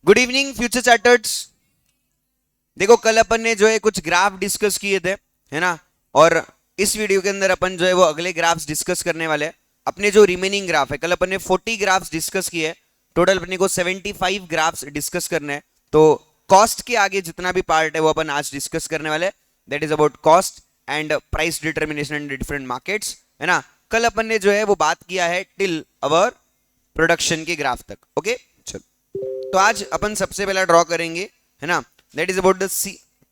Good evening future charters. देखो कल अपन ने जो है कुछ ग्राफ डिस्कस किए थे, है ना। और इस वीडियो के अंदर अपन जो है वो अगले ग्राफ्स डिस्कस करने वाले हैं। अपने जो रिमेनिंग ग्राफ है, कल अपन ने 40 ग्राफ्स डिस्कस किए, टोटल अपने को 75 ग्राफ्स डिस्कस करने हैं। तो कॉस्ट के आगे जितना भी पार्ट है वो अपन आज डिस्कस करने वाले हैं। That is about cost and price determination in different markets, है ना। कल अपन ने जो है वो बात किया है टिल अवर प्रोडक्शन के ग्राफ तक। ओके चलो, तो आज अपन सबसे पहला ड्रॉ करेंगे, है ना। That is about the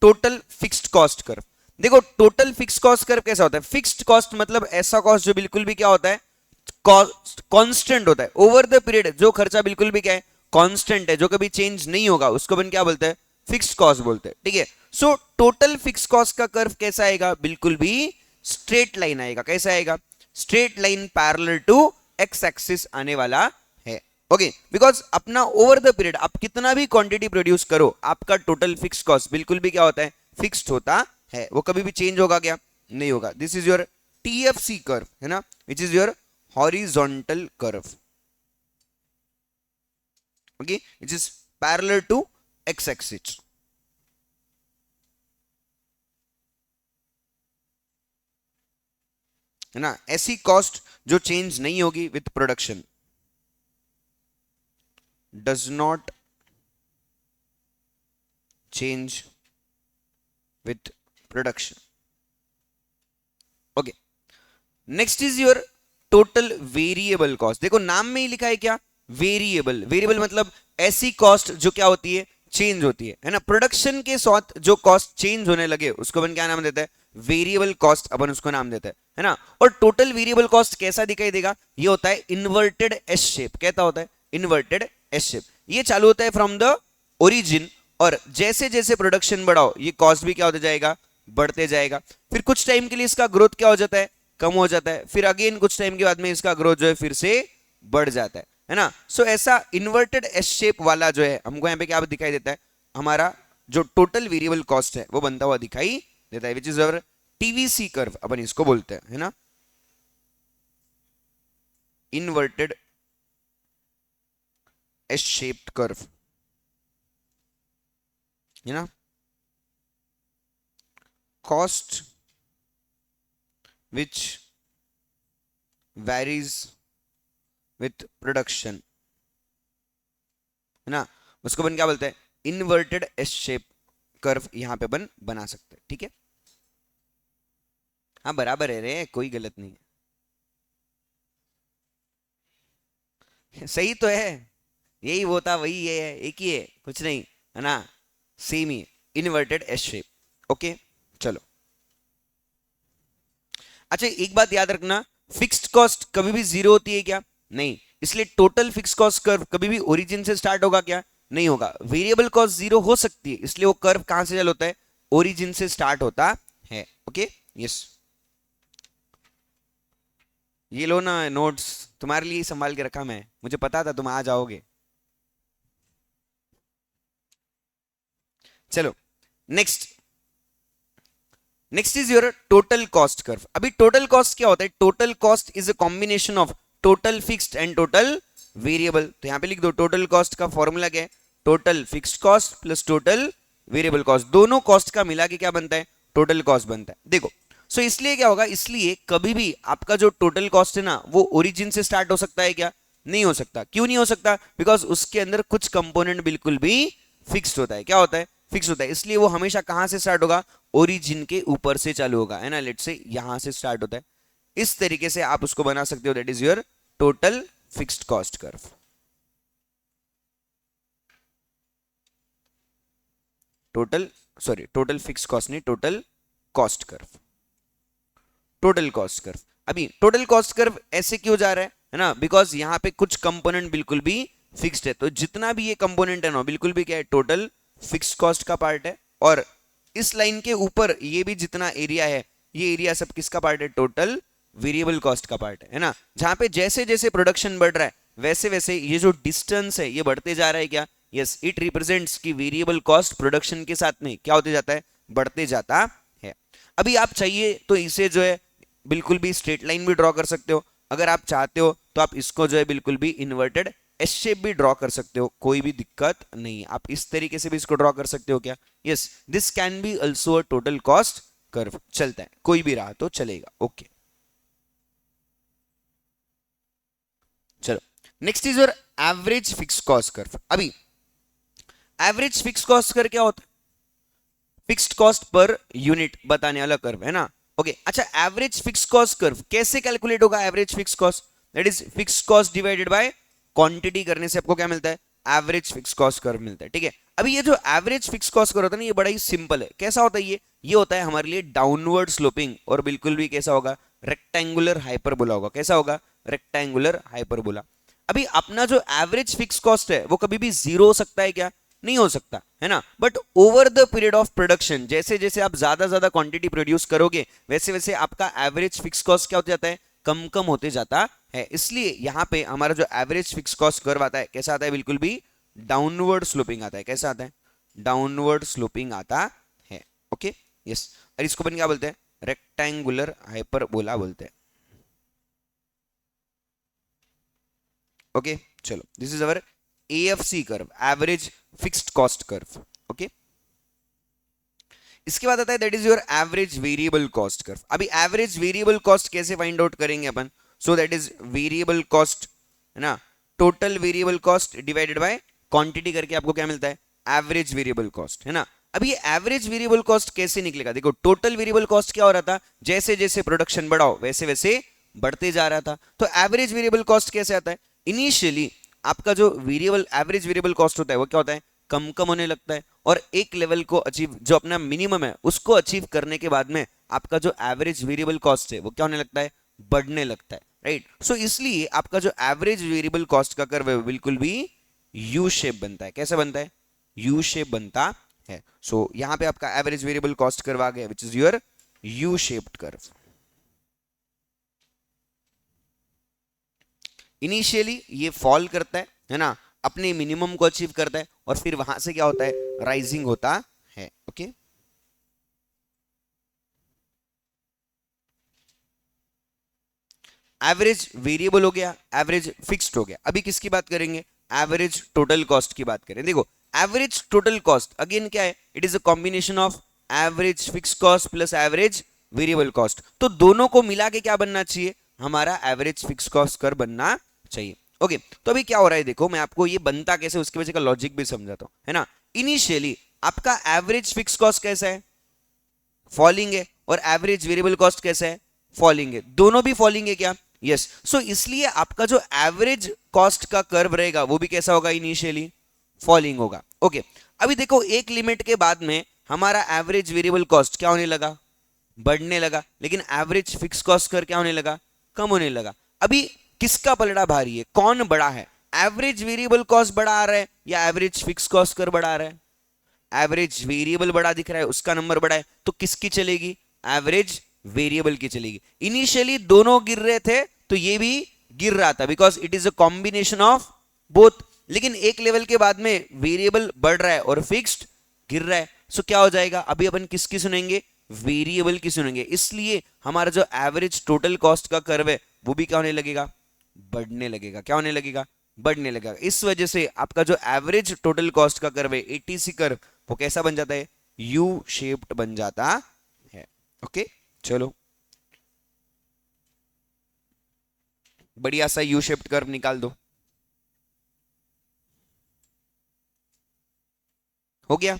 total fixed cost curve. देखो टोटल फिक्स्ड कॉस्ट कर्व कैसा होता है? फिक्स्ड कॉस्ट मतलब ऐसा कॉस्ट जो बिल्कुल भी क्या होता है, कॉस्ट कांस्टेंट होता है ओवर द पीरियड। जो खर्चा बिल्कुल भी क्या है, कांस्टेंट है, जो कभी चेंज नहीं होगा, उसको अपन क्या बोलते हैं? फिक्स्ड कॉस्ट बोलते हैं। ठीक है। सो टोटल फिक्स्ड कॉस्ट का कर्व कैसा आएगा? बिल्कुल भी स्ट्रेट लाइन आएगा। कैसा आएगा? Straight line parallel to X axis आने वाला है। ओके, बिकॉज अपना ओवर द पीरियड आप कितना भी क्वांटिटी प्रोड्यूस करो, आपका टोटल फिक्स कॉस्ट बिल्कुल भी क्या होता है? फिक्स्ड होता है। वो कभी भी चेंज होगा क्या? नहीं होगा। This is your TFC curve, है ना, which is your horizontal curve. Okay, which is parallel to X axis. है ना, ऐसी कॉस्ट जो चेंज नहीं होगी with production, does not change with production. Okay, next is your total variable cost. देखो नाम में ही लिखा है क्या? वेरिएबल। वेरिएबल मतलब ऐसी कॉस्ट जो क्या होती है? चेंज होती है ना। प्रोडक्शन के साथ जो कॉस्ट चेंज होने लगे उसको अपन क्या नाम देता है? वेरिएबल कॉस्ट अपन उसको नाम देता है ना। और टोटल वेरिएबल कॉस्ट कैसा दिखाई देगा? ये होता है इन्वर्टेड एस शेप। कहता होता है इन्वर्टेड एस शेप। ये चालू होता है फ्रॉम द ओरिजिन, और जैसे जैसे प्रोडक्शन बढ़ाओ ये कॉस्ट भी क्या होता जाएगा? बढ़ते जाएगा। फिर कुछ टाइम के लिए इसका ग्रोथ क्या हो जाता है? कम हो जाता है। फिर अगेन कुछ टाइम के बाद में इसका ग्रोथ जो है फिर से बढ़ जाता है ना। सो ऐसा इन्वर्टेड एस शेप वाला जो है हमको यहाँ पे क्या दिखाई देता है? हमारा जो टोटल वेरिएबल कॉस्ट है वो बनता हुआ दिखाई देता है, which is our TVC curve अपन इसको बोलते हैं, है ना। इन्वर्टेड एस शेप्ड कर्व, है ना। Cost which varies with production, है ना। उसको अपन क्या बोलते हैं? इन्वर्टेड एस शेप कर्व यहां पे अपन बना सकते हैं। ठीक है, हाँ बराबर है रे, कोई गलत नहीं है। सही तो है, यही वो था, वही ये है, एक ही है, कुछ नहीं, है ना। सेम ही इन्वर्टेड एस शेप। ओके चलो, अच्छा एक बात याद रखना, फिक्स्ड कॉस्ट कभी भी जीरो होती है क्या? नहीं। इसलिए टोटल फिक्स कॉस्ट कर्व कभी भी ओरिजिन से स्टार्ट होगा क्या? नहीं होगा। वेरिएबल कॉस्ट जीरो हो सकती है, इसलिए वो कर्व कहां से चालू होता है? ओरिजिन से स्टार्ट होता है। ओके यस, ये लो ना नोट्स, तुम्हारे लिए संभाल के रखा मैं, मुझे पता था तुम आ जाओगे। चलो next, next is your total cost curve. अभी टोटल कॉस्ट क्या होता है? Total cost is a combination of total fixed and total variable. तो यहां पे लिख दो टोटल कॉस्ट का फॉर्मूला क्या है? Total fixed cost plus total variable cost, दोनों कॉस्ट का मिला के क्या बनता है? टोटल कॉस्ट बनता है। देखो सो इसलिए क्या होगा, इसलिए कभी भी आपका जो टोटल कॉस्ट है ना वो ओरिजिन से स्टार्ट हो सकता है क्या? नहीं हो सकता। क्यों नहीं हो सकता? बिकॉज उसके अंदर कुछ कंपोनेंट बिल्कुल भी फिक्स्ड होता है। क्या होता है? फिक्स होता है। इसलिए वो हमेशा कहां से स्टार्ट होगा? ओरिजिन के ऊपर से चालू होगा, है ना। लेट से यहां से स्टार्ट होता है। इस तरीके से आप उसको बना सकते हो। That is your total fixed cost curve. Total, sorry total fixed cost नहीं, total cost curve. Total cost curve, अभी टोटल कॉस्ट कर्व ऐसे क्यों जा रहा है ना? बिकॉज यहां पे कुछ कंपोनेंट बिल्कुल भी फिक्स्ड है। तो जितना भी ये कंपोनेंट है ना बिल्कुल भी क्या है? टोटल फिक्स्ड कॉस्ट का पार्ट है। और इस लाइन के ऊपर ये भी जितना एरिया है, ये एरिया सब किसका पार्ट है? टोटल वेरिएबल कॉस्ट का पार्ट है ना। जहां पे जैसे जैसे प्रोडक्शन बढ़ रहा है वैसे वैसे ये जो डिस्टेंस है ये बढ़ते जा रहा है। क्या? यस, इट रिप्रेजेंट्स की वेरिएबल कॉस्ट प्रोडक्शन के साथ में क्या होते जाता है? बढ़ते जाता है। अभी आप चाहिए तो इसे जो है बिल्कुल भी स्ट्रेट लाइन भी ड्रॉ कर सकते हो। अगर आप चाहते हो तो आप इसको जो है बिल्कुल भी इन्वर्टेड एस शेप भी ड्रॉ कर सकते हो, कोई भी दिक्कत नहीं है। आप इस तरीके से भी इसको ड्रॉ कर सकते हो क्या? Yes, this can be also a total cost curve, चलता है, कोई भी रहा तो चलेगा। ओके, चलो next is your average fix cost curve. अभी एवरेज फिक्स कॉस्ट कर्व क्या होता है? फिक्स्ड कॉस्ट पर यूनिट बताने वाला कर्व है ना। ओके, अच्छा एवरेज फिक्स कॉस्ट कर्व कैसे कैलकुलेट होगा? Average fix cost that is fix cost divided by quantity करने से आपको क्या मिलता है? एवरेज फिक्स कॉस्ट कर्व मिलता है। ठीक है, अभी ये जो एवरेज फिक्स कॉस्ट कर्व होता है ना, ये बड़ा ही सिंपल है। कैसा होता है ये होता है हमारे लिए डाउनवर्ड स्लोपिंग, और बिल्कुल भी कैसा होगा? रेक्टेंगुलर हाइपरबोला होगा। कैसा होगा? Rectangular hyperbola. अभी अपना जो एवरेज फिक्स कॉस्ट है वो कभी भी जीरो हो सकता है क्या? नहीं हो सकता है ना। But over the period of production, जैसे जैसे आप ज्यादा क्वांटिटी प्रोड्यूस करोगे वैसे वैसे आपका एवरेज फिक्स कॉस्ट क्या होता जाता है? कम कम होते जाता है। इसलिए यहां पे हमारा जो एवरेज फिक्स कॉस्ट कर्व आता है कैसा आता है? बिल्कुल भी डाउनवर्ड स्लोपिंग आता है। कैसा आता है? डाउनवर्ड स्लोपिंग आता है। ओके, यस, और इसको अपन क्या बोलते हैं? रेक्टेंगुलर हाइपरबोला बोलते हैं। ओके, चलो this is our AFC curve, average fixed cost curve. Okay, इसके बाद आता है that is your average variable cost curve. अभी एवरेज वेरिएबल कॉस्ट कैसे फाइंड आउट करेंगे अपन? So that is variable cost है ना, total variable cost divided by quantity करके आपको क्या मिलता है? एवरेज वेरिएबल कॉस्ट है ना। अभी ये एवरेज वेरिएबल कॉस्ट कैसे निकलेगा? देखो, टोटल वेरिएबल कॉस्ट क्या हो रहा था? जैसे जैसे प्रोडक्शन बढ़ाओ वैसे वैसे बढ़ते जा रहा था। तो एवरेज वेरिएबल कॉस्ट कैसे आता है? इनिशियली आपका जो वेरिएबल एवरेज वेरिएबल कॉस्ट होता है वो क्या होता है? कम कम होने लगता है, और एक लेवल को अचीव, जो अपना मिनिमम है उसको अचीव करने के बाद में आपका जो एवरेज वेरिएबल कॉस्ट है वो क्या होने लगता है? बढ़ने लगता है, राइट। सो इसलिए आपका जो एवरेज वेरिएबल कॉस्ट का कर्व है बिल्कुल भी यू शेप बनता है। कैसा बनता है? यू शेप बनता है। सो यहां पे आपका एवरेज वेरिएबल कॉस्ट कर्व आ गया, विच is your U shaped curve. Initially ये फॉल करता है ना, अपने मिनिमम को अचीव करता है, और फिर वहां से क्या होता है? राइजिंग होता है। ओके, एवरेज वेरिएबल हो गया, एवरेज फिक्स्ड हो गया। अभी किसकी बात करेंगे? एवरेज टोटल कॉस्ट की बात करें। देखो, एवरेज टोटल कॉस्ट अगेन क्या है? It is a combination of average fix cost plus average variable cost. तो दोनों को मिला के क्या बनना चाहिए? हमारा एवरेज फिक्स कॉस्ट कर बनना चाहिए। ओके, तो अभी क्या हो रहा है देखो, मैं आपको ये बनता कैसे उसके वजह का लॉजिक भी समझाता हूं, है ना। इनिशियली आपका एवरेज फिक्स कॉस्ट कैसा है? फॉलिंग है। और एवरेज वेरिएबल कॉस्ट कैसा है? फॉलिंग है। दोनों भी फॉलिंग है क्या? यस। सो इसलिए आपका जो एवरेज कॉस्ट का कर्व रहेगा वो भी कैसा होगा? इनिशियली फॉलिंग होगा। ओके, अभी देखो एक लिमिट के बाद में हमारा एवरेज वेरिएबल कॉस्ट क्या होने लगा? बढ़ने लगा। लेकिन एवरेज फिक्स कॉस्ट कर क्या होने लगा? कम होने लगा। अभी किसका पलड़ा भारी है? कौन बड़ा है? एवरेज वेरिएबल कॉस्ट बड़ा आ रहा है या एवरेज फिक्स कॉस्ट कर बड़ा आ रहा है? एवरेज वेरिएबल बड़ा दिख रहा है, उसका नंबर बड़ा है, तो किसकी चलेगी? एवरेज वेरिएबल की चलेगी। इनिशियली दोनों गिर रहे थे तो ये भी गिर रहा था, because it is a combination of both. लेकिन एक लेवल के बाद में वेरिएबल बढ़ रहा है और फिक्स्ड गिर रहा है, सो क्या हो जाएगा? अभी अपन किसकी सुनेंगे? वेरिएबल की सुनेंगे। इसलिए हमारा जो एवरेज टोटल कॉस्ट का कर्व है वो भी क्या होने लगेगा? बढ़ने लगेगा। क्या होने लगेगा? बढ़ने लगेगा। इस वजह से आपका जो एवरेज टोटल कॉस्ट का कर्व है, एटीसी कर्व, वो कैसा बन जाता है? यू शेप्ड बन जाता है। ओके, चलो बढ़िया सा यू शेप्ड कर्व निकाल दो। हो गया,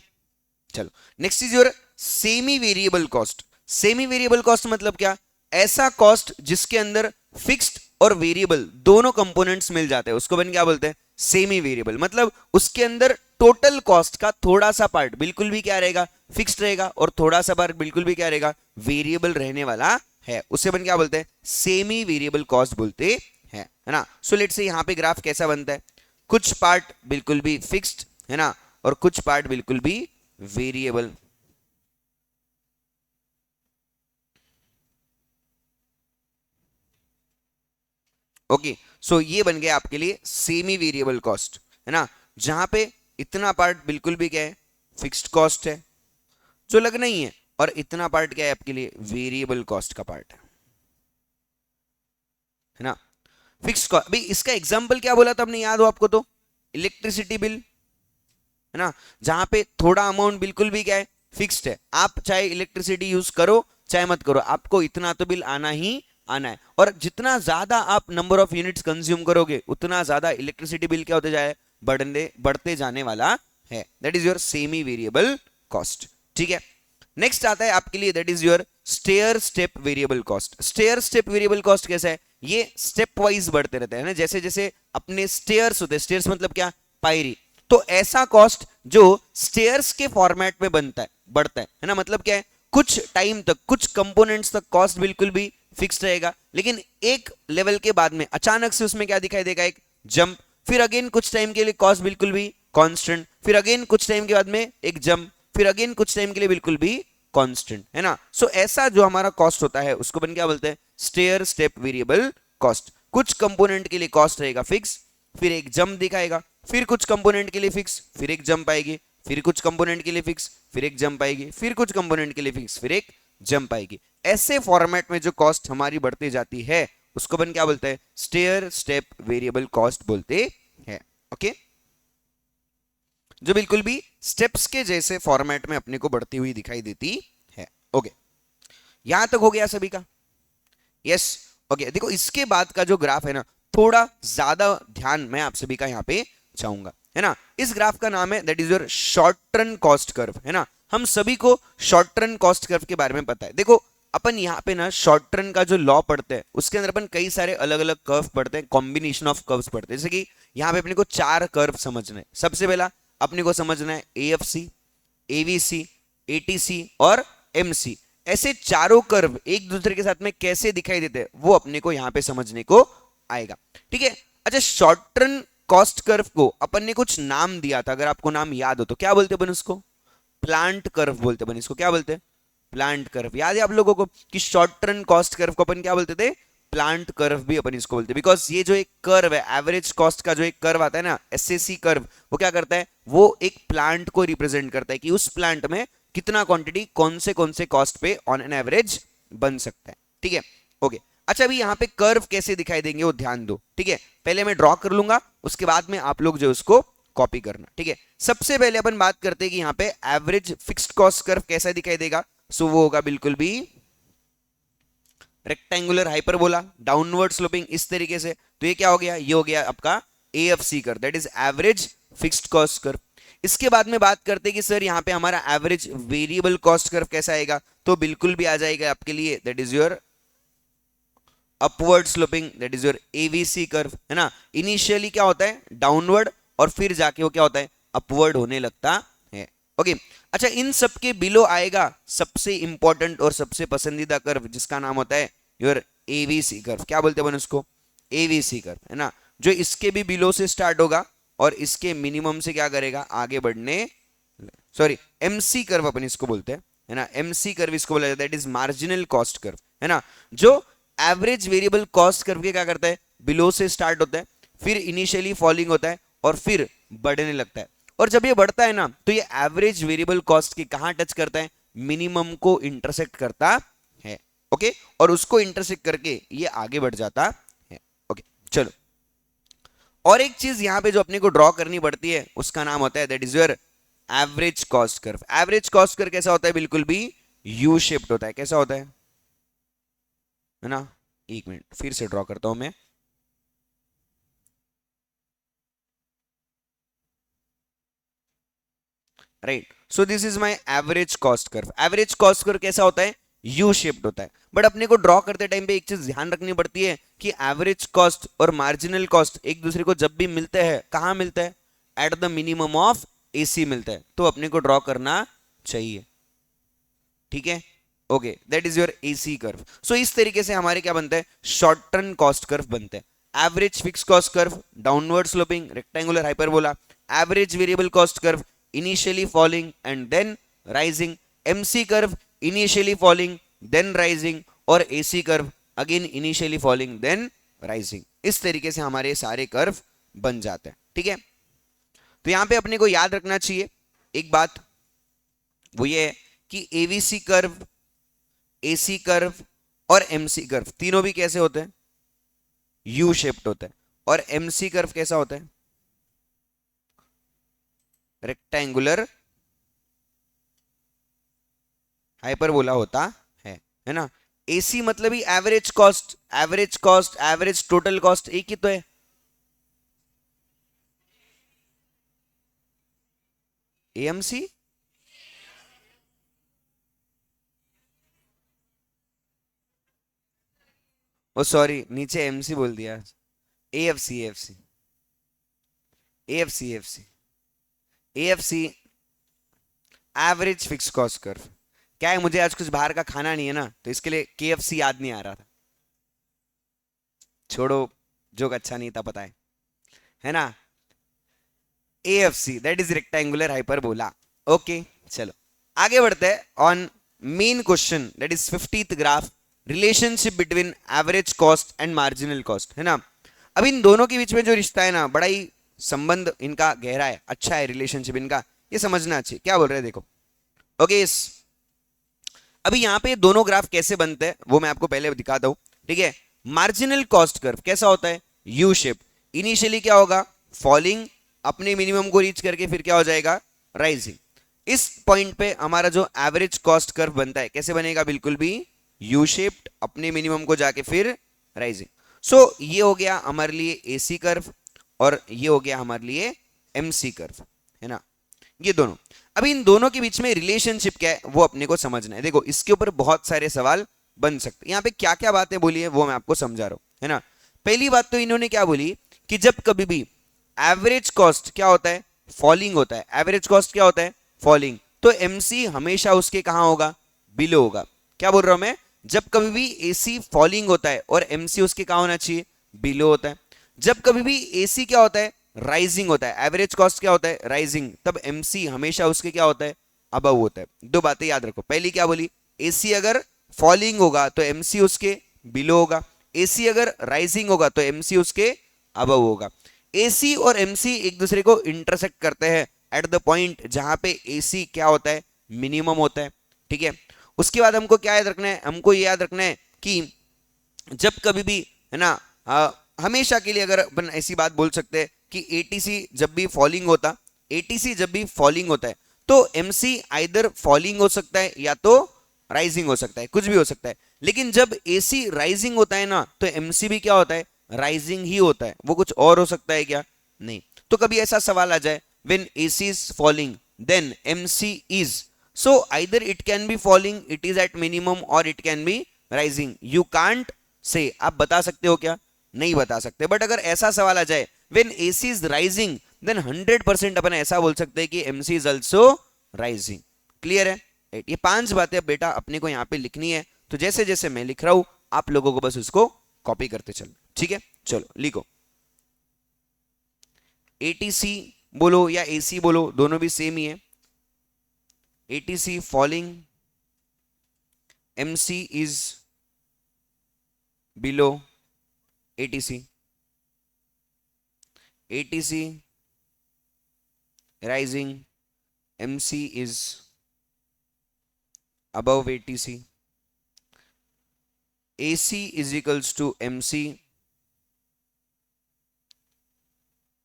चलो next is your semi variable cost. Semi variable cost मतलब क्या? ऐसा कॉस्ट जिसके अंदर फिक्स्ड और वेरिएबल दोनों कंपोनेंट्स मिल जाते हैं उसको अपन क्या बोलते हैं? Semi variable. मतलब उसके अंदर टोटल कॉस्ट का थोड़ा सा पार्ट बिल्कुल भी क्या रहेगा? फिक्स्ड रहेगा, और थोड़ा सा पार्ट बिल्कुल भी क्या रहेगा? वेरिएबल रहने वाला है। उसे अपन क्या बोलते हैं? सेमी वेरिएबल कॉस्ट बोलते हैं, है ना। सो लेट्स से यहां पे ग्राफ कैसा बनता है? कुछ पार्ट बिल्कुल भी फिक्स्ड है ना, और कुछ पार्ट बिल्कुल भी वेरिएबल। ओके, सो ये बन गया आपके लिए सेमी वेरिएबल कॉस्ट, है ना, जहां पे इतना पार्ट बिल्कुल भी क्या है? फिक्स्ड कॉस्ट है जो लगना ही है, और इतना पार्ट क्या है आपके लिए? वेरिएबल कॉस्ट का पार्ट है ना। फिक्स कॉस्ट, भाई इसका एग्जांपल क्या बोला था हमने, याद हो आपको तो, इलेक्ट्रिसिटी बिल, है ना, जहां पे थोड़ा अमाउंट बिल्कुल भी क्या है, फिक्स्ड है। आप चाहे इलेक्ट्रिसिटी यूज करो चाहे मत करो, आपको इतना तो बिल आना ही आना है। और जितना ज्यादा आप नंबर ऑफ यूनिट्स कंज्यूम करोगे उतना ज्यादा इलेक्ट्रिसिटी बिल क्या होते जाए, बढ़ते जाने वाला है। That is your semi variable cost. ठीक है, नेक्स्ट आता है आपके लिए, that is your stair step variable cost. Stair step variable cost कैसा है, ये स्टेप वाइज बढ़ते रहते हैं ना, जैसे जैसे अपने स्टेयर्स होते हैं, स्टेयर्स मतलब क्या, पायरी, तो ऐसा कॉस्ट जो स्टेयर्स के फॉर्मेट में बनता है बढ़ता है ना, मतलब क्या है, कुछ टाइम तक कुछ कंपोनेंट्स तक कॉस्ट बिल्कुल भी फिक्स रहेगा, लेकिन एक लेवल के बाद में अचानक से उसमें क्या दिखाई देगा, एक जंप, फिर अगेन कुछ टाइम के लिए कॉस्ट बिल्कुल भी कांस्टेंट, फिर अगेन कुछ टाइम के बाद में एक जंप, फिर अगेन कुछ टाइम के लिए बिल्कुल भी कांस्टेंट, है ना। सो ऐसा जो हमारा कॉस्ट होता है उसको अपन क्या बोलते हैं, स्टेयर स्टेप वेरिएबल कॉस्ट। कुछ कंपोनेंट के लिए कॉस्ट रहेगा फिक्स, फिर एक जंप दिखाएगा, फिर कुछ कंपोनेंट के लिए फिक्स, फिर एक जंप आएगी, फिर कुछ कंपोनेंट के लिए फिक्स, फिर एक जंप आएगी, फिर कुछ कंपोनेंट के लिए फिक्स, फिर एक जंप आएगी। ऐसे फॉर्मेट में जो कॉस्ट हमारी बढ़ती जाती है उसको अपन क्या बोलते हैं, स्टेयर स्टेप वेरिएबल कॉस्ट बोलते हैं। ओके, जो बिल्कुल भी स्टेप्स के जैसे फॉर्मेट में अपने को बढ़ती हुई दिखाई देती है। ओके, यहां तक हो गया सभी का, यस। ओके, देखो इसके बाद का जो ग्राफ है ना, थोड़ा ज्यादा ध्यान मैं आप सभी का यहाँ पे चाहूंगा, है ना। इस ग्राफ का नाम है that is your short term cost curve, है ना। हम सभी को शॉर्ट टर्म कॉस्ट कर्व के बारे में पता है। देखो अपन यहाँ पे ना शॉर्ट टर्म का जो लॉ पढ़ते हैं उसके अंदर अपन कई सारे अलग अलग कर्व पढ़ते हैं, कॉम्बिनेशन ऑफ कर्व्स पढ़ते हैं। जैसे कि यहाँ पे अपने को 4 कर्व समझना है। सबसे पहला अपने को समझना है एएफसी, एवीसी, एटीसी और एमसी। ऐसे चारों कर्व एक दूसरे के साथ में कैसे दिखाई देते हैं वो अपने को यहां पे समझने को आएगा। ठीक है, अच्छा, शॉर्ट टर्म कॉस्ट कर्व को अपन ने कुछ नाम दिया था, अगर आपको नाम याद हो तो क्या बोलते अपन उसको, प्लांट कर्व बोलते अपन इसको। क्या बोलते हैं, प्लांट कर्व। याद है आप लोगों को कि शॉर्ट टर्म कॉस्ट कर्व को अपन क्या बोलते थे, प्लांट कर्व भी अपन इसको बोलते हैं। बिकॉज ये जो एक कर्व है, एवरेज कॉस्ट का जो एक कर्व आता है ना, एसएसी कर्व, वो क्या करता है, वो एक प्लांट को रिप्रेजेंट करता है कि उस प्लांट में कितना क्वांटिटी कौन से कॉस्ट पे ऑन एन एवरेज बन सकता है। ठीक है, ओके। अच्छा, अभी यहाँ पे कर्व कैसे दिखाई देंगे वो ध्यान दो। ठीक है, पहले मैं ड्रॉ कर लूंगा, उसके बाद में आप लोग जो उसको कॉपी करना। ठीक है, सबसे पहले अपन बात करते हैं कि यहाँ पे एवरेज फिक्स्ड कॉस्ट कर्व कैसा दिखाई देगा। सो वो होगा बिल्कुल भी रेक्टेंगुलर हाइपरबोला, डाउनवर्ड स्लोपिंग इस तरीके से। तो ये क्या हो गया, ये हो गया आपका AFC curve, that is average fixed cost curve. इसके बाद में बात करते हैं कि सर यहाँ पे हमारा एवरेज वेरिएबल कॉस्ट कर्व कैसा आएगा, तो बिल्कुल भी आ जाएगा आपके लिए that is your upward sloping, that is your AVC curve, है ना। इनिशियली क्या होता है, डाउनवर्ड, और फिर जाके वो क्या होता है, अपवर्ड होने लगता है। ओके, अच्छा, इन सब के बिलो आएगा सबसे इंपॉर्टेंट और सबसे पसंदीदा कर्व जिसका नाम होता है योर एवीसी कर्व। क्या बोलते हैं उसको, एवीसी कर्व, है ना, जो इसके भी बिलो से स्टार्ट होगा और इसके मिनिमम से क्या करेगा, आगे बढ़ने, सॉरी, एमसी कर्व अपन इसको बोलते हैं, है ना। एमसी कर्व इसको बोला जाता है, that is marginal cost curve, है ना, जो एवरेज वेरिएबल कॉस्ट कर्व के क्या करता है, बिलो से स्टार्ट होता है, फिर इनिशियली फॉलिंग होता है और फिर बढ़ने लगता है। और जब ये बढ़ता है ना तो ये एवरेज वेरिएबल कॉस्ट की कहां टच करता है, मिनिमम को इंटरसेक्ट करता है। ओके, और उसको इंटरसेक्ट करके ये आगे बढ़ जाता है। ओके, चलो, और एक चीज यहां पे जो अपने को ड्रॉ करनी पड़ती है उसका नाम होता है that is your average cost curve. Average cost curve कैसा होता है, बिल्कुल भी यू शेप्ड होता है। कैसा होता है ना, एक मिनट फिर से ड्रॉ करता हूं मैं। Right, so this is my average cost curve. Average cost curve कैसा होता है, यू शेप्ड होता है। बट अपने को ड्रॉ करते टाइम पे एक चीज ध्यान रखनी पड़ती है कि एवरेज कॉस्ट और मार्जिनल कॉस्ट एक दूसरे को जब भी मिलते हैं, कहां मिलता है, at the minimum of AC मिलता है, तो अपने को ड्रॉ करना चाहिए। ठीक है, okay, that is your AC curve. So इस तरीके से हमारे क्या बनता है, शॉर्ट टर्म कॉस्ट कर्व बनते हैं। Average fix cost curve, downward sloping, rectangular hyperbola. Average variable cost curve, initially falling and then rising. MC curve, initially falling then rising, और AC curve again initially falling then rising. इस तरीके से हमारे सारे curve बन जाते हैं। ठीक है, तो यहां पे अपने को याद रखना चाहिए एक बात, वो ये है कि एवीसी कर्व, एसी कर्व और एमसी कर्व तीनों भी कैसे होते हैं, यू शेप्ड होता है। और एमसी कर्व कैसा होता है? रेक्टेंगुलर हाइपरबोला होता है ना। एसी मतलब ही average cost, average cost, average total cost एक ही तो है। एएमसी, ओ सॉरी नीचे एमसी बोल दिया। AFC, AFC, AFC, AFC, AFC average fix cost curve. क्या है, मुझे आज कुछ बाहर का खाना नहीं है ना, तो इसके लिए केएफसी याद नहीं आ रहा था। छोड़ो, जोक अच्छा नहीं था, पता है ना। AFC that is rectangular hyperbola. Okay, चलो आगे बढ़ते हैं on main question, that is 50th graph, relationship between average cost and marginal cost, है ना। अब इन दोनों के बीच में जो रिश्ता है ना, बड़ा ही संबंध इनका गहरा है, अच्छा है रिलेशनशिप इनका, ये समझना चाहिए। क्या बोल रहे हैं देखो। ओके, अभी यहां पे दोनों ग्राफ कैसे बनते हैं वो मैं आपको पहले दिखाता हूं, ठीक है। मार्जिनल कॉस्ट कर्व कैसा होता है? U shape. इनिशियली क्या होगा? फॉलिंग, अपने मिनिमम को रीच करके फिर क्या हो जाएगा? राइजिंग। इस पॉइंट पे हमारा जो एवरेज कॉस्ट कर्व बनता है कैसे बनेगा? बिल्कुल भी यू शेप्ड, अपने मिनिमम को जाके फिर राइजिंग। सो ये हो गया हमारे लिए एसी कर्व, और ये हो गया हमारे लिए एमसी कर्व, है ना। ये दोनों, अभी इन दोनों के बीच में रिलेशनशिप क्या है वो अपने को समझना है। देखो इसके ऊपर बहुत सारे सवाल बन सकते हैं। यहाँ पे क्या क्या बातें बोली है वो मैं आपको समझा रहा हूं, है ना। पहली बात तो इन्होंने क्या बोली कि जब कभी भी एवरेज कॉस्ट क्या होता है? फॉलिंग होता है। एवरेज कॉस्ट क्या होता है? फॉलिंग। तो एमसी हमेशा उसके कहां होगा? बिलो होगा। क्या बोल रहा हूं मैं? जब कभी भी एसी फॉलिंग होता है और एमसी उसके कहां होना चाहिए? बिलो होता है। जब कभी भी एसी क्या होता है? राइजिंग होता है। एवरेज कॉस्ट क्या होता है? राइजिंग। तब एमसी हमेशा उसके क्या होता है? अबव होता है। दो बातें याद रखो। पहली क्या बोली? एसी अगर फॉलिंग होगा तो एमसी उसके बिलो होगा, एसी अगर राइजिंग होगा तो एमसी उसके अबव होगा। एसी और एमसी एक दूसरे को इंटरसेक्ट करते हैं एट द पॉइंट जहां पे एसी क्या होता है? मिनिमम होता है, ठीक है। उसके बाद हमको क्या याद रखना है? हमको ये याद रखना है कि जब कभी भी, है ना, हमेशा के लिए अगर अपन ऐसी बात बोल सकते हैं कि एटीसी जब भी फॉलिंग होता, एटीसी जब भी फॉलिंग होता है तो एमसी आइदर फॉलिंग हो सकता है या तो राइजिंग हो सकता है, कुछ भी हो सकता है। लेकिन जब एसी राइजिंग होता है ना तो एमसी भी क्या होता है? राइजिंग ही होता है। वो कुछ और हो सकता है क्या? नहीं। तो कभी ऐसा सवाल आ जाए, when AC is falling then MC is, so either it can be falling, it is at minimum, और it can be rising. You can't say, आप बता सकते हो क्या? नहीं बता सकते। बट अगर ऐसा सवाल आ जाए when AC is rising then 100% अपन ऐसा बोल सकते हैं कि MC is also rising. Clear है? ये पांच बातें बेटा अपने को यहाँ पे लिखनी है। तो जैसे जैसे मैं लिख रहा हूं आप लोगों को बस उसको कॉपी करते चलना, ठीक है। चलो लिखो। एटीसी बोलो या एसी बोलो, दोनों भी सेम ही है। ATC falling, MC is below ATC, ATC rising, MC is above ATC, AC is equals to MC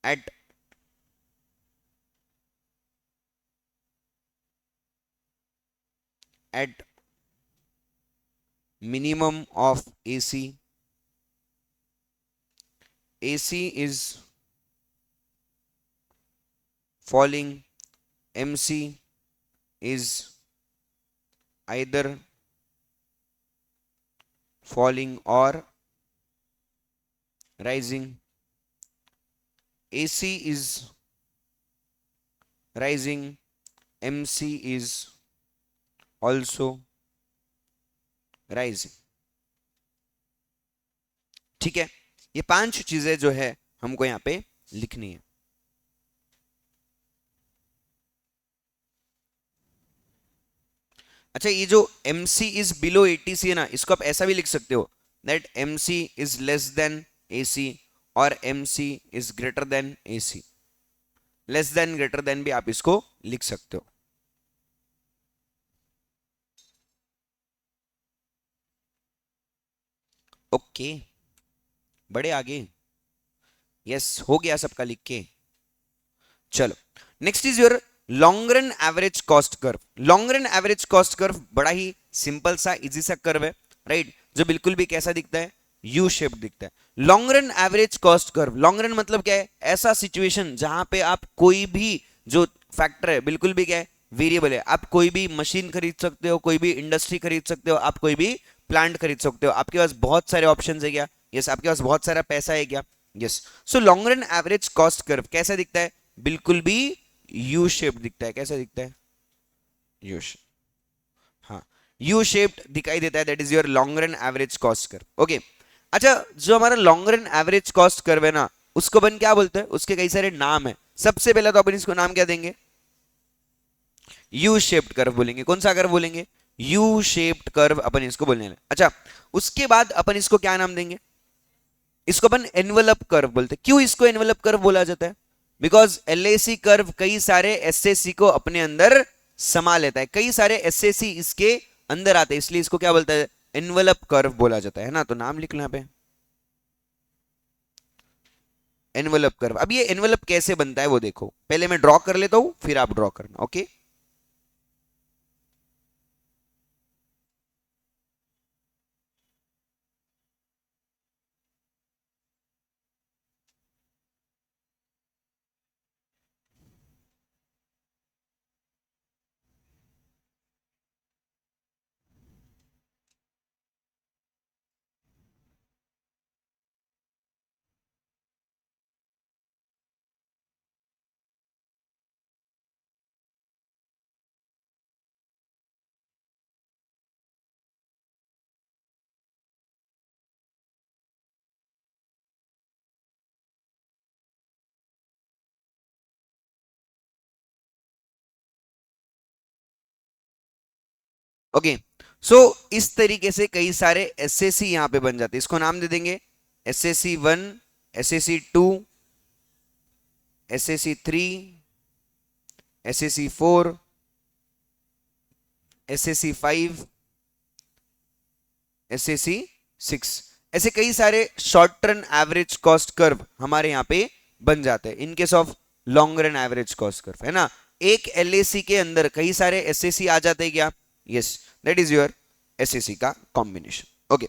at at minimum of AC. AC is falling, MC is either falling or rising. AC is rising, MC is also rising। ठीक है, ये पांच चीजें जो है हमको यहाँ पे लिखनी है। अच्छा, ये जो MC इज बिलो ATC है ना, इसको आप ऐसा भी लिख सकते हो that MC is less then AC और MC is greater then AC। Less than greater than भी आप इसको लिख सकते हो। ओके, बड़े आगे। यस, हो गया सबका लिख के। चलो, next is your long run average cost curve. Long run average cost curve बड़ा ही सिंपल सा इजी सा कर्व है, राइट, जो बिल्कुल भी कैसा दिखता है, यू शेप दिखता है। Long run average cost curve, long run मतलब क्या है, ऐसा सिचुएशन जहां पे आप कोई भी जो फैक्टर है बिल्कुल भी क्या है, वेरिएबल है। आप कोई भी मशीन खरीद सकते हो, कोई भी इंडस्ट्री खरीद सकते हो, आप कोई भी प्लांट खरीद सकते हो, आपके पास बहुत सारे ऑप्शन है क्या, यस, आपके पास बहुत सारा पैसा है क्या, yes. So long run average cost curve कैसा दिखता है, बिल्कुल भी यू शेप दिखता है। कैसा दिखता है, यू, हाँ, यू शेप्ड दिखाई देता है, that is your long run average cost curve. Okay, अच्छा, जो हमारा long run average cost curve है ना, उसको अपन क्या बोलते हैं, उसके कई सारे नाम है। सबसे पहले तो अपन इसको नाम क्या देंगे, यू शेप्ड कर्व बोलेंगे। कौन सा कर्व बोलेंगे, यू शेप्ड कर्व अपन इसको बोलने वाले। अच्छा, उसके बाद अपन इसको क्या नाम देंगे, इसको अपन एनवलप कर्व बोलते हैं। क्यों इसको एनवलप कर्व बोला जाता है, बिकॉज एलएसी कर्व कई सारे एसएसी को अपने अंदर समा लेता है, कई सारे एसएसी इसके अंदर आते हैं, इसलिए इसको क्या बोलता है, एनवलप कर्व बोला जाता है ना। तो नाम लिख लो यहाँ पे, एनवलप कर्व। अब ये एनवलप कैसे बनता है वो देखो, पहले मैं ड्रॉ कर लेता हूं, फिर आप ड्रॉ करना, ओके। ओके, सो इस तरीके से कई सारे एसएसी यहां पे बन जाते हैं। इसको नाम दे देंगे SSC 1, SSC 2, SSC 3, SSC 4, SSC 5, SSC 6। ऐसे कई सारे short term average cost curve हमारे यहाँ पे बन जाते हैं इन case of long run average cost curve, है ना। एक एलएसी के अंदर कई सारे एसएसी आ जाते हैं क्या, yes, that is your SSC का कॉम्बिनेशन। ओके,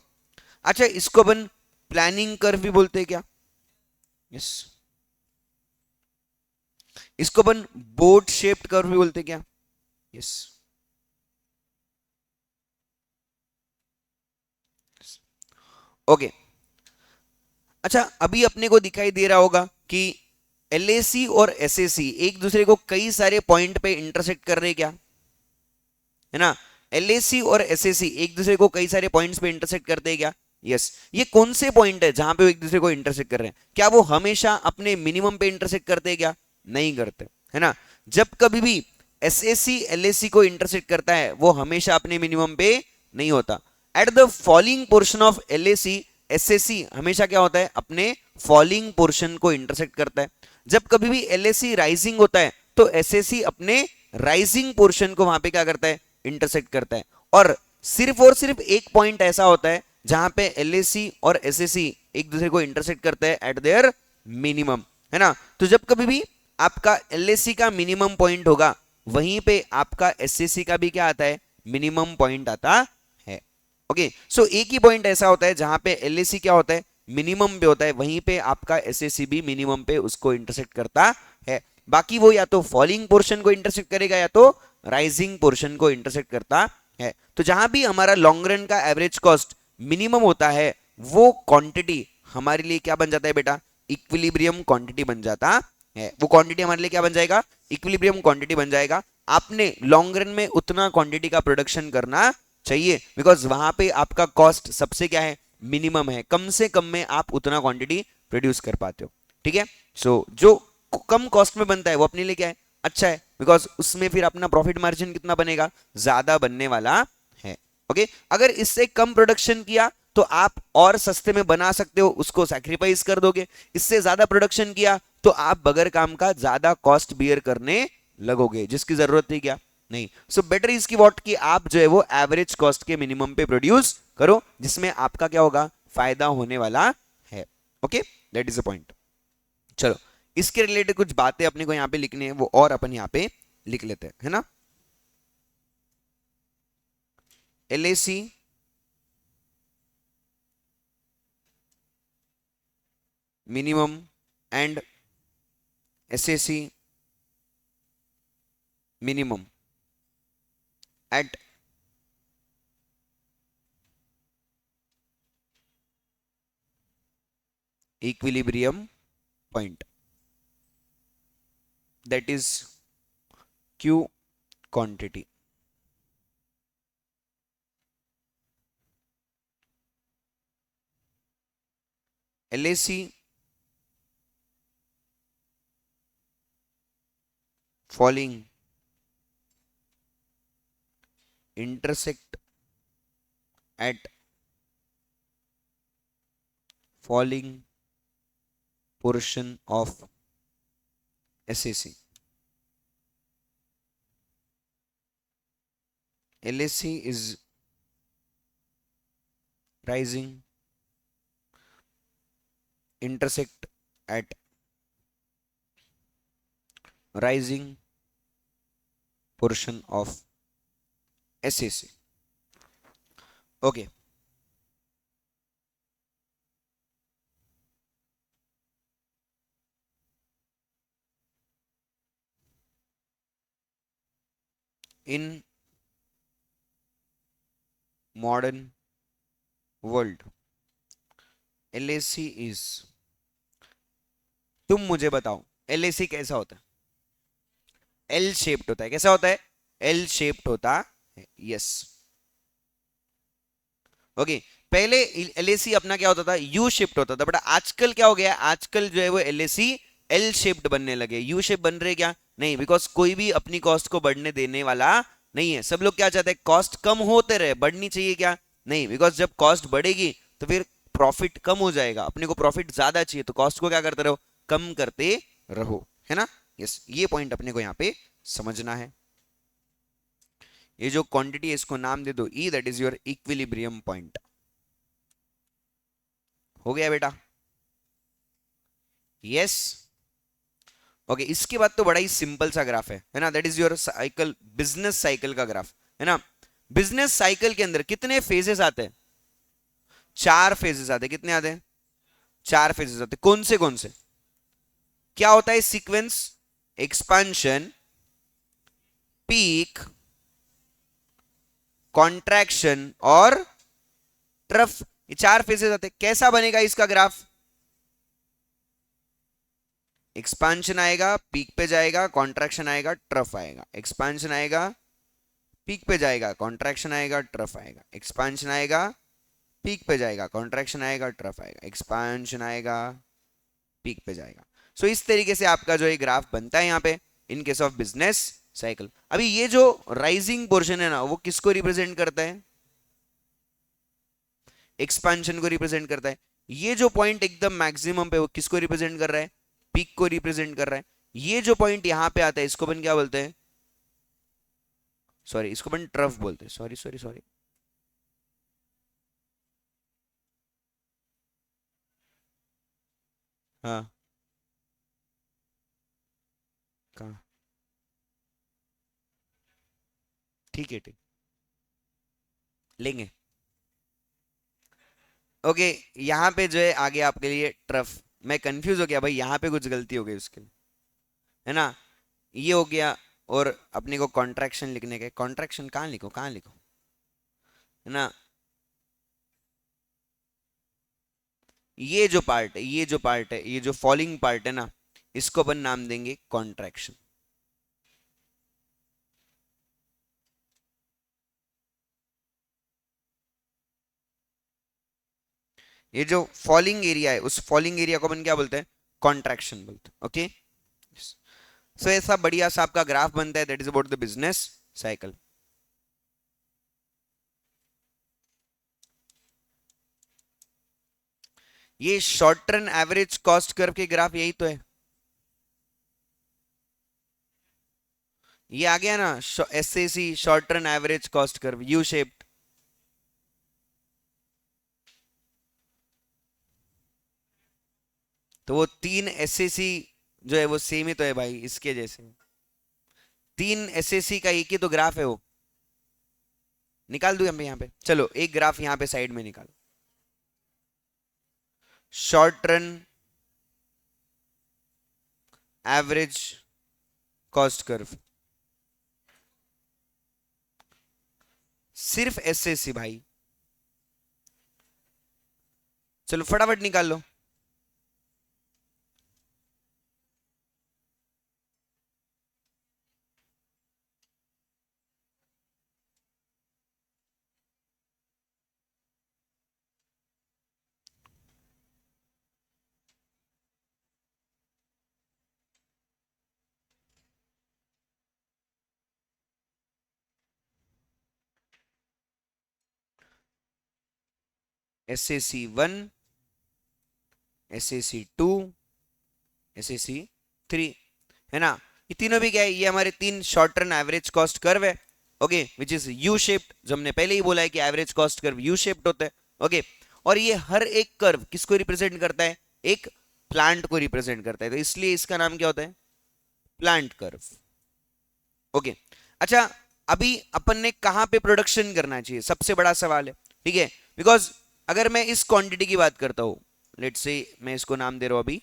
अच्छा, इसको अपन प्लानिंग कर्व भी बोलते हैं क्या, यस, इसको अपन बोट शेप्ड कर्व भी बोलते हैं क्या, यस। ओके, अच्छा, अभी अपने को दिखाई दे रहा होगा कि एलएसी और एसएसी एक दूसरे को कई सारे पॉइंट पे इंटरसेक्ट कर रहे हैं क्या, है ना। एलएसी और एसएसी एक दूसरे को कई सारे पॉइंट्स पे इंटरसेक्ट करते हैं क्या, यस। ये कौन से पॉइंट है जहां पे वो एक दूसरे को इंटरसेक्ट कर रहे हैं, क्या वो हमेशा अपने मिनिमम पे इंटरसेक्ट करते हैं क्या, नहीं करते, है ना। जब कभी भी एसएसी एलएसी को इंटरसेक्ट करता है वो हमेशा अपने मिनिमम पे नहीं होता। At the falling portion of LAC, SSC हमेशा क्या होता है, अपने फॉलिंग पोर्शन को इंटरसेक्ट करता है। जब कभी भी एलएसी राइजिंग होता है तो एसएसी अपने राइजिंग पोर्शन को वहां पे क्या करता है, इंटरसेक्ट करता है। और सिर्फ एक पॉइंट ऐसा होता है जहां पे एलएसी और एसएसी एक दूसरे को इंटरसेक्ट करते हैं एट देयर मिनिमम, है ना। तो जब कभी भी आपका एलएसी का मिनिमम पॉइंट होगा, वहीं पे आपका एसएसी का भी क्या आता है, मिनिमम पॉइंट आता है। ओके, सो एक ही पॉइंट ऐसा होता है जहां पे एलएसी क्या होता है, मिनिमम पे होता है, वहीं पे आपका एसएसी भी मिनिमम पे उसको इंटरसेक्ट करता है। बाकी वो या तो फॉलिंग पोर्शन को इंटरसेक्ट करेगा या तो राइजिंग पोर्शन को इंटरसेक्ट करता है। तो जहां भी हमारा लॉन्ग रन का एवरेज कॉस्ट मिनिमम होता है, वो क्वांटिटी हमारे लिए क्या बन जाता है बेटा, इक्विलिब्रियम क्वांटिटी बन जाता है। वो क्वांटिटी हमारे लिए क्या बन जाएगा, इक्विलिब्रियम क्वांटिटी बन जाएगा। आपने लॉन्ग रन में उतना क्वांटिटी का प्रोडक्शन करना चाहिए, बिकॉज वहां पे आपका कॉस्ट सबसे क्या है, मिनिमम है, कम से कम में आप उतना क्वांटिटी प्रोड्यूस कर पाते हो, ठीक है। सो जो कम कॉस्ट में बनता है वो अपने लिए क्या है, अच्छा है, बिकॉज उसमें फिर अपना प्रॉफिट मार्जिन कितना बनेगा, ज्यादा बनने वाला है। ओके, अगर इससे कम प्रोडक्शन किया तो आप और सस्ते में बना सकते हो, उसको सैक्रिफाइस कर दोगे। इससे ज्यादा प्रोडक्शन किया तो आप बगैर काम का ज्यादा कॉस्ट बियर करने लगोगे, जिसकी जरूरत थी क्या, नहीं। सो बेटर इसकी वॉट की आप जो है वो एवरेज कॉस्ट के मिनिमम पे प्रोड्यूस करो, जिसमें आपका क्या होगा, फायदा होने वाला है। Okay, that is a point. चलो, इसके रिलेटेड कुछ बातें अपने को यहाँ पे लिखनी है, वो और अपन यहाँ पे लिख लेते हैं, है ना। LAC minimum and SAC minimum at equilibrium point, that is Q quantity. LAC falling intersect at falling portion of SAC. LAC is rising intersect at rising portion of SAC. Okay. In modern world, LAC is, तुम मुझे बताओ LAC कैसा होता है? L shaped होता है। कैसा होता है? एल शेप्ड होता है। Yes, okay. पहले LAC अपना क्या होता था? यू शेप्ड होता था, बट आजकल क्या हो गया? आजकल जो है वो LAC एल शेप्ड बनने लगे। यू शेप बन रहे क्या? नहीं, बिकॉज कोई भी अपनी कॉस्ट को बढ़ने देने वाला नहीं है। सब लोग क्या चाहते हैं? कॉस्ट कम होते रहे, बढ़नी चाहिए क्या? नहीं, बिकॉज जब कॉस्ट बढ़ेगी तो फिर प्रॉफिट कम हो जाएगा। अपने को प्रॉफिट ज्यादा चाहिए तो कॉस्ट को क्या करते रहो? कम करते रहो, है ना। यस, ये पॉइंट अपने को यहाँ पे समझना है। ये जो क्वांटिटी है इसको नाम दे दो E, that is your equilibrium point. हो गया बेटा? Yes, okay. इसके बाद तो बड़ा ही सिंपल सा ग्राफ है ना, that is your cycle, business cycle का ग्राफ, है ना। बिजनेस साइकिल के अंदर कितने फेजेस आते हैं? 4 फेजेस आते हैं। कितने आते हैं? 4 फेजेस आते हैं। कौन से? क्या होता है सीक्वेंस? एक्सपांशन, पीक, कॉन्ट्रैक्शन और ट्रफ। ये 4 फेजेस आते हैं। कैसा बनेगा इसका ग्राफ? एक्सपांशन आएगा, पीक पे जाएगा, कॉन्ट्रैक्शन आएगा, ट्रफ आएगा। एक्सपांशन आएगा, पीक पे जाएगा, कॉन्ट्रैक्शन आएगा, ट्रफ आएगा। एक्सपांशन आएगा, पीक पे जाएगा, कॉन्ट्रैक्शन आएगा, ट्रफ आएगा। एक्सपांशन आएगा, पीक पे जाएगा। सो इस तरीके से आपका जो ये ग्राफ बनता है यहाँ पे इन केस ऑफ बिजनेस साइकिल। अभी ये जो राइजिंग पोर्शन है ना, वो किसको रिप्रेजेंट करता है? एक्सपांशन को रिप्रेजेंट करता है। ये जो पॉइंट एकदम मैक्सिमम पे, वो किसको रिप्रेजेंट कर रहा है? पीक को रिप्रेजेंट कर रहा है। ये जो पॉइंट यहां पे आता है इसको अपन क्या बोलते हैं? सॉरी, इसको अपन ट्रफ बोलते हैं। सॉरी सॉरी सॉरी, हाँ, कहाँ? ठीक है, ठीक, लेंगे। ओके, यहाँ पे जो है आगे आपके लिए ट्रफ। मैं कंफ्यूज हो गया भाई, यहाँ पे कुछ गलती हो गई उसके लिए, है ना। ये हो गया। और अपने को कॉन्ट्रैक्शन लिखने के, कॉन्ट्रैक्शन कहाँ लिखो, कहाँ लिखो, है ना। ये जो पार्ट है, ये जो पार्ट है, ये जो फॉलिंग पार्ट है ना, इसको अपन नाम देंगे कॉन्ट्रैक्शन। ये जो फॉलिंग एरिया है, उस फॉलिंग एरिया को अपन क्या बोलते हैं? कॉन्ट्रैक्शन बोलते हैं। ओके, सो ऐसा बढ़िया सा आपका ग्राफ बनता है, that is about the business cycle. ये short term average cost curve के ग्राफ यही तो है। ये आ गया ना, SAC, short term average cost curve, U shaped. तो वो 3 एसएसी जो है वो सेम ही तो है भाई, इसके जैसे 3 एसएसी का एक ही तो ग्राफ है वो। निकाल दूं हम यहाँ पे, चलो एक ग्राफ यहाँ पे साइड में निकालो। Short run average cost curve, सिर्फ एसएसी भाई, चलो फटाफट निकाल लो। SAC1, SAC2, SAC3, है ना। ये तीनों भी क्या है, ये हमारे 3 short term average cost curve है। Okay, which is U shaped, जो हमने पहले ही बोला है कि average cost curve U shaped होता है। ओके, और ये हर एक कर्व किसको रिप्रेजेंट करता है, एक प्लांट को रिप्रेजेंट करता है, तो इसलिए इसका नाम क्या होता है, प्लांट कर्व। ओके, अच्छा अभी अपन ने कहां पे प्रोडक्शन करना चाहिए, सबसे बड़ा सवाल है, ठीक है। बिकॉज अगर मैं इस क्वांटिटी की बात करता हूं, लेट्स से मैं इसको नाम दे रहा हूं अभी,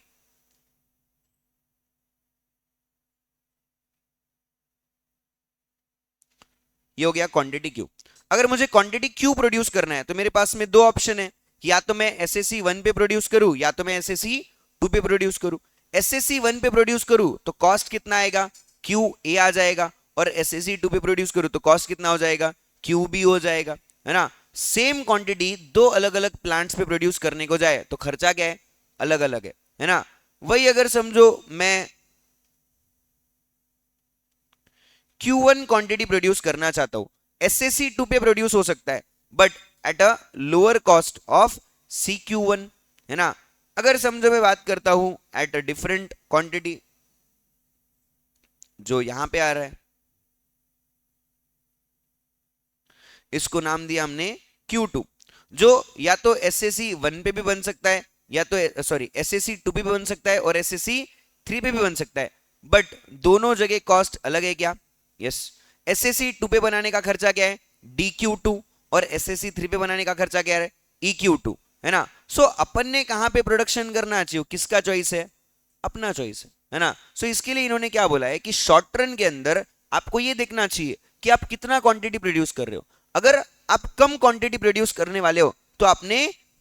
ये हो गया क्वांटिटी क्यू। अगर मुझे क्वांटिटी क्यू प्रोड्यूस करना है तो मेरे पास में दो ऑप्शन है, या तो मैं एसएससी 1 पे प्रोड्यूस करूं या तो मैं एसएससी 2 पे प्रोड्यूस करूं। एसएससी 1 पे प्रोड्यूस करूं तो कॉस्ट कितना आएगा, क्यू ए आ जाएगा, और एसएससी 2 पे प्रोड्यूस करूं तो कॉस्ट कितना हो जाएगा, क्यू बी हो जाएगा, है ना। सेम क्वांटिटी दो अलग अलग प्लांट्स पे प्रोड्यूस करने को जाए तो खर्चा क्या है, अलग अलग है ना। वही अगर समझो मैं Q1 क्वांटिटी प्रोड्यूस करना चाहता हूं, SAC2 पे प्रोड्यूस हो सकता है but at a lower cost of CQ1, है ना। अगर समझो मैं बात करता हूं एट अ डिफरेंट क्वांटिटी, जो यहां पे आ रहा है, इसको नाम दिया हमने Q2, जो या तो SAC1 पे भी बन सकता है, या तो सॉरी SAC2 पे भी बन सकता है और SAC3 पे भी बन सकता है, बट दोनों जगह कॉस्ट अलग है क्या, यस। SAC2 पे बनाने का खर्चा क्या है, DQ2, और SAC3 पे बनाने का खर्चा क्या है, EQ2, है ना। सो अपन ने कहां पे प्रोडक्शन करना चाहिए, किसका चॉइस है, अपना चॉइस है ना। सो इसके लिए इन्होंने क्या बोला है कि शॉर्ट रन के अंदर आपको ये देखना चाहिए कि आप कितना क्वांटिटी प्रोड्यूस कर रहे हो। अगर आप कम क्वांटिटी प्रोड्यूस करने वाले हो तो आपने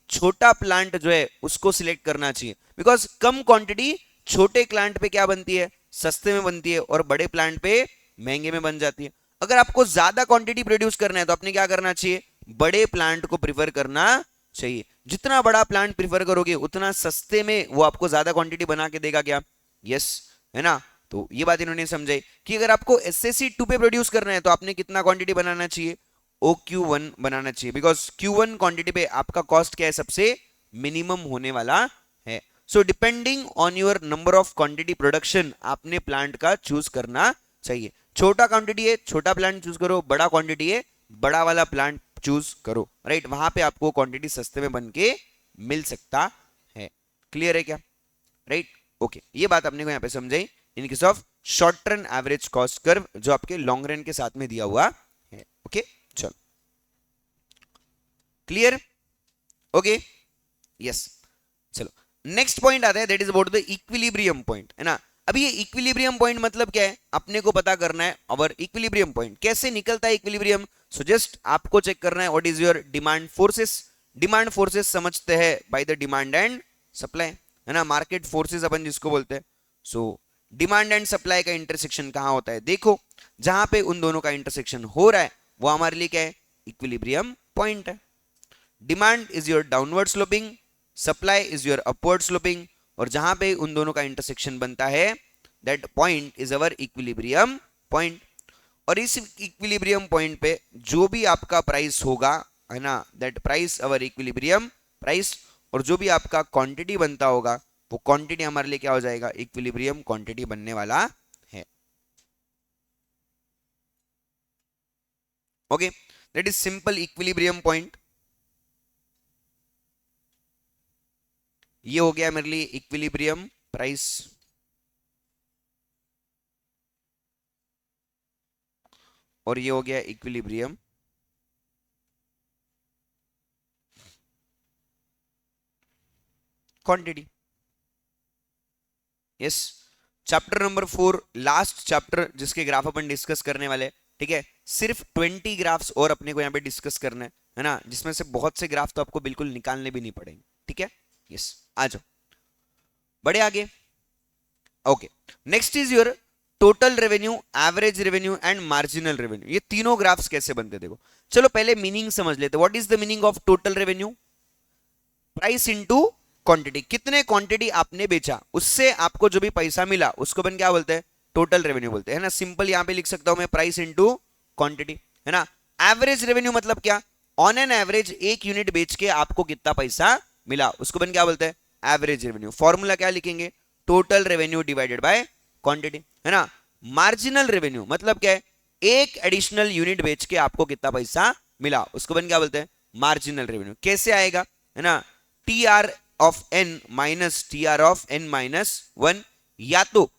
छोटा प्लांट जो है उसको सिलेक्ट करना चाहिए, बिकॉज कम क्वांटिटी छोटे प्लांट पे क्या बनती है, सस्ते में बनती है, और बड़े प्लांट पे महंगे में बन जाती है। अगर आपको ज्यादा क्वांटिटी प्रोड्यूस करना है तो आपने क्या करना चाहिए, बड़े प्लांट को प्रिफर करना चाहिए। जितना बड़ा प्लांट प्रिफर करोगे उतना सस्ते में वो आपको ज्यादा क्वांटिटी बना के देगा क्या, यस, है ना। तो ये बात इन्होंने समझाई कि अगर आपको SAC2 पे प्रोड्यूस करना है तो आपने कितना क्वांटिटी बनाना चाहिए, OQ1 बनाना चाहिए, बिकॉज Q1 क्वांटिटी पे आपका कॉस्ट क्या है, सबसे मिनिमम होने वाला है। So depending on your number of quantity production आपने प्लांट का चूज करना चाहिए। छोटा क्वांटिटी है छोटा प्लांट चूज करो, बड़ा क्वांटिटी है बड़ा वाला प्लांट चूज करो, राइट। वहां पे आपको क्वांटिटी सस्ते में बन के मिल सकता है। क्लियर है क्या, राइट। ओके, ये बात अपने को यहाँ पे समझाई इन case of short term average cost curve जो आपके लॉन्ग रन के साथ में दिया हुआ है। ओके, चलो क्लियर, ओके, यस। चलो नेक्स्ट पॉइंट आता है, that is about the equilibrium point, है ना। अभी ये इक्विलिब्रियम पॉइंट मतलब क्या है, अपने को पता करना है और इक्विलिब्रियम पॉइंट कैसे निकलता है इक्विलिब्रियम। सो जस्ट आपको चेक करना है what is your demand forces. Demand forces समझते हैं by the demand and supply, है ना, मार्केट फोर्सेस अपन जिसको बोलते हैं। सो डिमांड एंड सप्लाई का इंटरसेक्शन कहां होता है, देखो जहां पे उन दोनों का इंटरसेक्शन हो रहा है वो हमारे लिए क्या है, इक्विलिब्रियम पॉइंट है। Demand is your downward sloping, supply is your upward sloping, और जहां पे उन दोनों का इंटरसेक्शन बनता है that point is our equilibrium point. और इस इक्विलिब्रियम पॉइंट पे जो भी आपका प्राइस होगा, है ना, that price our equilibrium price, और जो भी आपका क्वांटिटी बनता होगा वो क्वांटिटी हमारे लिए क्या हो जाएगा, इक्विलिब्रियम क्वांटिटी बनने वाला है। Okay, that is simple equilibrium point. ये हो गया मेरे लिए इक्विलिब्रियम प्राइस, और ये हो गया equilibrium quantity. Yes, chapter number 4 last chapter जिसके ग्राफ अपन डिस्कस करने वाले, ठीक है। सिर्फ 20 ग्राफ्स और अपने को यहाँ पे डिस्कस करना है ना, जिसमें से बहुत से ग्राफ तो आपको बिल्कुल निकालने भी नहीं पड़ेंगे, ठीक है। यस, आ जाओ, बड़े आगे। Okay, next is your total revenue, average revenue and marginal revenue. ये तीनों ग्राफ्स कैसे बनते देखो। चलो पहले मीनिंग समझ लेते। What is the meaning of total revenue? Price into quantity, कितने क्वांटिटी आपने बेचा उससे आपको जो भी पैसा मिला उसको अपन क्या बोलते हैं? टोटल रेवेन्यू बोलते हैं, है ना। सिंपल यहां पे लिख सकता हूं मैं, प्राइस इनटू क्वांटिटी, है ना। एवरेज रेवेन्यू मतलब क्या? ऑन एन एवरेज एक यूनिट बेच के आपको कितना पैसा मिला उसको अपन क्या बोलते हैं? Average revenue. फॉर्मूला क्या लिखेंगे? Total revenue divided by quantity, है ना। मार्जिनल रेवेन्यू मतलब क्या है? एक एडिशनल यूनिट बेच के आपको कितना पैसा मिला उसको अपन क्या बोलते हैं? Marginal revenue. कैसे आएगा, है ना? T R of n minus T R of n minus 1, या तो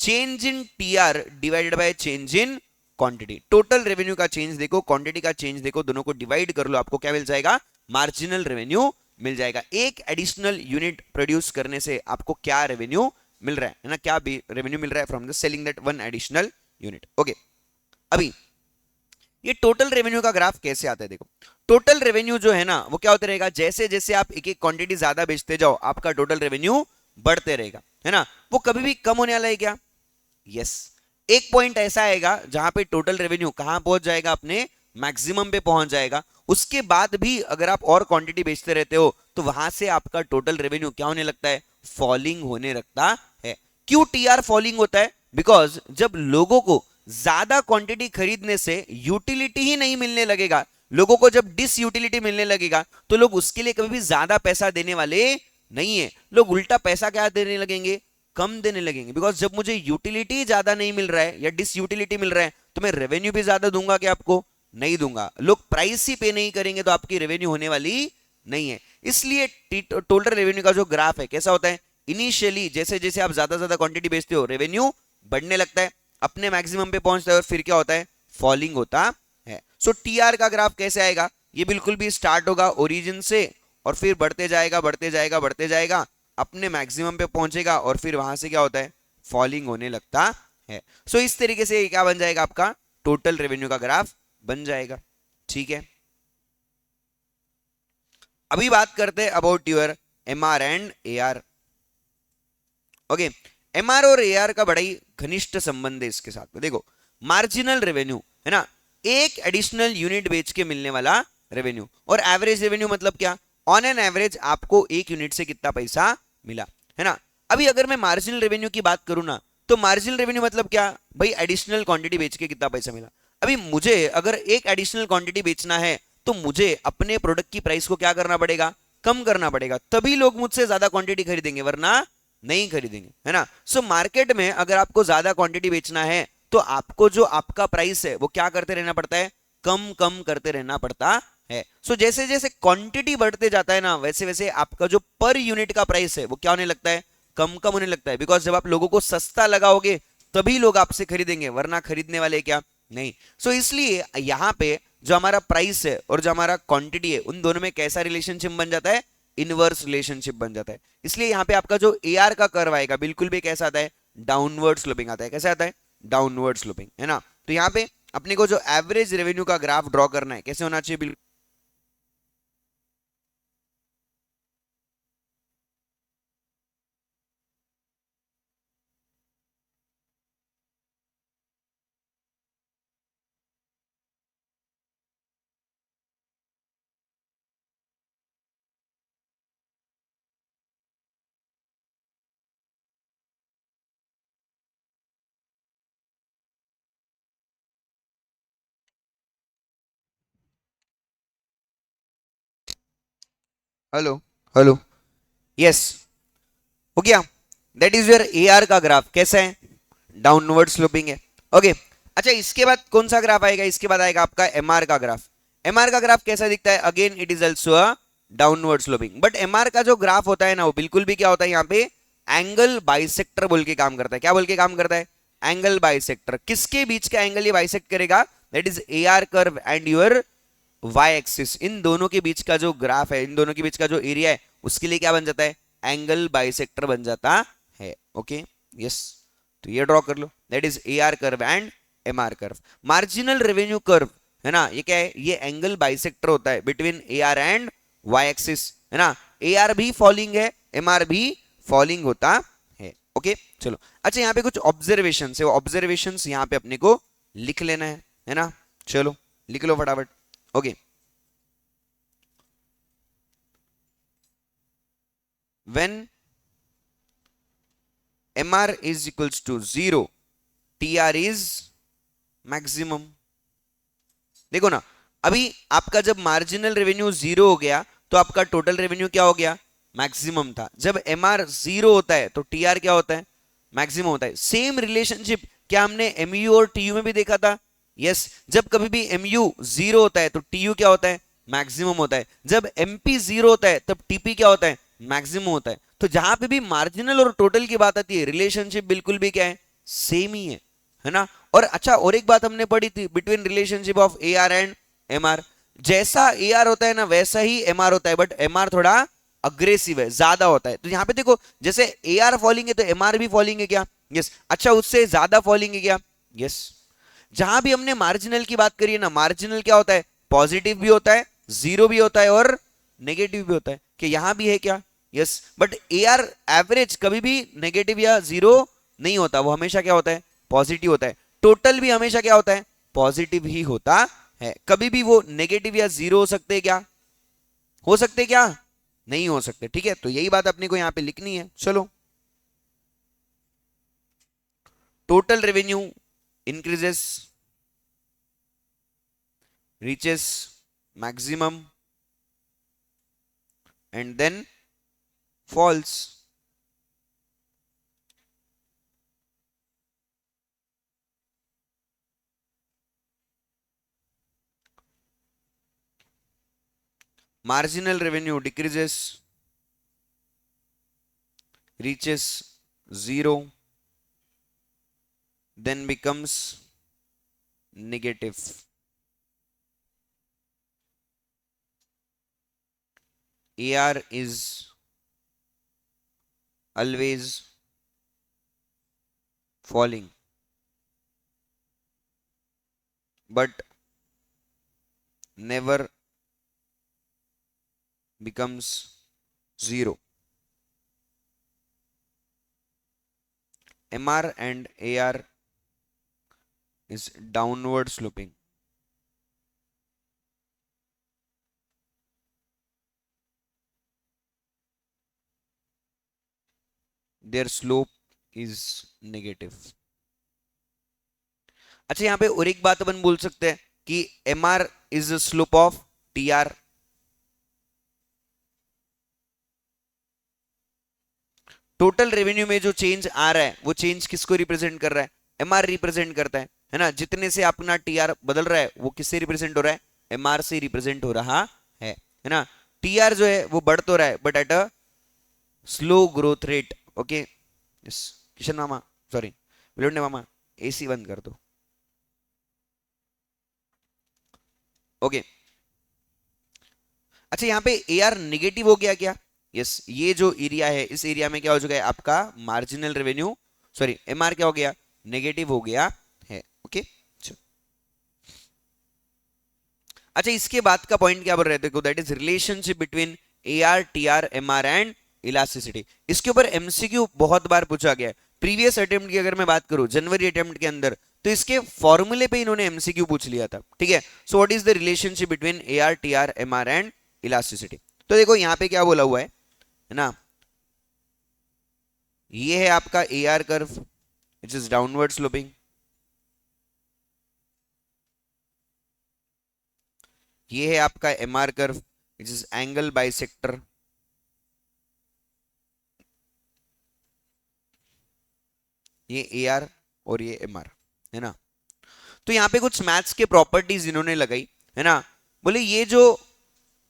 change in T R divided by change in quantity. Total revenue का चेंज देखो, क्वांटिटी का चेंज देखो, दोनों को डिवाइड कर लो, आपको क्या मिल जाएगा? मार्जिनल रेवेन्यू मिल जाएगा। एक एडिशनल यूनिट प्रोड्यूस करने से आपको क्या रेवेन्यू मिल रहा है ना, क्या रेवेन्यू मिल रहा है from the selling that one additional unit. Okay, अभी ये टोटल रेवेन्यू का ग्राफ कैसे आता है देखो। टोटल रेवेन्यू जो है ना वो क्या होता रहेगा? जैसे जैसे आप एक एक क्वांटिटी ज्यादा बेचते जाओ आपका टोटल रेवेन्यू बढ़ते रहेगा, है ना। वो कभी भी कम होने वाला है क्या? यस, एक पॉइंट ऐसा आएगा जहां पे टोटल रेवेन्यू कहां पहुंच जाएगा? अपने मैक्सिमम पे पहुंच जाएगा। उसके बाद भी अगर आप और क्वांटिटी बेचते रहते हो तो वहां से आपका टोटल रेवेन्यू क्या होने लगता है? फॉलिंग होने लगता है। क्यों टीआर फॉलिंग होता है? बिकॉज जब लोगों को ज्यादा क्वांटिटी खरीदने से यूटिलिटी ही नहीं मिलने लगेगा, लोगों को जब डिस यूटिलिटी मिलने लगेगा तो लोग उसके लिए कभी भी ज्यादा पैसा देने वाले नहीं है। लोग उल्टा पैसा क्या देने लगेंगे? कम देने लगेंगे। बिकॉज जब मुझे यूटिलिटी ज्यादा नहीं मिल रहा है या डिस यूटिलिटी मिल रहा है तो मैं रेवेन्यू भी ज्यादा दूंगा क्या? आपको नहीं दूंगा। लोग प्राइस ही पे नहीं करेंगे तो आपकी रेवेन्यू होने वाली नहीं है। इसलिए टोटल रेवेन्यू का जो ग्राफ है कैसा होता है? इनिशियली जैसे जैसे आप ज्यादा ज्यादा क्वांटिटी बेचते हो रेवेन्यू बढ़ने लगता है, अपने मैक्सिमम पे पहुंचता है और फिर क्या होता है? फॉलिंग होता है। सो टीआर का ग्राफ कैसे आएगा? ये बिल्कुल भी स्टार्ट होगा ओरिजिन से और फिर बढ़ते जाएगा बढ़ते जाएगा बढ़ते जाएगा, अपने मैक्सिमम पे पहुंचेगा और फिर वहां से क्या होता है? फॉलिंग होने लगता है। सो इस तरीके से क्या बन जाएगा? आपका टोटल रेवेन्यू का ग्राफ बन जाएगा, ठीक है। अभी बात करते हैं about your MR and AR. Okay, MR और एआर का बड़ा ही घनिष्ठ संबंध है इसके साथ में। देखो, मार्जिनल रेवेन्यू है ना, एक एडिशनल यूनिट बेच के मिलने वाला रेवेन्यू, और एवरेज रेवेन्यू मतलब क्या? ऑन एन एवरेज आपको एक यूनिट से कितना पैसा मिला, है ना। अभी अगर मैं मार्जिनल रेवेन्यू की बात करूं ना तो मार्जिनल रेवेन्यू मतलब क्या भाई? एडिशनल क्वांटिटी बेच के कितना पैसा मिला। अभी मुझे अगर एक एडिशनल क्वांटिटी बेचना है तो मुझे अपने प्रोडक्ट की प्राइस को क्या करना पड़ेगा? कम करना पड़ेगा, तभी लोग मुझसे ज्यादा क्वांटिटी खरीदेंगे, वरना नहीं खरीदेंगे, है ना। सो मार्केट में अगर आपको ज्यादा क्वांटिटी बेचना है तो आपको जो आपका प्राइस है वो क्या करते रहना पड़ता है? कम कम करते रहना पड़ता है। सो जैसे जैसे क्वांटिटी बढ़ते जाता है ना वैसे वैसे आपका जो पर यूनिट का प्राइस है वो क्या होने लगता है? कम कम होने लगता है। बिकॉज जब आप लोगों को सस्ता लगाओगे तभी लोग आपसे खरीदेंगे, वरना खरीदने वाले क्या नहीं। सो इसलिए यहां पे जो हमारा प्राइस है और जो हमारा क्वांटिटी है उन दोनों में कैसा रिलेशनशिप बन जाता है? इनवर्स रिलेशनशिप बन जाता है। इसलिए यहां पे आपका जो एआर का कर्व आएगा बिल्कुल भी कैसा आता है? डाउनवर्ड स्लोपिंग आता है। कैसे आता है? डाउनवर्ड स्लोपिंग, है ना। तो यहां पे अपने को जो एवरेज रेवेन्यू का ग्राफ ड्रॉ करना है कैसे होना चाहिए? बिल्कुल हेलो हेलो, यस, हो गया। दैट इज योर एआर का ग्राफ। कैसा है? डाउनवर्ड स्लोपिंग है। ओके, अच्छा इसके बाद कौन सा ग्राफ आएगा? इसके बाद आएगा आपका एमआर का ग्राफ। एमआर का ग्राफ कैसा दिखता है? Again it is also a downward sloping. But MR का जो ग्राफ होता है ना वो बिल्कुल भी क्या होता है यहाँ पे एंगल बाइसेक्टर बोल के काम करता है। क्या बोल के काम करता है? Angle bisector. किसके बीच का एंगल ये बाइसेक्ट करेगा? That is A R curve and your Y axis. इन दोनों के बीच का जो ग्राफ है, इन दोनों के बीच का जो एरिया है, उसके लिए क्या बन जाता है? एंगल बाइसेक्टर बन जाता है। ओके यस, तो ये ड्रॉ कर लो, that is A R curve and M R curve. Marginal revenue curve है ना, ये क्या है? ये एंगल बाइसेक्टर होता है between A R and Y axis, है ना। ए आर भी फॉलिंग है, एम आर भी फॉलिंग होता है। ओके चलो, अच्छा यहाँ पे कुछ ऑब्जर्वेशन है, वो ऑब्जर्वेशन यहाँ पे अपने को लिख लेना है ना। चलो लिख लो फटाफट। Okay, when mr is equals to 0, tr is maximum। देखो ना, अभी आपका जब मार्जिनल रेवेन्यू 0 हो गया तो आपका टोटल रेवेन्यू क्या हो गया? मैक्सिमम था। जब mr 0 होता है तो tr क्या होता है? मैक्सिमम होता है। सेम रिलेशनशिप क्या हमने mu और tu में भी देखा था? यस, जब कभी भी mu 0 होता है तो tu क्या होता है? मैक्सिमम होता है। जब mp 0 होता है तब tp क्या होता है? मैक्सिमम होता है। तो जहां पे भी मार्जिनल और टोटल की बात आती है, रिलेशनशिप बिल्कुल भी क्या है? सेम ही है ना। और अच्छा, और एक बात हमने पढ़ी थी between relationship of A R and M R, जैसा ए आर होता है ना वैसा ही एम आर होता है, बट एम आर थोड़ा अग्रेसिव है, ज्यादा होता है। तो यहाँ पे देखो, जैसे ए आर फॉलिंग है तो एम आर भी फॉलिंग है क्या? यस। अच्छा, उससे ज्यादा फॉलिंग है क्या? यस। जहां भी हमने मार्जिनल की बात करी है ना, मार्जिनल क्या होता है? पॉजिटिव भी होता है, जीरो भी होता है और नेगेटिव भी होता है। कि यहां भी है क्या? Yes. But A R average कभी भी नेगेटिव या जीरो नहीं होता, वो हमेशा क्या होता है? पॉजिटिव होता है। टोटल भी हमेशा क्या होता है? पॉजिटिव ही होता है। कभी भी वो नेगेटिव या जीरो हो सकते क्या? हो सकते क्या? नहीं हो सकते। ठीक है, तो यही बात अपने को यहां पे लिखनी है। चलो, total revenue increases, reaches maximum and then falls. Marginal revenue decreases, reaches 0, then becomes negative. AR is always falling, but never becomes 0. MR and AR is downward sloping. Their slope is negative. अच्छा, यहाँ पे और एक बात अपन बोल सकते हैं कि MR is the slope of TR। Total revenue में जो चेंज आ रहा है वो चेंज किसको रिप्रेजेंट कर रहा है? एमआर रिप्रेजेंट करता है ना। जितने से अपना टीआर बदल रहा है वो किससे रिप्रेजेंट हो रहा है? एमआर से रिप्रेजेंट हो रहा है ना। टीआर जो है वो बढ़ तो रहा है but at a slow growth rate. Okay yes, Kishan मामा, सॉरी विलोडने मामा, एसी बंद कर दो। ओके, अच्छा यहाँ पे ए आर निगेटिव हो गया क्या? यस, ये जो एरिया है इस एरिया में क्या हो चुका है? आपका मार्जिनल रेवेन्यू, सॉरी एमआर क्या हो गया? नेगेटिव हो गया है। ओके, अच्छा इसके बाद का पॉइंट क्या बोल रहे थे? That is relationship between A R, T R, M R and elasticity. इसके ऊपर एमसीक्यू बहुत बार पूछा गया है। प्रीवियस अटेम्प्ट की अगर मैं बात करूं, जनवरी अटेम्प्ट के अंदर, तो इसके फॉर्मूले पे इन्होंने एमसीक्यू पूछ लिया था। ठीक है, so what is the relationship between A R, T R, M R and elasticity? तो देखो यहाँ पे क्या बोला हुआ है ना, ये है आपका A R curve which is downward sloping, ये है आपका M R curve which is angle bisector, ये ए आर और ये एम आर, है ना। तो यहाँ पे कुछ मैथ्स के प्रॉपर्टीज इन्होंने लगाई, है ना। बोले ये जो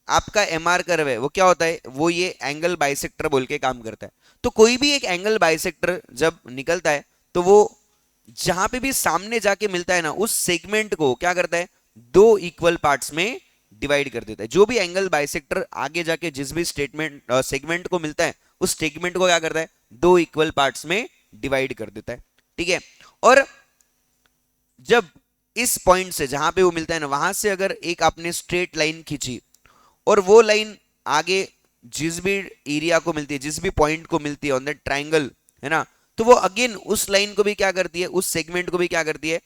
आपका एमआर कर्व है वो क्या होता है, वो ये एंगल बाइसेक्टर बोल के काम करता है। तो कोई भी एक एंगल बाइसेक्टर जब निकलता है तो वो जहां पे भी सामने जाके मिलता है ना, उस सेगमेंट को क्या करता है, दो इक्वल पार्ट्स में डिवाइड कर देता है। जो भी एंगल बाइसेक्टर आगे जाके जिस भी स्टेटमेंट सेगमेंट को मिलता है, उस सेगमेंट को क्या करता है, दो इक्वल पार्ट्स में डिवाइड कर देता है। ठीक है, और जब इस पॉइंट से जहां पे वो मिलता है ना, वहां से अगर एक आपने स्ट्रेट लाइन खींची और वो लाइन आगे जिस भी एरिया को मिलती है, जिस भी पॉइंट को मिलती है ऑन दैट ट्रायंगल, है ना, तो वो अगेन उस लाइन को भी क्या करती है, उस सेगमेंट को भी क्या करती है,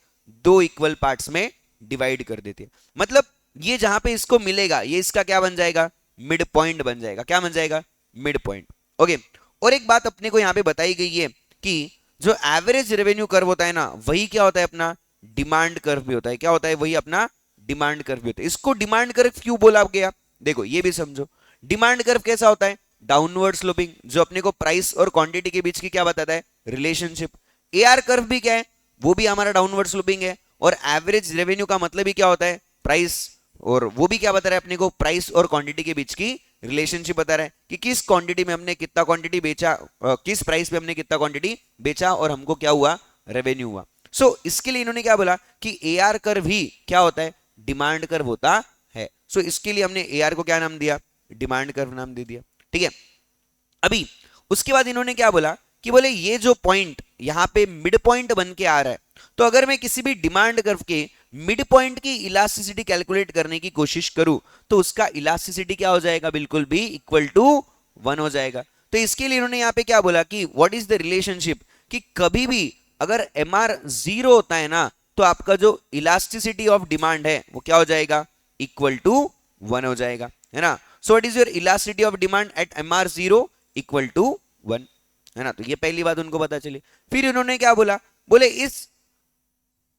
दो इक्वल पार्ट्स में डिवाइड कर देती है। मतलब ये जहां पे इसको मिलेगा, ये इसका क्या बन जाएगा, मिड पॉइंट बन जाएगा। क्या बन जाएगा, मिड पॉइंट। ओके, और एक बात अपने को यहां पे बताई गई है कि जो एवरेज रेवेन्यू कर्व होता है ना, वही क्या होता है, अपना डिमांड कर्व भी होता है। क्या होता है, वही अपना डिमांड कर्व भी होता है। इसको डिमांड कर्व क्यों बोला गया, देखो ये भी समझो। डिमांड कर्व कैसा होता है, डाउनवर्ड स्लोपिंग, जो अपने को प्राइस और क्वांटिटी के बीच की क्या बताता है, रिलेशनशिप। एआर कर्व भी क्या है, वो भी हमारा डाउनवर्ड स्लोपिंग है। और एवरेज रेवेन्यू का मतलब ही क्या होता है, प्राइस, और वो भी क्या बता रहा है अपने को, प्राइस और क्वांटिटी के बीच की रिलेशनशिप बता रहा है कि किस क्वांटिटी में हमने कितना क्वांटिटी बेचा, किस प्राइस पे हमने कितना क्वांटिटी बेचा और हमको क्या हुआ, रेवेन्यू हुआ। सो इसके लिए इन्होंने क्या बोला कि एआर कर्व ही क्या होता है, डिमांड कर्व होता है। सो इसके लिए हमने एआर को क्या नाम दिया, डिमांड कर्व नाम दे दिया। ठीक है, अभी उसके बाद इन्होंने क्या बोला कि बोले ये जो पॉइंट यहां पे मिड पॉइंट बन के आ रहा है, तो अगर मैं किसी भी डिमांड कर्व के मिड पॉइंट की इलास्टिसिटी कैलकुलेट करने की कोशिश करूं, तो उसका इलास्टिसिटी क्या हो जाएगा, बिल्कुल भी इक्वल टू 1 हो जाएगा। तो इसके लिए इन्होंने यहां पे क्या बोला कि व्हाट इज द रिलेशनशिप, कि कभी भी अगर एमआर 0 होता है ना, तो आपका जो इलास्टिसिटी ऑफ डिमांड है वो क्या हो जाएगा, इक्वल टू 1 हो जाएगा, है ना। So what is your elasticity of demand at MR 0 equal to 1, है ना। तो ये पहली बात उनको पता चली। फिर उन्होंने क्या बोला, बोले इस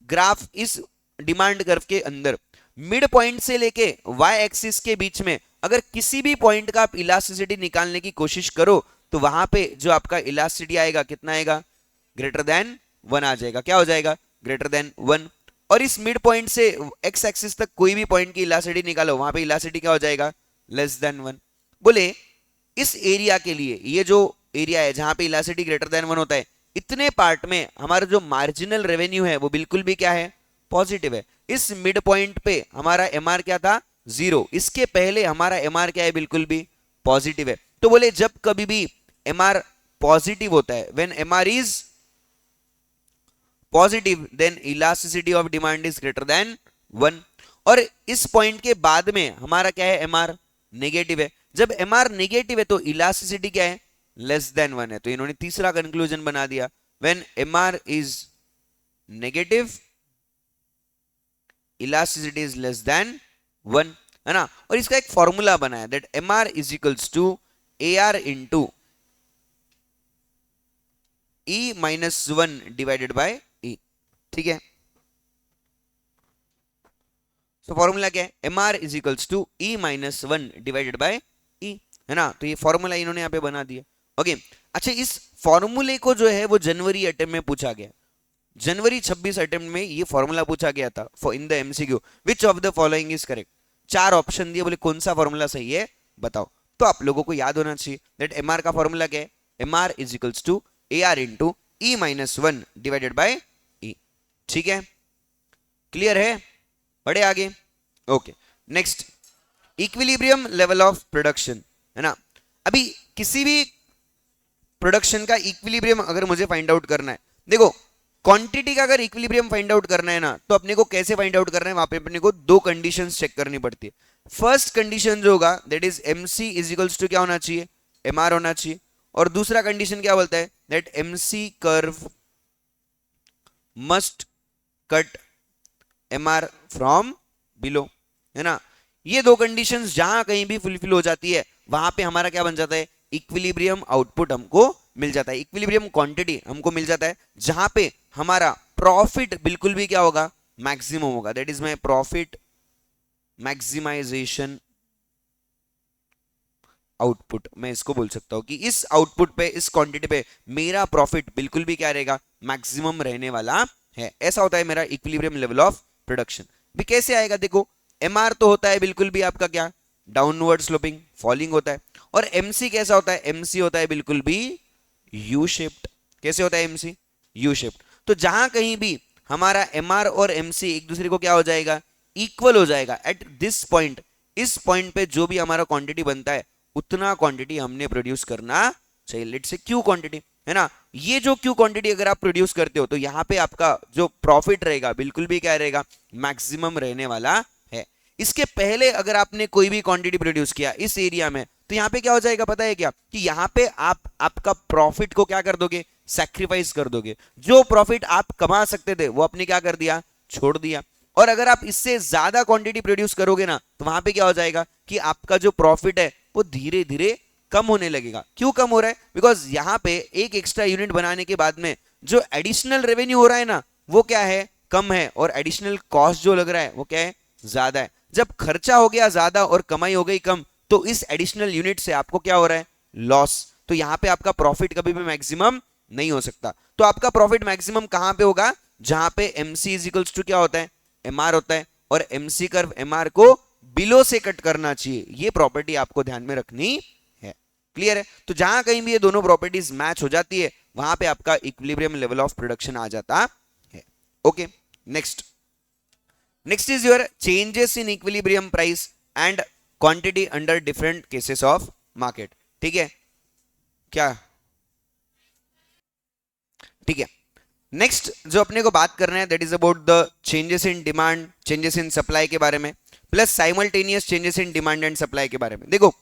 ग्राफ, इस डिमांड कर्व के अंदर मिड पॉइंट से लेके वाई एक्सिस के बीच में अगर किसी भी पॉइंट का आप इलास्टिसिटी निकालने की कोशिश करो, तो वहां पे जो आपका इलास्टिसिटी आएगा कितना आएगा, ग्रेटर देन 1 आ जाएगा। क्या हो जाएगा, ग्रेटर देन 1। और इस मिड पॉइंट से एक्स एक्सिस तक कोई भी पॉइंट की इलास्टिसिटी निकालो, वहां पे इलास्टिसिटी क्या हो जाएगा, लेस देन 1। बोले इस एरिया के लिए, ये जो एरिया है जहां पे इलास्टिसिटी ग्रेटर देन 1 होता है, इतने पार्ट में हमारा जो मार्जिनल रेवेन्यू है वो बिल्कुल भी क्या है, पॉजिटिव है। इस मिड पॉइंट पे हमारा एमआर क्या था, 0, इसके पहले हमारा एमआर क्या है, बिल्कुल भी पॉजिटिव है। तो बोले जब कभी भी एमआर पॉजिटिव होता है, when MR is positive then elasticity of demand is greater than 1। और इस पॉइंट के बाद में हमारा क्या है, एमआर नेगेटिव है। जब एमआर नेगेटिव है तो इलास्टिसिटी क्या है, लेस देन 1 है। तो इन्होंने तीसरा कंक्लूजन बना दिया, when MR is negative elasticity is less than 1, है ना। और इसका एक फॉर्मूला बनाया, that MR is equals to AR into E minus 1 divided by E. ठीक है, सो फॉर्मूला क्या है, MR is equals to E minus 1 divided by E, है ना। तो ये फॉर्मूला इन्होंने यहां पे बना दिया। ओके, अच्छा, इस फॉर्मूले को जो है वो जनवरी अटेम्प्ट में पूछा गया, जनवरी 26 अटेम्प्ट में ये फॉर्मूला पूछा गया था for in the MCQ, which of the following is correct. 4 option दिए, बोले कौन सा फॉर्मूला सही है बताओ। तो आप लोगों को याद होना चाहिए दैट एमआर का फॉर्मूला क्या है, MR is equals to AR into E minus 1 divided by E. ठीक है, क्लियर है, बढ़े आगे। Okay, next, equilibrium level of production, है ना। अभी किसी भी प्रोडक्शन का इक्विलिब्रियम अगर मुझे फाइंड आउट करना है, देखो क्वांटिटी का अगर इक्विलिब्रियम फाइंड आउट करना है ना, तो अपने को कैसे फाइंड आउट करना है, वहां पे अपने को 2 कंडीशंस चेक करनी पड़ती है। फर्स्ट कंडीशन जो होगा that is MC is equals to क्या होना चाहिए, एमआर होना चाहिए। और दूसरा कंडीशन क्या बोलता है, that MC curve must cut MR from below, है ना। ये 2 कंडीशंस जहां कहीं भी फुलफिल हो जाती है, वहां पे हमारा क्या बन जाता है, इक्विलिब्रियम आउटपुट हमको मिल जाता है, इक्विलिब्रियम क्वांटिटी हमको मिल जाता है, जहां पे हमारा प्रॉफिट बिल्कुल भी क्या होगा, मैक्सिमम होगा। That is my profit maximisation output, मैं इसको बोल सकता हूं कि इस आउटपुट पे, इस क्वांटिटी पे मेरा प्रॉफिट बिल्कुल भी क्या रहेगा, मैक्सिमम रहने वाला है। ऐसा होता है मेरा इक्विलिब्रियम लेवल ऑफ प्रोडक्शन। भी कैसे आएगा, देखो एमआर तो होता है बिल्कुल भी आपका क्या, डाउनवर्ड स्लोपिंग, फॉलिंग होता है। और एमसी कैसा होता है? एमसी होता है बिल्कुल भी यू शेप्ड। कैसे होता है एमसी? You shaped. तो जहां कहीं भी हमारा एमआर और एमसी एक दूसरे को क्या हो जाएगा? इक्वल हो जाएगा एट दिस पॉइंट। इस पॉइंट पे जो भी हमारा क्वांटिटी बनता है उतना क्वांटिटी हमने प्रोड्यूस करना चाहिए। लेट्स से क्यू क्वांटिटी है ना, ये जो क्यू क्वांटिटी अगर आप प्रोड्यूस करते हो तो यहाँ पे आपका जो प्रॉफिट रहेगा बिल्कुल भी क्या रहेगा? मैक्सिमम रहने वाला है। इसके पहले अगर आपने कोई भी क्वांटिटी प्रोड्यूस किया इस एरिया में तो यहाँ पे क्या हो जाएगा पता है क्या? कि यहाँ पे आप आपका प्रॉफिट को क्या कर दोगे? सैक्रिफाइस कर दोगे। जो प्रॉफिट आप कमा सकते थे वो आपने क्या कर दिया? छोड़ दिया। और अगर आप इससे ज्यादा क्वांटिटी प्रोड्यूस करोगे ना तो वहां पे क्या हो जाएगा कि आपका जो प्रॉफिट है वो धीरे धीरे कम होने लगेगा। क्यों कम हो रहा है? बिकॉज यहाँ पे एक एक्स्ट्रा यूनिट बनाने के बाद में जो एडिशनल रेवेन्यू हो रहा है ना वो क्या है? कम है। और एडिशनल कॉस्ट जो लग रहा है वो क्या है? ज्यादा है। जब खर्चा हो गया ज्यादा और कमाई हो गई कम तो इस एडिशनल यूनिट से आपको क्या हो रहा है? लॉस। तो यहाँ पे आपका प्रॉफिट कभी भी मैक्सिमम नहीं हो सकता। तो आपका प्रॉफिट मैक्सिमम कहां पे होगा? जहां पे एमसी इज इक्वल्स टू क्या होता है? एमआर होता है। और एमसी कर्व एमआर को बिलो से कट करना चाहिए। ये प्रॉपर्टी आपको ध्यान में रखनी है। क्लियर है? तो जहां कहीं भी ये दोनों प्रॉपर्टीज मैच हो जाती है वहां पे आपका इक्विलिब्रियम लेवल ऑफ प्रोडक्शन आ जाता है। Okay, next is your changes in equilibrium price and quantity under different cases of market. ठीक है क्या? ठीक है। नेक्स्ट जो अपने को बात करना है that is about the changes in demand, changes in supply के बारे में, plus simultaneous changes in demand and supply के बारे में। देखो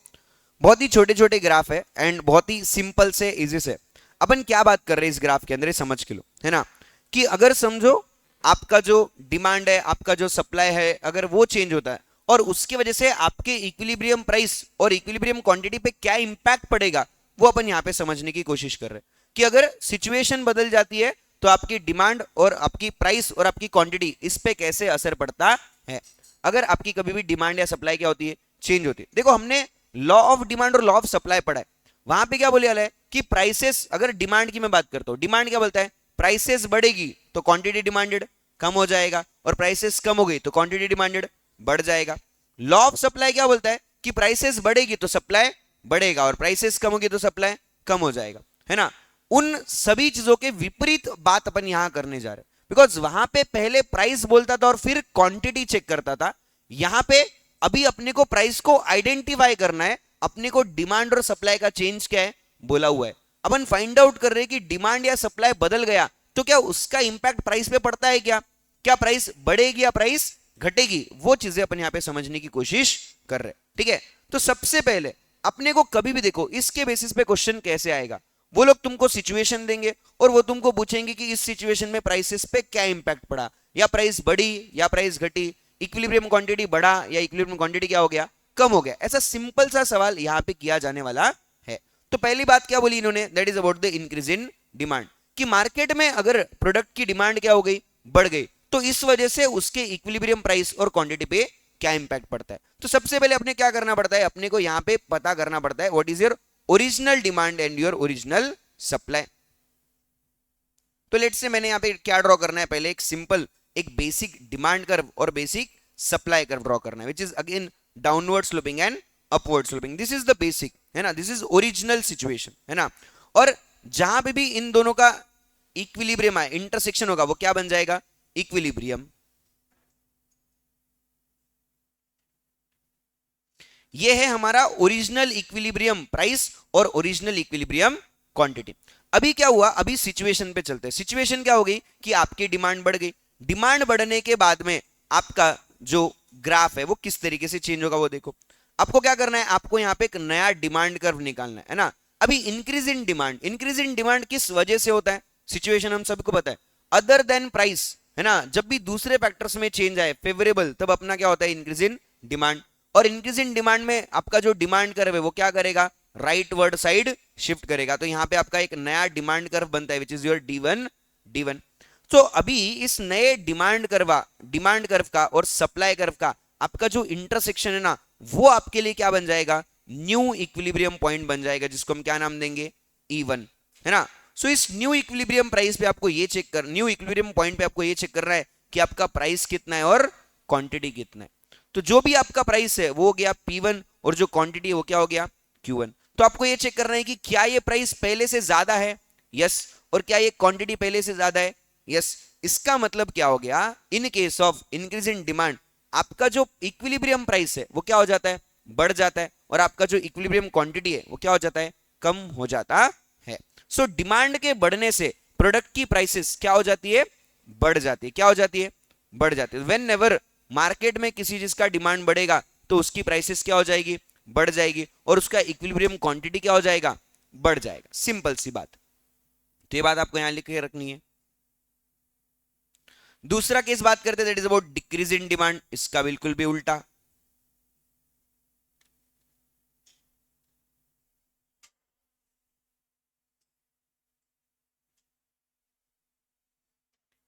बहुत ही छोटे छोटे ग्राफ है एंड बहुत ही सिंपल से इजी से। अपन क्या बात कर रहे हैं इस ग्राफ के अंदर समझ के लो, है ना, कि अगर समझो आपका जो डिमांड है, आपका जो सप्लाई है, अगर वो चेंज होता है और उसकी वजह से आपके इक्विलिब्रियम प्राइस और इक्विलिब्रियम क्वांटिटी पे क्या इंपैक्ट पड़ेगा वो अपन यहां पे समझने की कोशिश कर रहे हैं। कि अगर सिचुएशन बदल जाती है तो आपकी डिमांड और आपकी प्राइस और आपकी क्वांटिटी इस पे कैसे असर पड़ता है। अगर आपकी कभी भी डिमांड या सप्लाई क्या होती है? चेंज होती है। देखो हमने लॉ ऑफ डिमांड और लॉ ऑफ सप्लाई पढ़ा है। वहां पे क्या बोले वाला है कि प्राइसेस, अगर डिमांड की मैं बात करता हूं, डिमांड क्या बोलता है? प्राइसेस बढ़ेगी तो क्वांटिटी डिमांडेड कम हो जाएगा और प्राइसेस कम हो गई तो क्वांटिटी डिमांडेड बढ़ जाएगा। लॉ ऑफ सप्लाई क्या बोलता है? कि प्राइसेस बढ़ेगी तो सप्लाई बढ़ेगा और प्राइसेस कम होगी तो सप्लाई कम हो जाएगा, है ना। उन सभी चीजों के विपरीत बात अपन यहां करने जा रहे हैं। बिकॉज वहां पे पहले प्राइस बोलता था और फिर क्वांटिटी चेक करता था। यहां पे अभी अपने को प्राइस को आइडेंटिफाई करना है, अपने को डिमांड और सप्लाई का चेंज क्या है बोला हुआ है। अपन फाइंड आउट कर रहे हैं कि डिमांड या सप्लाई बदल गया तो क्या उसका इंपैक्ट प्राइस पे पड़ता है क्या? क्या प्राइस बढ़ेगी या प्राइस घटेगी? वो चीजें अपन यहां पे समझने की कोशिश कर रहे हैं। ठीक है, तो सबसे पहले अपने को कभी भी देखो इसके बेसिस पे क्वेश्चन कैसे आएगा, वो लोग तुमको सिचुएशन देंगे और वो तुमको पूछेंगे कि इस सिचुएशन में प्राइसेस पे क्या इंपैक्ट पड़ा, या प्राइस बढ़ी या प्राइस घटी, इक्विलिब्रियम क्वांटिटी बढ़ा या इक्विलिब्रियम क्वांटिटी क्या हो गया? कम हो गया। ऐसा सिंपल सा सवाल यहां पे किया जाने वाला है। तो पहली बात क्या बोली इन्होंने? That is about the increase in demand. कि मार्केट में अगर प्रोडक्ट की डिमांड क्या हो गई? बढ़ गई, तो इस वजह से उसके इक्विलिब्रियम प्राइस और क्वांटिटी पे क्या इंपैक्ट पड़ता है। तो सबसे पहले अपने क्या करना पड़ता है? अपने को यहां पे पता करना पड़ता है what is your original demand and your original supply. तो लेट्स से मैंने यहां पे क्या ड्रॉ करना है? पहले एक सिंपल, एक बेसिक डिमांड कर्व और बेसिक सप्लाई कर्व ड्रॉ करना है, which is again downward sloping and upward sloping. This is the basic, है ना, दिस इज ओरिजिनल सिचुएशन, है ना। और जहां पे भी इन दोनों का इक्विलिब्रियम है, इंटरसेक्शन होगा, वो क्या बन जाएगा? इक्विलिब्रियम। ये है हमारा ओरिजिनल इक्विलिब्रियम प्राइस और ओरिजिनल इक्विलिब्रियम क्वांटिटी। अभी क्या हुआ? अभी सिचुएशन पे चलते हैं। सिचुएशन क्या हो गई कि आपकी डिमांड बढ़ गई। डिमांड बढ़ने के बाद में आपका जो ग्राफ है वो किस तरीके से चेंज होगा वो देखो। आपको क्या करना है? आपको यहाँ पे एक नया डिमांड कर्व निकालना है ना। अभी increase in demand, increase in demand किस वजह से होता है? सिचुएशन हम सबको पता है, अदर देन प्राइस, है ना। जब भी दूसरे फैक्टर्स में चेंज आए फेवरेबल, तब अपना क्या होता है? Increase in demand. और इंक्रीज इन डिमांड में आपका जो डिमांड कर्व है वो क्या करेगा? राइट वर्ड साइड शिफ्ट करेगा। तो यहां पे आपका एक नया डिमांड कर्व बनता है विच इज योर D1। तो अभी इस नए डिमांड कर्व का और सप्लाई कर्व का आपका जो इंटरसेक्शन है ना, वो आपके लिए क्या बन जाएगा? न्यू इक्विलिब्रियम पॉइंट बन जाएगा, जिसको हम क्या नाम देंगे? E1, है ना। सो इस न्यू इक्विलिब्रियम प्राइस पे आपको ये चेक कर, न्यू इक्विलिब्रियम पॉइंट पे आपको ये चेक करना है कि आपका प्राइस कितना है और क्वांटिटी कितना है। तो जो भी आपका प्राइस है वो हो गया P1 और जो क्वांटिटी है वो क्या हो गया Q1। तो आपको ये चेक करना है कि क्या ये प्राइस पहले से ज्यादा है, यस, और क्या ये क्वांटिटी पहले से ज्यादा है, यस। इसका मतलब क्या हो गया, इन case of increase in demand आपका जो इक्विलिब्रियम प्राइस है वो क्या हो जाता है, बढ़ जाता है, और आपका जो इक्विलिब्रियम क्वांटिटी है वो क्या हो जाता है, कम हो जाता है। सो डिमांड के बढ़ने से प्रोडक्ट की प्राइसेस क्या हो जाती है, बढ़ जाती है। क्या हो जाती है, बढ़ जाती है। वेन एवर मार्केट में किसी चीज का डिमांड बढ़ेगा तो उसकी प्राइसेस क्या हो जाएगी, बढ़ जाएगी, और उसका इक्विलिब्रियम क्वांटिटी क्या हो जाएगा, बढ़ जाएगा। सिंपल सी बात। तो ये बात आपको यहां लिख के रखनी है। दूसरा केस बात करते हैं, that is about decrease in demand. इसका बिल्कुल भी उल्टा।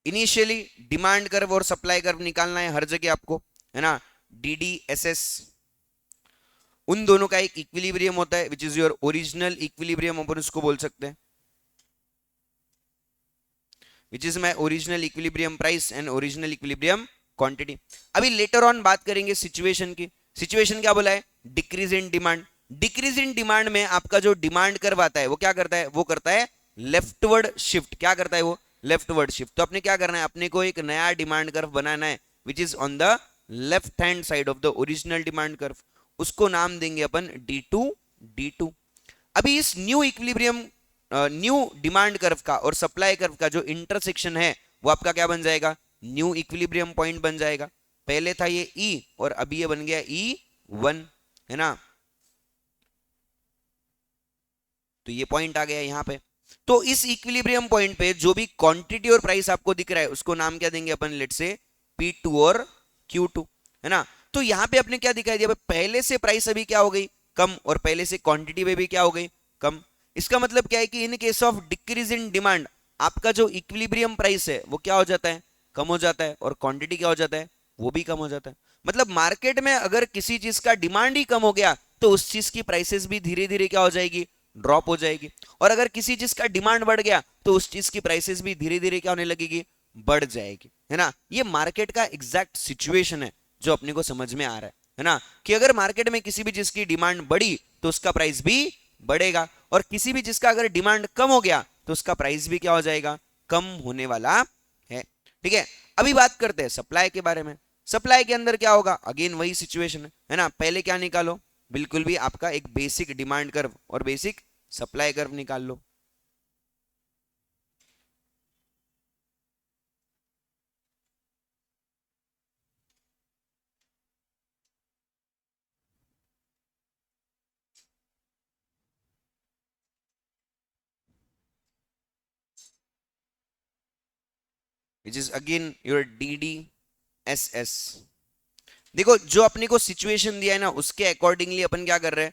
इनिशियली डिमांड कर्व और सप्लाई कर्व निकालना है हर जगह आपको, है ना। DDSS, उन दोनों का एक इक्विलिब्रियम होता है, which is your original equilibrium अपन उसको बोल सकते हैं, which is my original equilibrium price and original equilibrium quantity. अभी लेटर ऑन बात करेंगे सिचुएशन की। सिचुएशन क्या बोला है, decrease in demand. Decrease in demand में आपका जो डिमांड कर्व आता है वो क्या करता है, वो करता है लेफ्टवर्ड शिफ्ट। क्या करता है वो, लेफ्टवर्ड शिफ्ट। तो अपने क्या करना है, अपने को एक नया डिमांड कर्व बनाना है which is on the left hand side of the original demand curve. उसको नाम देंगे अपन D2 D2। अभी इस new equilibrium new demand curve का और सप्लाई कर्व का जो इंटरसेक्शन है वो आपका क्या बन जाएगा, न्यू इक्विलिब्रियम पॉइंट बन जाएगा। पहले था ये E और अभी ये बन गया E1, है ना। तो ये पॉइंट आ गया यहाँ पे। तो इस इक्विलिब्रियम पॉइंट पे जो भी क्वांटिटी और प्राइस आपको दिख रहा है उसको नाम क्या देंगे अपन, लेट से P2 और Q2, है ना। तो यहाँ पे अपने क्या दिखाई दिया, पहले से प्राइस अभी क्या हो गई, कम, और पहले से क्वांटिटी में भी क्या हो गई, कम। इसका मतलब क्या है कि इन case of decrease in demand आपका जो इक्विलिब्रियम प्राइस है वो क्या हो जाता है, कम हो जाता है, और क्वांटिटी क्या हो जाता है, वो भी कम हो जाता है। मतलब मार्केट में अगर किसी चीज का डिमांड ही कम हो गया तो उस चीज की प्राइसेस भी धीरे धीरे क्या हो जाएगी, ड्रॉप हो जाएगी। और अगर किसी चीज का डिमांड बढ़ गया तो उस चीज की प्राइसेस भी धीरे धीरे क्या होने लगेगी, बढ़ जाएगी, है ना। ये मार्केट का एग्जैक्ट सिचुएशन है जो अपने को समझ में आ रहा है ना, कि अगर मार्केट में किसी भी चीज की डिमांड बढ़ी तो उसका प्राइस भी बढ़ेगा, और किसी भी चीज का अगर डिमांड कम हो गया तो उसका प्राइस भी क्या हो जाएगा, कम होने वाला है। ठीक है, अभी बात करते हैं सप्लाई के बारे में। सप्लाई के अंदर क्या होगा, अगेन वही सिचुएशन है ना। पहले क्या निकालो, बिल्कुल भी आपका एक बेसिक डिमांड कर्व और बेसिक सप्लाई कर्व निकाल लो। Which is again your DDSS। देखो जो अपने को सिचुएशन दिया है ना उसके अकॉर्डिंगली अपन क्या कर रहे हैं,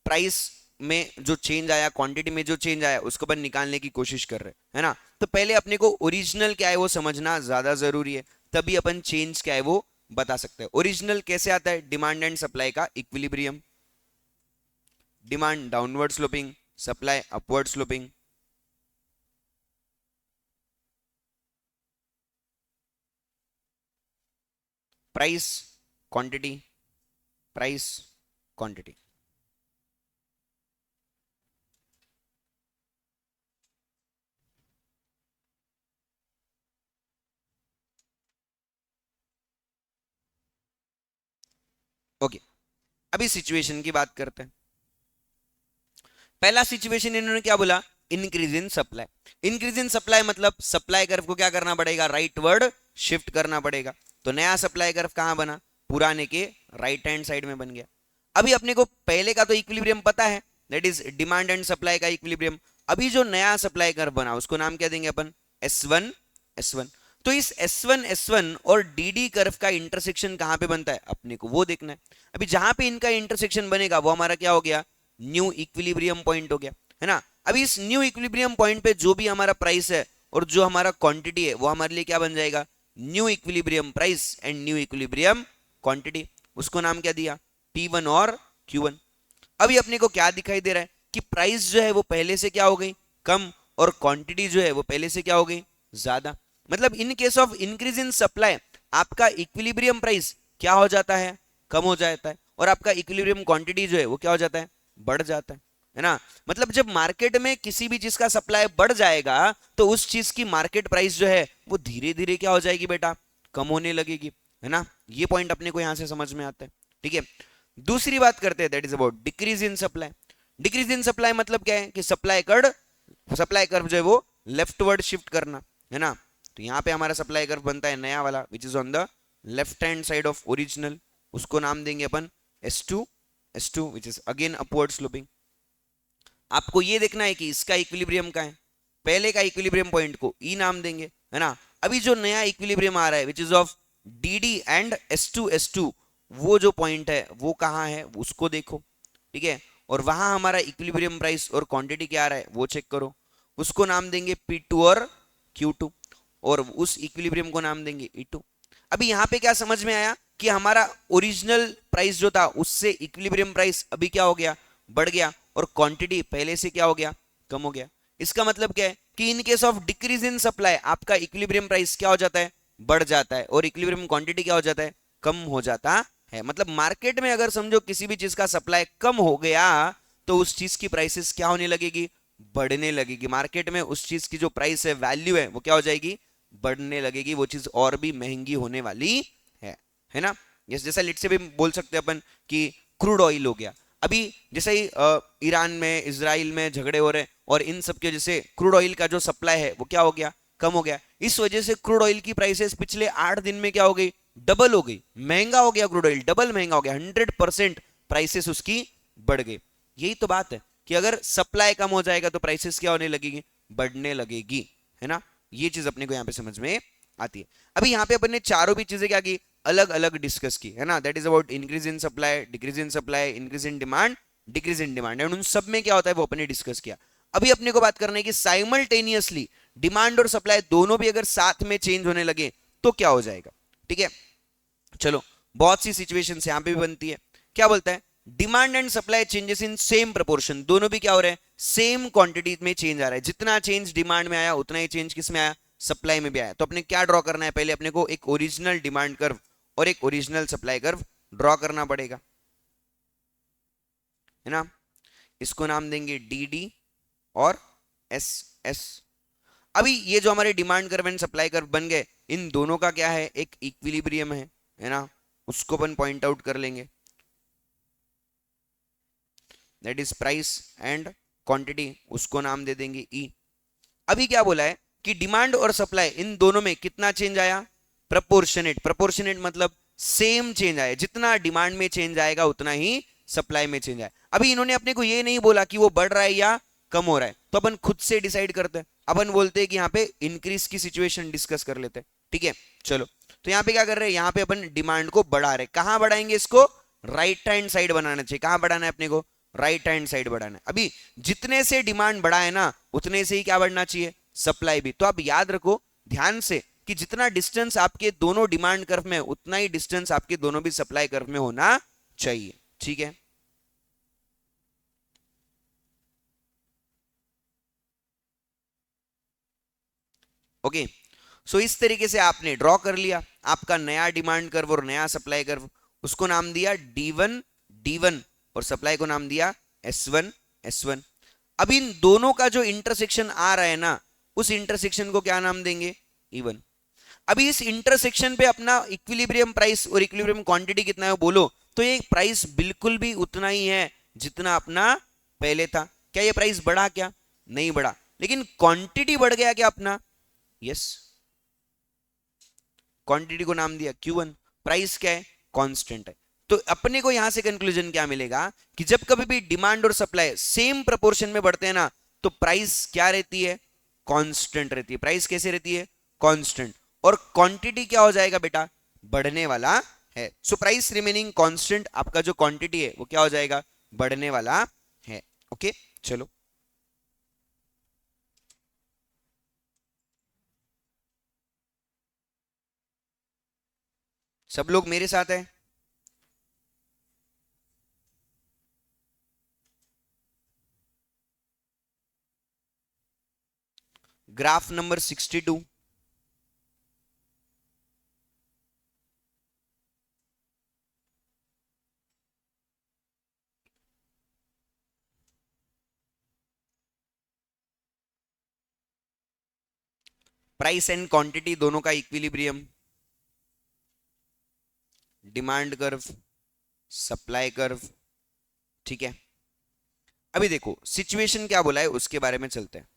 प्राइस में जो चेंज आया, क्वांटिटी में जो चेंज आया उसको अपन निकालने की कोशिश कर रहे हैं, है ना। तो पहले अपने को ओरिजिनल क्या है वो समझना ज्यादा जरूरी है, तभी अपन चेंज क्या है वो बता सकते हैं। ओरिजिनल कैसे आता है, डिमांड एंड सप्लाई का equilibrium. Demand downward sloping, supply upward sloping. Price quantity, price quantity. Okay, अभी सिचुएशन की बात करते हैं। पहला सिचुएशन इन्होंने क्या बोला, increase in supply. Increase in supply मतलब सप्लाई कर्व को क्या करना पड़ेगा, राइट वर्ड शिफ्ट करना पड़ेगा। तो नया सप्लाई कर्व कहां बना, पुराने के राइट हैंड साइड में बन गया। अभी अपने को पहले का तो इक्विलिब्रियम पता है, that is demand and supply का इक्विलिब्रियम। अभी जो नया सप्लाई कर्व बना उसको नाम क्या देंगे अपन, S1 S1। तो इस S1 S1 और DD कर्व का इंटरसेक्शन कहां पे बनता है अपने को वो देखना है। अभी जहां पे इनका इंटरसेक्शन बनेगा वो हमारा क्या हो गया, न्यू इक्विलिब्रियम पॉइंट हो गया, है ना। अभी इस न्यू इक्विलिब्रियम पॉइंट पे जो भी हमारा प्राइस है और जो हमारा क्वांटिटी है वो हमारे लिए क्या बन जाएगा, new equilibrium price and new equilibrium quantity. उसको नाम क्या दिया, P1 और Q1। अभी अपने को क्या दिखाई दे रहा है कि प्राइस जो है वो पहले से क्या हो गई, कम, और क्वांटिटी जो है वो पहले से क्या हो गई, ज्यादा। मतलब इन case of increase in supply आपका इक्विलिब्रियम प्राइस क्या हो जाता है, कम हो जाता है, और आपका इक्विलिब्रियम क्वांटिटी जो है वो क्या हो जाता है, बढ़ जाता है ना। मतलब जब मार्केट में किसी भी चीज का सप्लाई बढ़ जाएगा तो उस चीज की मार्केट प्राइस जो है वो धीरे धीरे क्या हो जाएगी बेटा, कम होने लगेगी, है ना। ये पॉइंट अपने को यहां से समझ में आता है, ठीक है। दूसरी बात करते हैं, that is about decrease in supply. Decrease in supply मतलब क्या है कि सप्लाई कर्व जो है वो लेफ्टवर्ड शिफ्ट करना, है ना। तो यहां पे हमारा सप्लाई कर्व बनता है नया वाला, which is on the left hand side of original. उसको नाम देंगे अपन S2 which is again upward sloping. आपको ये देखना है कि इसका इक्विलिब्रियम का है, पहले का इक्विलिब्रियम पॉइंट को ई नाम देंगे, है ना। अभी जो नया इक्विलिब्रियम आ रहा है which is of DD and S2 वो जो पॉइंट है वो कहाँ है उसको देखो, ठीक है। और वहां हमारा इक्विलिब्रियम प्राइस और क्वांटिटी क्या आ रहा है वो चेक करो, उसको नाम देंगे P2 और Q2, और उस इक्विलिब्रियम को नाम देंगे E2। अभी यहां पे क्या समझ में आया कि हमारा ओरिजिनल प्राइस जो था उससे इक्विलिब्रियम प्राइस अभी क्या हो गया, बढ़ गया, और क्वांटिटी पहले से क्या हो गया, कम हो गया। इसका मतलब क्या है कि इन case of decrease in supply आपका इक्विलिब्रियम प्राइस क्या हो जाता है, बढ़ जाता है, और इक्विलिब्रियम क्वांटिटी क्या हो जाता है, कम हो जाता है। मतलब मार्केट में अगर समझो किसी भी चीज का सप्लाई कम हो गया तो उस चीज की प्राइसेस क्या होने लगेगी, बढ़ने लगेगी। मार्केट में उस चीज की जो प्राइस है, वैल्यू है, वो क्या हो जाएगी, बढ़ने लगेगी, वो चीज और भी महंगी होने वाली है ना। जैसा लिट से भी बोल सकते हैं अपन कि क्रूड ऑयल हो गया। अभी जैसे ही ईरान में इजराइल में झगड़े हो रहे हैं और इन सब की वजह से क्रूड ऑयल का जो सप्लाई है वो क्या हो गया, कम हो गया। इस वजह से क्रूड ऑयल की प्राइसेस पिछले 8 दिन में क्या हो गई, डबल हो गई, महंगा हो गया। क्रूड ऑयल डबल महंगा हो गया, 100% प्राइसेस उसकी बढ़ गई। यही तो बात है कि अगर सप्लाई कम हो जाएगा तो प्राइसेस क्या होने लगेगी, बढ़ने लगेगी, है ना। ये चीज अपने को यहां पे समझ में आती है। अभी यहां पे अपन ने चारों भी चीजें क्या की, अलग अलग डिस्कस की, है ना। That is about increase in supply, decrease in supply, increase in demand, decrease in demand, and उन सब में क्या होता है वो अपने डिस्कस किया। अभी अपने को बात करना है कि साइमल्टेनियसली डिमांड और सप्लाई दोनों भी अगर साथ में चेंज होने लगे तो क्या हो जाएगा, ठीक है। चलो, बहुत सी सिचुएशंस यहां पे भी बनती है। क्या बोलता है, demand and supply changes in same proportion, दोनों भी क्या हो रहे हैं, सेम क्वांटिटी में चेंज आ रहा है। जितना चेंज डिमांड में आया उतना ही चेंज किस में आया, सप्लाई में भी आया। तो अपने क्या ड्रॉ करना है, पहले अपने को एक ओरिजिनल डिमांड कर्व और एक ओरिजिनल सप्लाई कर्व ड्रॉ करना पड़ेगा, है ना। इसको नाम देंगे DD और SS। अभी ये जो हमारे demand curve and supply curve बन गए, इन दोनों का क्या है, एक इक्विलिब्रियम है ना। उसको अपन पॉइंट आउट कर लेंगे, that is price and quantity, उसको नाम दे देंगे E। अभी क्या बोला है कि डिमांड और सप्लाई इन दोनों में कितना चेंज आया, प्रपोर्शनेट। प्रपोर्शनेट मतलब सेम चेंज आया, जितना डिमांड में चेंज आएगा उतना ही सप्लाई में चेंज आया। अभी इन्होंने अपने को ये नहीं बोला कि वो बढ़ रहा है या कम हो रहा है, तो अपन खुद से डिसाइड करते हैं। अपन बोलते हैं कि यहाँ पे इंक्रीज की सिचुएशन डिस्कस कर लेते हैं, ठीक है। चलो, तो यहाँ पे क्या कर रहे हैं, यहाँ पे अपन डिमांड को बढ़ा रहे हैं। कहां बढ़ाएंगे इसको, राइट हैंड साइड बनाना चाहिए। कहां बढ़ाना है अपने को, राइट हैंड साइड बढ़ाना है। अभी जितने से डिमांड बढ़ा है ना उतने से ही क्या बढ़ना चाहिए, सप्लाई भी। तो आप याद रखो ध्यान से कि जितना डिस्टेंस आपके दोनों डिमांड कर्व में उतना ही डिस्टेंस आपके दोनों भी सप्लाई कर्व में होना चाहिए, ठीक है। ओके, सो इस तरीके से आपने ड्रॉ कर लिया आपका नया डिमांड कर्व और नया सप्लाई कर्व। उसको नाम दिया D1 और सप्लाई को नाम दिया S1। अब इन दोनों का जो इंटरसेक्शन आ रहा है ना, उस इंटरसेक्शन को क्या नाम देंगे, E1। अभी इस इंटरसेक्शन पे अपना इक्विलिब्रियम प्राइस और इक्विलिब्रियम क्वांटिटी कितना है बोलो, तो ये प्राइस बिल्कुल भी उतना ही है जितना अपना पहले था। क्या ये प्राइस बढ़ा, क्या नहीं बढ़ा, लेकिन क्वांटिटी बढ़ गया क्या अपना, यस। क्वांटिटी को नाम दिया Q1, प्राइस क्या है, कांस्टेंट है। तो अपने को यहां से कंक्लूजन क्या मिलेगा कि जब कभी भी डिमांड और सप्लाई सेम प्रोपोर्शन में बढ़ते हैं ना, तो प्राइस क्या रहती है, कांस्टेंट रहती है। प्राइस कैसे रहती है, कांस्टेंट। और क्वांटिटी क्या हो जाएगा बेटा, बढ़ने वाला है। सो प्राइस रिमेनिंग कांस्टेंट, आपका जो क्वांटिटी है वो क्या हो जाएगा, बढ़ने वाला है। ओके, चलो। सब लोग मेरे साथ है, graph number 62। Price and quantity दोनों का equilibrium, demand curve, supply curve, ठीक है। अभी देखो सिचुएशन क्या बोला है उसके बारे में चलते हैं।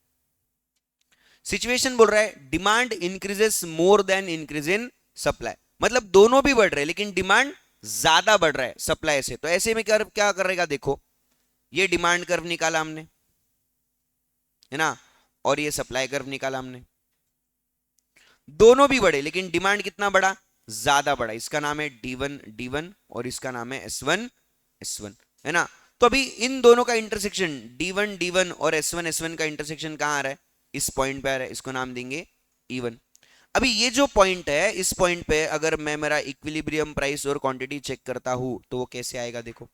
सिचुएशन बोल रहा है demand increases more than increase in supply, मतलब दोनों भी बढ़ रहे हैं लेकिन डिमांड ज्यादा बढ़ रहा है सप्लाई से। तो ऐसे में क्या करेगा, देखो ये डिमांड कर्व निकाला हमने, है ना, और ये सप्लाई कर्व निकाला हमने, दोनों भी बढ़े लेकिन डिमांड कितना बढ़ा, ज्यादा बढ़ा। इसका नाम है D1 D1 और इसका नाम है S1 S1, है ना। तो अभी इन दोनों का इंटरसेक्शन D1 D1 और S1 S1 का इंटरसेक्शन कहां आ रहा है, इस पॉइंट पे आ रहा है, इसको नाम देंगे E1। अभी ये जो पॉइंट है इस पॉइंट पे अगर मैं मेरा इक्विलिब्रियम प्राइस और क्वांटिटी चेक करता हूं तो वो कैसे आएगा, देखो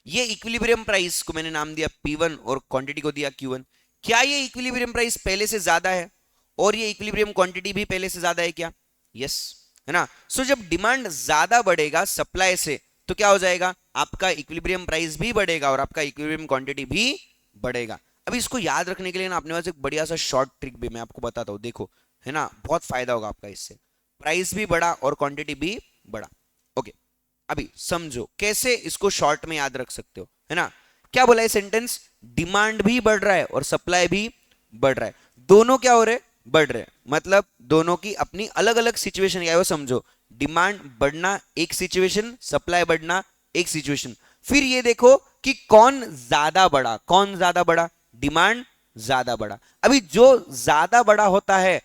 ये इक्विलिब्रियम प्राइस को मैंने नाम दिया P1 और क्वांटिटी को दिया Q1। क्या ये इक्विलिब्रियम प्राइस पहले से ज्यादा है और ये इक्विलिब्रियम क्वांटिटी भी पहले से ज्यादा है क्या, यस, है ना। सो जब डिमांड ज्यादा बढ़ेगा सप्लाई से तो क्या हो जाएगा, आपका इक्विलिब्रियम प्राइस भी बढ़ेगा और आपका इक्विलिब्रियम क्वांटिटी भी बढ़ेगा। अभी इसको याद रखने के लिए ना अपने पास एक बढ़िया सा शॉर्ट ट्रिक भी मैं आपको बताता हूं, देखो, है ना, बहुत फायदा होगा आपका इससे। प्राइस भी बढ़ा और क्वांटिटी भी बढ़ा, ओके। अभी समझो कैसे इसको शॉर्ट में याद रख सकते हो, है ना। क्या बोला है सेंटेंस, डिमांड भी बढ़ रहा है और सप्लाई भी बढ़ रहा है, दोनों क्या हो रहे हैं, बढ़ रहे हैं, मतलब दोनों की अपनी अलग अलग सिचुएशन क्या है वो समझो। डिमांड बढ़ना एक सिचुएशन, सप्लाई बढ़ना एक सिचुएशन। फिर ये देखो कि कौन ज्यादा बढ़ा, कौन ज्यादा बढ़ा, डिमांड ज्यादा बढ़ा। अभी जो ज्यादा बड़ा होता है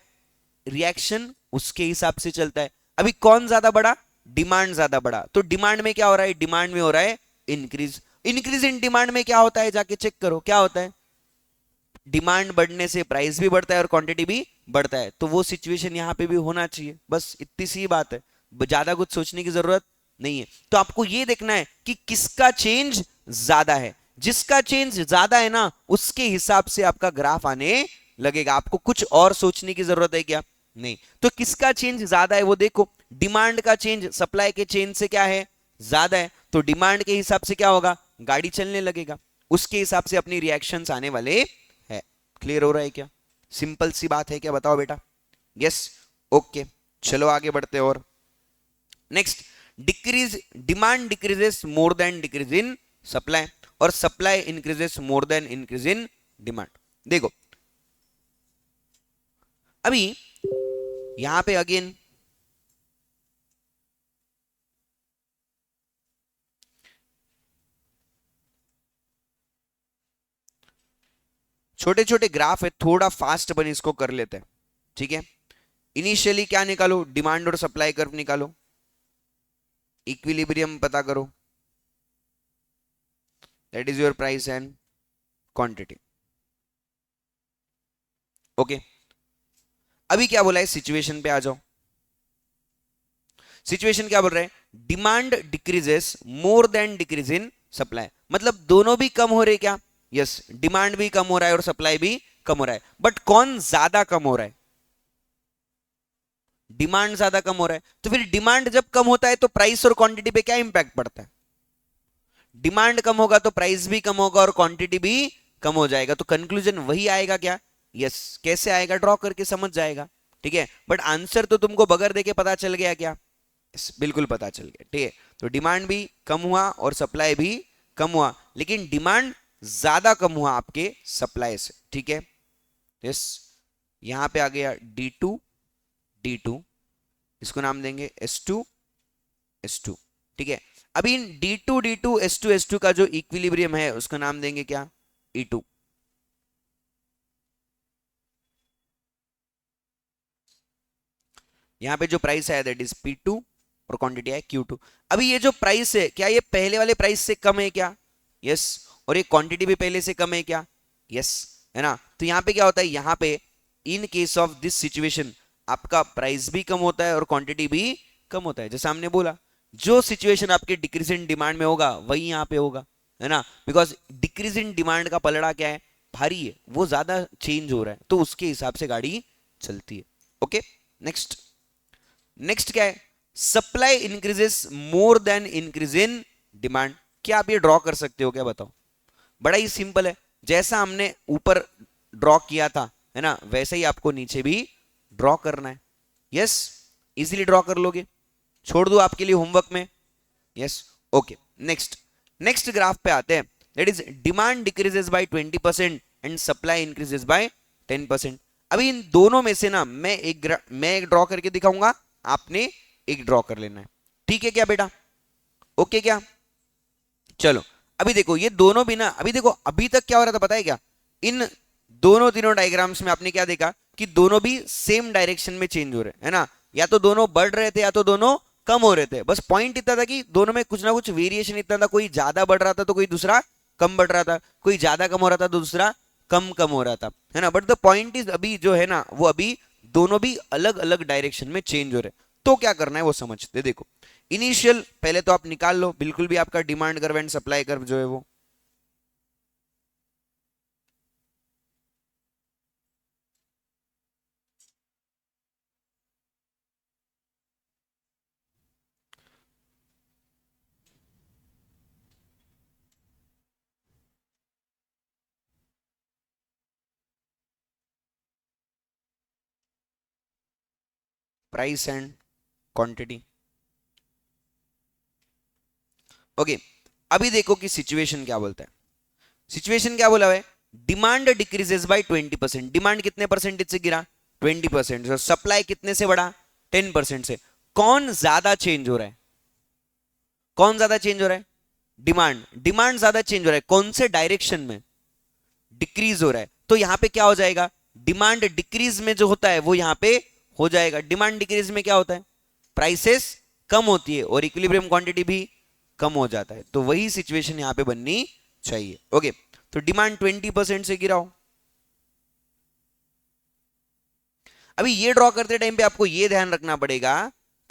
रिएक्शन उसके हिसाब से चलता है। अभी कौन ज्यादा बढ़ा, डिमांड ज्यादा बढ़ा, तो डिमांड में क्या हो रहा है, डिमांड में हो रहा है इंक्रीज। इंक्रीज इन डिमांड में क्या होता है, जाके चेक करो क्या होता है, डिमांड बढ़ने से प्राइस भी बढ़ता है और क्वांटिटी भी बढ़ता है। तो वो सिचुएशन यहां पे भी होना चाहिए, बस इतनी सी बात है, ज्यादा कुछ सोचने की जरूरत नहीं है। तो आपको ये देखना है कि किसका चेंज ज्यादा है, जिसका चेंज ज्यादा है ना उसके हिसाब से आपका ग्राफ आने लगेगा। आपको कुछ और सोचने की जरूरत है क्या, नहीं। तो किसका चेंज ज्यादा है वो देखो, डिमांड का चेंज सप्लाई के चेंज से क्या है, ज्यादा है, तो डिमांड के हिसाब से क्या होगा, गाड़ी चलने लगेगा, उसके हिसाब से अपनी रिएक्शंस आने वाले है। क्लियर हो रहा है क्या, सिंपल सी बात है क्या, बताओ बेटा, यस, ओके। चलो आगे बढ़ते और next, decrease, demand decreases more than decrease in supply और supply increases more than increase in demand. देखो अभी यहां पे अगेन छोटे छोटे ग्राफ है, थोड़ा फास्ट बन इसको कर लेते हैं, ठीक है। इनिशियली क्या निकालो, डिमांड और सप्लाई कर्व निकालो, इक्विलिब्रियम पता करो, that is your price and quantity, okay. अभी क्या बोला है, सिचुएशन पे आ जाओ। सिचुएशन क्या बोल रहा है, demand decreases more than decrease in supply, मतलब दोनों भी कम हो रहे क्या, यस, डिमांड भी कम हो रहा है और सप्लाई भी कम हो रहा है, बट कौन ज्यादा कम हो रहा है, डिमांड ज्यादा कम हो रहा है। तो फिर डिमांड जब कम होता है तो प्राइस और क्वांटिटी पे क्या इंपैक्ट पड़ता है, डिमांड कम होगा तो प्राइस भी कम होगा और क्वांटिटी भी कम हो जाएगा, तो कंक्लूजन वही आएगा क्या, यस। कैसे आएगा, ड्रॉ करके समझ जाएगा, ठीक है। बट आंसर तो तुमको बगैर देखे पता चल गया क्या, yes, बिल्कुल पता चल गया, ठीक है। तो डिमांड भी कम हुआ और सप्लाई भी कम हुआ, लेकिन डिमांड ज्यादा कम हुआ आपके सप्लाई से, ठीक है, यस। यहां पे आ गया D2 D2, इसको नाम देंगे S2 S2, ठीक है। अभी इन D2 D2 S2 S2 का जो इक्विलिब्रियम है उसका नाम देंगे क्या, E2। यहां पे जो प्राइस है दैट इज P2 और क्वांटिटी है Q2। अभी ये जो प्राइस है क्या ये पहले वाले प्राइस से कम है क्या, यस, और ये क्वांटिटी भी पहले से कम है क्या, यस, है ना। तो यहां पे क्या होता है, यहां पे इन केस ऑफ दिस सिचुएशन आपका प्राइस भी कम होता है और क्वांटिटी भी कम होता है। जैसे हमने बोला जो सिचुएशन आपके डिक्रीज इन डिमांड में होगा वही यहां पे होगा, है ना, बिकॉज डिक्रीज इन डिमांड का पलड़ा क्या है, भारी है, वो ज्यादा चेंज हो रहा है, तो उसके हिसाब से गाड़ी चलती है, ओके। नेक्स्ट, नेक्स्ट क्या है, supply increases more than increase in demand. क्या आप ये ड्रॉ कर सकते हो क्या, बताओ, बड़ा ही सिंपल है। जैसा हमने ऊपर ड्रॉ किया था, है ना, वैसे ही आपको नीचे भी ड्रॉ करना है। यस, इजीली ड्रॉ कर लोगे, छोड़ दो आपके लिए होमवर्क में। Yes, okay. Next, next graph पे आते हैं, that is demand decreases by 20% and supply increases by 10%। अभी इन दोनों में से ना मैं एक ड्रॉ करके दिखाऊंगा, आपने एक ड्रॉ कर लेना है। ठीक है क्या बेटा? ओके क्या? चलो, अभी देखो ये दोनों भी ना, अभी देखो अभी तक क्या हो रहा था पता है क्या? इन दोनों तीनों डायग्राम्स में आपने क्या देखा कि दोनों भी सेम डायरेक्शन में चेंज हो रहे हैं, है ना? या तो दोनों बढ़ रहे थे या तो दोनों कम हो रहे थे। बस पॉइंट इतना था कि दोनों में कुछ ना कुछ वेरिएशन इतना था, कोई ज्यादा बढ़ रहा था तो कोई दूसरा कम बढ़ रहा था, कोई ज्यादा कम हो रहा था तो दूसरा कम कम हो रहा था, है ना? बट द पॉइंट इज अभी जो है ना वो अभी दोनों भी अलग अलग डायरेक्शन में चेंज हो रहे हैं। तो क्या करना है वो समझते। देखो, इनिशियल पहले तो आप निकाल लो, बिल्कुल भी आपका demand curve and supply curve जो है वो प्राइस एंड क्वांटिटी। ओके, अभी देखो कि सिचुएशन क्या बोलता है। सिचुएशन क्या बोला है? Demand decreases by 20%। डिमांड कितने परसेंटेज से गिरा? 20%। और सप्लाई कितने से बढ़ा? 10% से। कौन ज्यादा चेंज हो रहा है? कौन ज्यादा चेंज हो रहा है? डिमांड। डिमांड ज्यादा चेंज हो रहा है, कौन से डायरेक्शन में? डिक्रीज हो रहा है। तो यहां पे क्या हो जाएगा? डिमांड डिक्रीज में जो होता है वो यहां पे हो जाएगा। डिमांड डिक्रीज में क्या होता है? प्राइसेस कम होती है और इक्विलिब्रियम क्वांटिटी भी कम हो जाता है। तो वही सिचुएशन यहां पे बननी चाहिए। ओके, तो डिमांड 20% से गिराओ। अभी ये ड्रॉ करते टाइम पे आपको ये ध्यान रखना पड़ेगा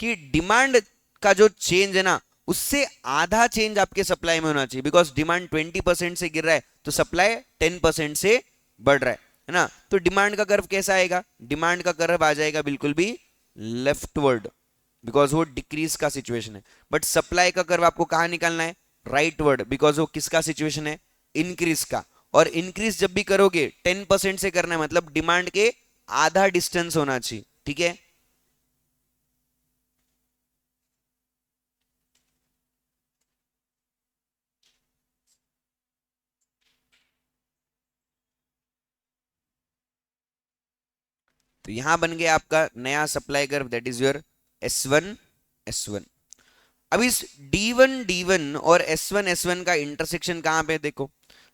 कि डिमांड का जो चेंज है ना उससे आधा चेंज आपके सप्लाई में होना चाहिए। बिकॉज डिमांड 20% से गिर रहा है तो सप्लाई 10% से बढ़ रहा है ना? तो डिमांड का कर्व कैसा आएगा? डिमांड का कर्व आ जाएगा बिल्कुल भी लेफ्टवर्ड, बिकॉज वो डिक्रीज का सिचुएशन है। बट सप्लाई का कर्व आपको कहां निकालना है? राइटवर्ड, बिकॉज वो किसका सिचुएशन है? इंक्रीज का। और इंक्रीज जब भी करोगे 10% से करना है, मतलब डिमांड के आधा डिस्टेंस होना चाहिए। ठीक है? तो यहां बन गया आपका नया supply curve, that is your S1 S1। अब इस D1 और S1 का इंटरसेक्शन कहां पे? देखो,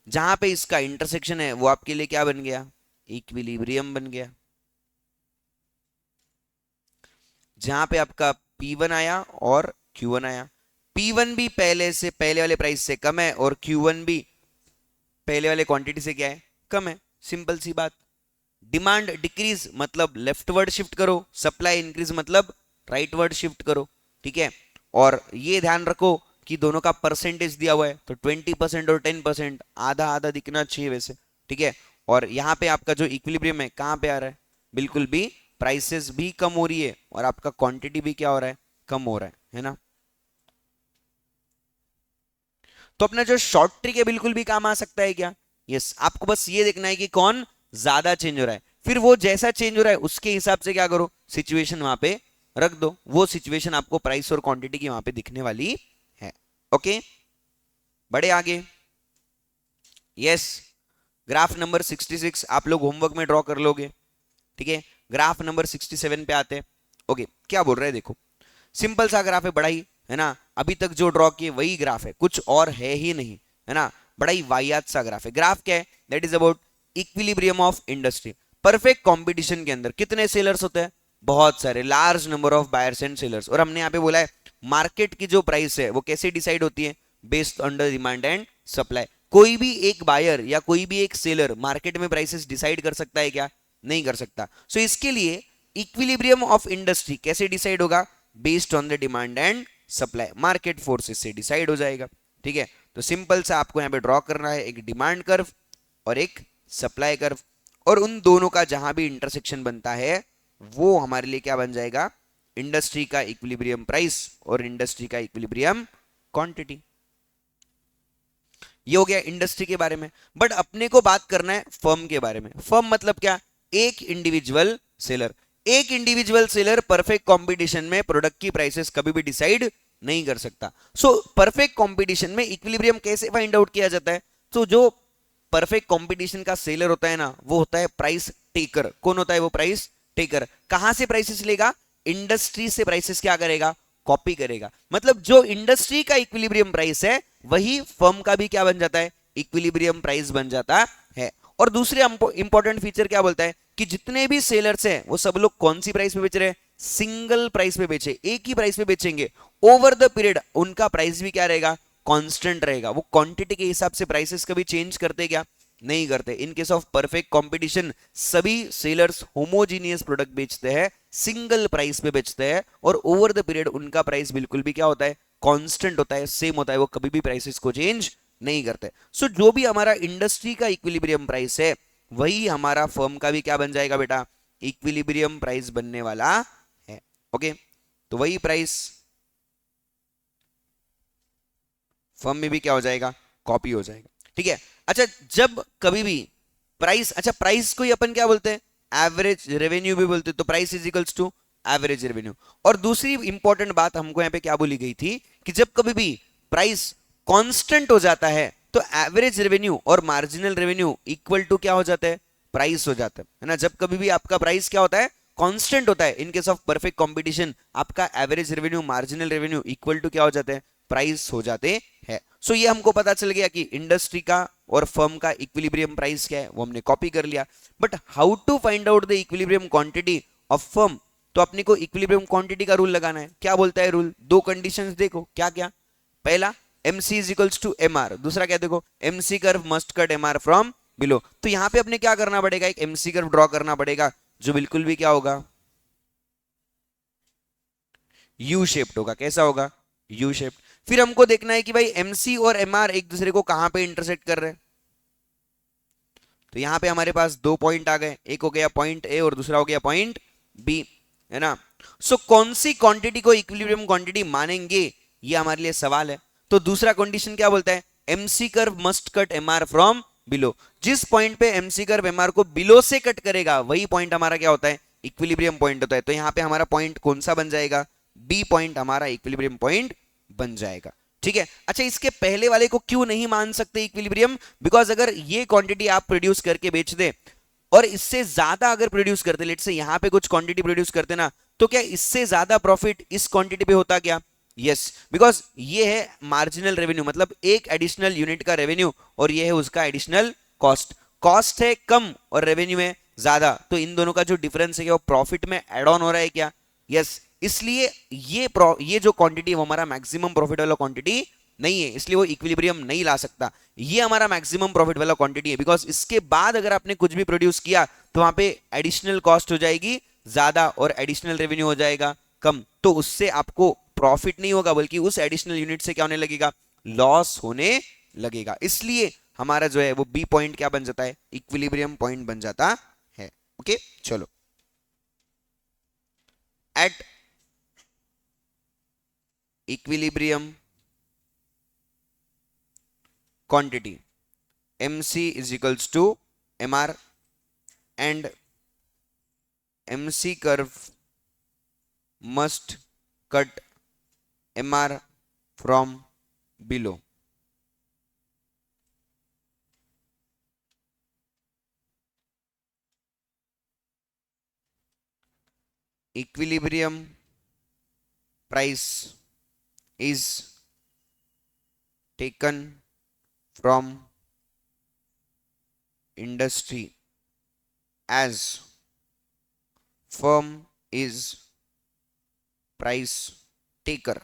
जहां पे इसका इंटरसेक्शन है वो आपके लिए क्या बन गया? इक्विलिब्रियम बन गया। जहां पे आपका P1 आया और Q1 आया। P1 भी पहले वाले प्राइस से कम है और Q1 भी पहले वाले क्वांटिटी से क्या है? कम है। सिंपल सी बात। डिमांड डिक्रीज मतलब लेफ्टवर्ड शिफ्ट करो, सप्लाई इंक्रीज मतलब राइटवर्ड शिफ्ट करो। ठीक है? और ये ध्यान रखो कि दोनों का परसेंटेज दिया हुआ है, तो 20% और 10% आधा आधा दिखना चाहिए वैसे। ठीक है? और यहाँ पे आपका जो इक्विलिब्रियम है कहाँ पे आ रहा है? बिल्कुल भी प्राइसेस भी कम हो रही है और आपका क्वांटिटी भी क्या हो रहा है? कम हो रहा है ना? तो अपना जो शॉर्ट ट्रिक है बिल्कुल भी काम आ सकता है क्या? यस, आपको बस ये देखना है कि कौन ज्यादा चेंज हो रहा है, फिर वो जैसा चेंज हो रहा है उसके हिसाब से क्या करो, सिचुएशन वहां पे रख दो। वो सिचुएशन आपको प्राइस और क्वांटिटी की वहां पे दिखने वाली है। ओके, बड़े आगे। यस, ग्राफ नंबर 66 आप लोग होमवर्क में ड्रॉ कर लोगे। ठीक है? ग्राफ नंबर 67 पे आते हैं। ओके, क्या बोल रहे हैं देखो, सिंपल सा ग्राफ है, बड़ा ही, है ना? अभी तक जो ड्रॉ किए वही ग्राफ है, कुछ और है ही नहीं, है ना? बड़ा ही वाहियात सा ग्राफ है। ग्राफ क्या है? That is about equilibrium of industry. Perfect competition के अंदर कितने सेलर्स होते हैं? बहुत सारे, large number of buyers and sellers. और हमने यहाँ पे बोला है मार्केट की जो प्राइस है वो कैसे डिसाइड होती है? Based on the demand and supply. कोई भी एक बायर या कोई भी एक सेलर मार्केट में प्राइसेस डिसाइड कर सकता है क्या? नहीं कर सकता। सो इसके लिए इक्विलिब्रियम ऑफ इंडस्ट्री कैसे डिसाइड होगा? Based on the demand and supply, market forces से डिसाइड हो जाएगा। ठीक है? तो सिंपल सा आपको यहां पे ड्रॉ करना है एक डिमांड कर्व और एक सप्लाई कर्व, और उन दोनों का जहां भी इंटरसेक्शन बनता है वो हमारे लिए क्या बन जाएगा? इंडस्ट्री का इक्विलिब्रियम प्राइस और इंडस्ट्री का इक्विलिब्रियम क्वांटिटी। ये हो गया इंडस्ट्री के बारे में। बट अपने को बात करना है फर्म के बारे में। फर्म मतलब क्या? एक इंडिविजुअल सेलर। एक इंडिविजुअल सेलर परफेक्ट कंपटीशन में प्रोडक्ट की प्राइसेस कभी भी डिसाइड नहीं कर सकता। सो परफेक्ट कंपटीशन में इक्विलिब्रियम कैसे फाइंड आउट किया जाता है? तो जो परफेक्ट कंपटीशन का सेलर होता है ना, वो होता है प्राइस टेकर। कौन होता है वो? Price taker. कहां से प्राइसेस लेगा? इंडस्ट्री से प्राइसेस क्या करेगा? कॉपी करेगा। मतलब जो इंडस्ट्री का इक्विलिब्रियम प्राइस है वही फर्म का भी क्या बन जाता है? इक्विलिब्रियम प्राइस बन जाता है। और दूसरे इंपॉर्टेंट फीचर क्या बोलता है कि जितने भी सेलर्स हैं वो सब लोग कौन सी प्राइस पे बेच रहे हैं? सिंगल प्राइस पे बेचे, एक ही प्राइस पे बेचेंगे। ओवर द पीरियड उनका प्राइस भी क्या रहेगा? कांस्टेंट रहेगा। वो क्वांटिटी के हिसाब से प्राइसेस कभी चेंज करते क्या? नहीं करते। इन केस ऑफ परफेक्ट कंपटीशन सभी सेलर्स होमोजीनियस प्रोडक्ट बेचते हैं, सिंगल प्राइस पे बेचते हैं, और ओवर द पीरियड उनका प्राइस बिल्कुल भी क्या होता है? कांस्टेंट होता है, सेम होता है। वो कभी भी प्राइसेस को चेंज नहीं करते। सो जो भी हमारा इंडस्ट्री का इक्विलिब्रियम प्राइस है वही हमारा फर्म का भी क्या बन जाएगा बेटा? इक्विलिब्रियम प्राइस बनने वाला है। ओके, तो वही प्राइस फर्म में भी क्या हो जाएगा? कॉपी हो जाएगा। ठीक है। अच्छा, जब कभी भी प्राइस, अच्छा प्राइस को ही अपन क्या बोलते हैं? एवरेज रेवेन्यू भी बोलते हैं। तो price is equals to average revenue. और दूसरी इंपॉर्टेंट बात हमको यहाँ पे क्या बोली गई थी कि जब कभी भी प्राइस कांस्टेंट हो जाता है तो एवरेज रेवेन्यू और मार्जिनल रेवेन्यू इक्वल टू क्या हो जाता है? प्राइस हो जाता है ना। जब कभी भी आपका प्राइस क्या होता है? कांस्टेंट होता है। In case of perfect competition आपका average revenue marginal revenue equal to क्या हो जाते हैं? प्राइस हो जाते हैं। सो ये हमको पता चल गया कि इंडस्ट्री का और फर्म का इक्विलिब्रियम प्राइस क्या है, वो हमने कॉपी कर लिया। But how to find out the equilibrium quantity of firm? तो अपने को इक्विलिब्रियम क्वांटिटी का रूल लगाना है। क्या बोलता है रूल? दो कंडीशंस देखो, क्या क्या? पहला, MC is equals to MR। दूसरा क्या देखो? MC curve must cut MR from below. तो यहां पे अपने क्या करना पड़ेगा? एक MC कर्व ड्रॉ करना पड़ेगा जो बिल्कुल भी क्या होगा? यू शेप्ड होगा। कैसा होगा? U shaped. फिर हमको देखना है कि भाई MC और MR एक दूसरे को कहां पे इंटरसेक्ट कर रहे हैं। तो यहां पे हमारे पास दो पॉइंट आ गए, एक हो गया पॉइंट A और दूसरा हो गया पॉइंट B, है ना। सो कौन सी क्वांटिटी को इक्विलिब्रियम क्वांटिटी मानेंगे, ये हमारे लिए सवाल है। तो दूसरा कंडीशन क्या बोलता है? MC curve must cut MR from below. जिस पॉइंट पे MC कर्व MR को बिलो से कट करेगा वही पॉइंट हमारा क्या होता है? इक्विलिब्रियम पॉइंट होता है। तो यहां पे हमारा पॉइंट कौन सा बन जाएगा? B पॉइंट हमारा इक्विलिब्रियम पॉइंट बन जाएगा। ठीक है। अच्छा, इसके पहले वाले को क्यों नहीं मान सकते इक्विलिब्रियम? बिकॉज अगर ये क्वांटिटी आप प्रोड्यूस करके बेच दे और इससे ज्यादा अगर प्रोड्यूस करते, लेट से यहां पे कुछ क्वांटिटी प्रोड्यूस करते ना, तो क्या इससे ज्यादा प्रॉफिट इस क्वांटिटी पे होता क्या? यस, बिकॉज ये है मार्जिनल रेवेन्यू, मतलब एक एडिशनल यूनिट का रेवेन्यू, और ये है उसका एडिशनल कॉस्ट। कॉस्ट है कम और रेवेन्यू है ज्यादा, तो इन दोनों का जो डिफरेंस है वो प्रॉफिट में एड ऑन हो रहा है क्या? यस। इसलिए ये जो क्वांटिटी है वो हमारा मैक्सिमम प्रॉफिट वाला क्वांटिटी नहीं है, इसलिए वो इक्विलिब्रियम नहीं ला सकता। ये हमारा मैक्सिमम प्रॉफिट वाला क्वांटिटी है, बिकॉज इसके बाद अगर आपने कुछ भी प्रोड्यूस किया तो वहां पे एडिशनल कॉस्ट हो जाएगी ज्यादा और एडिशनल रेवेन्यू हो जाएगा कम। तो उससे आपको प्रॉफिट नहीं होगा, बल्कि उस एडिशनल यूनिट से क्या होने लगेगा? लॉस होने लगेगा। इसलिए हमारा जो है वो बी पॉइंट क्या बन जाता है? इक्विलिब्रियम पॉइंट बन जाता है। ओके, चलो। At equilibrium quantity MC is equals to MR, and MC curve must cut MR from below. Equilibrium price is taken from industry as firm is price taker.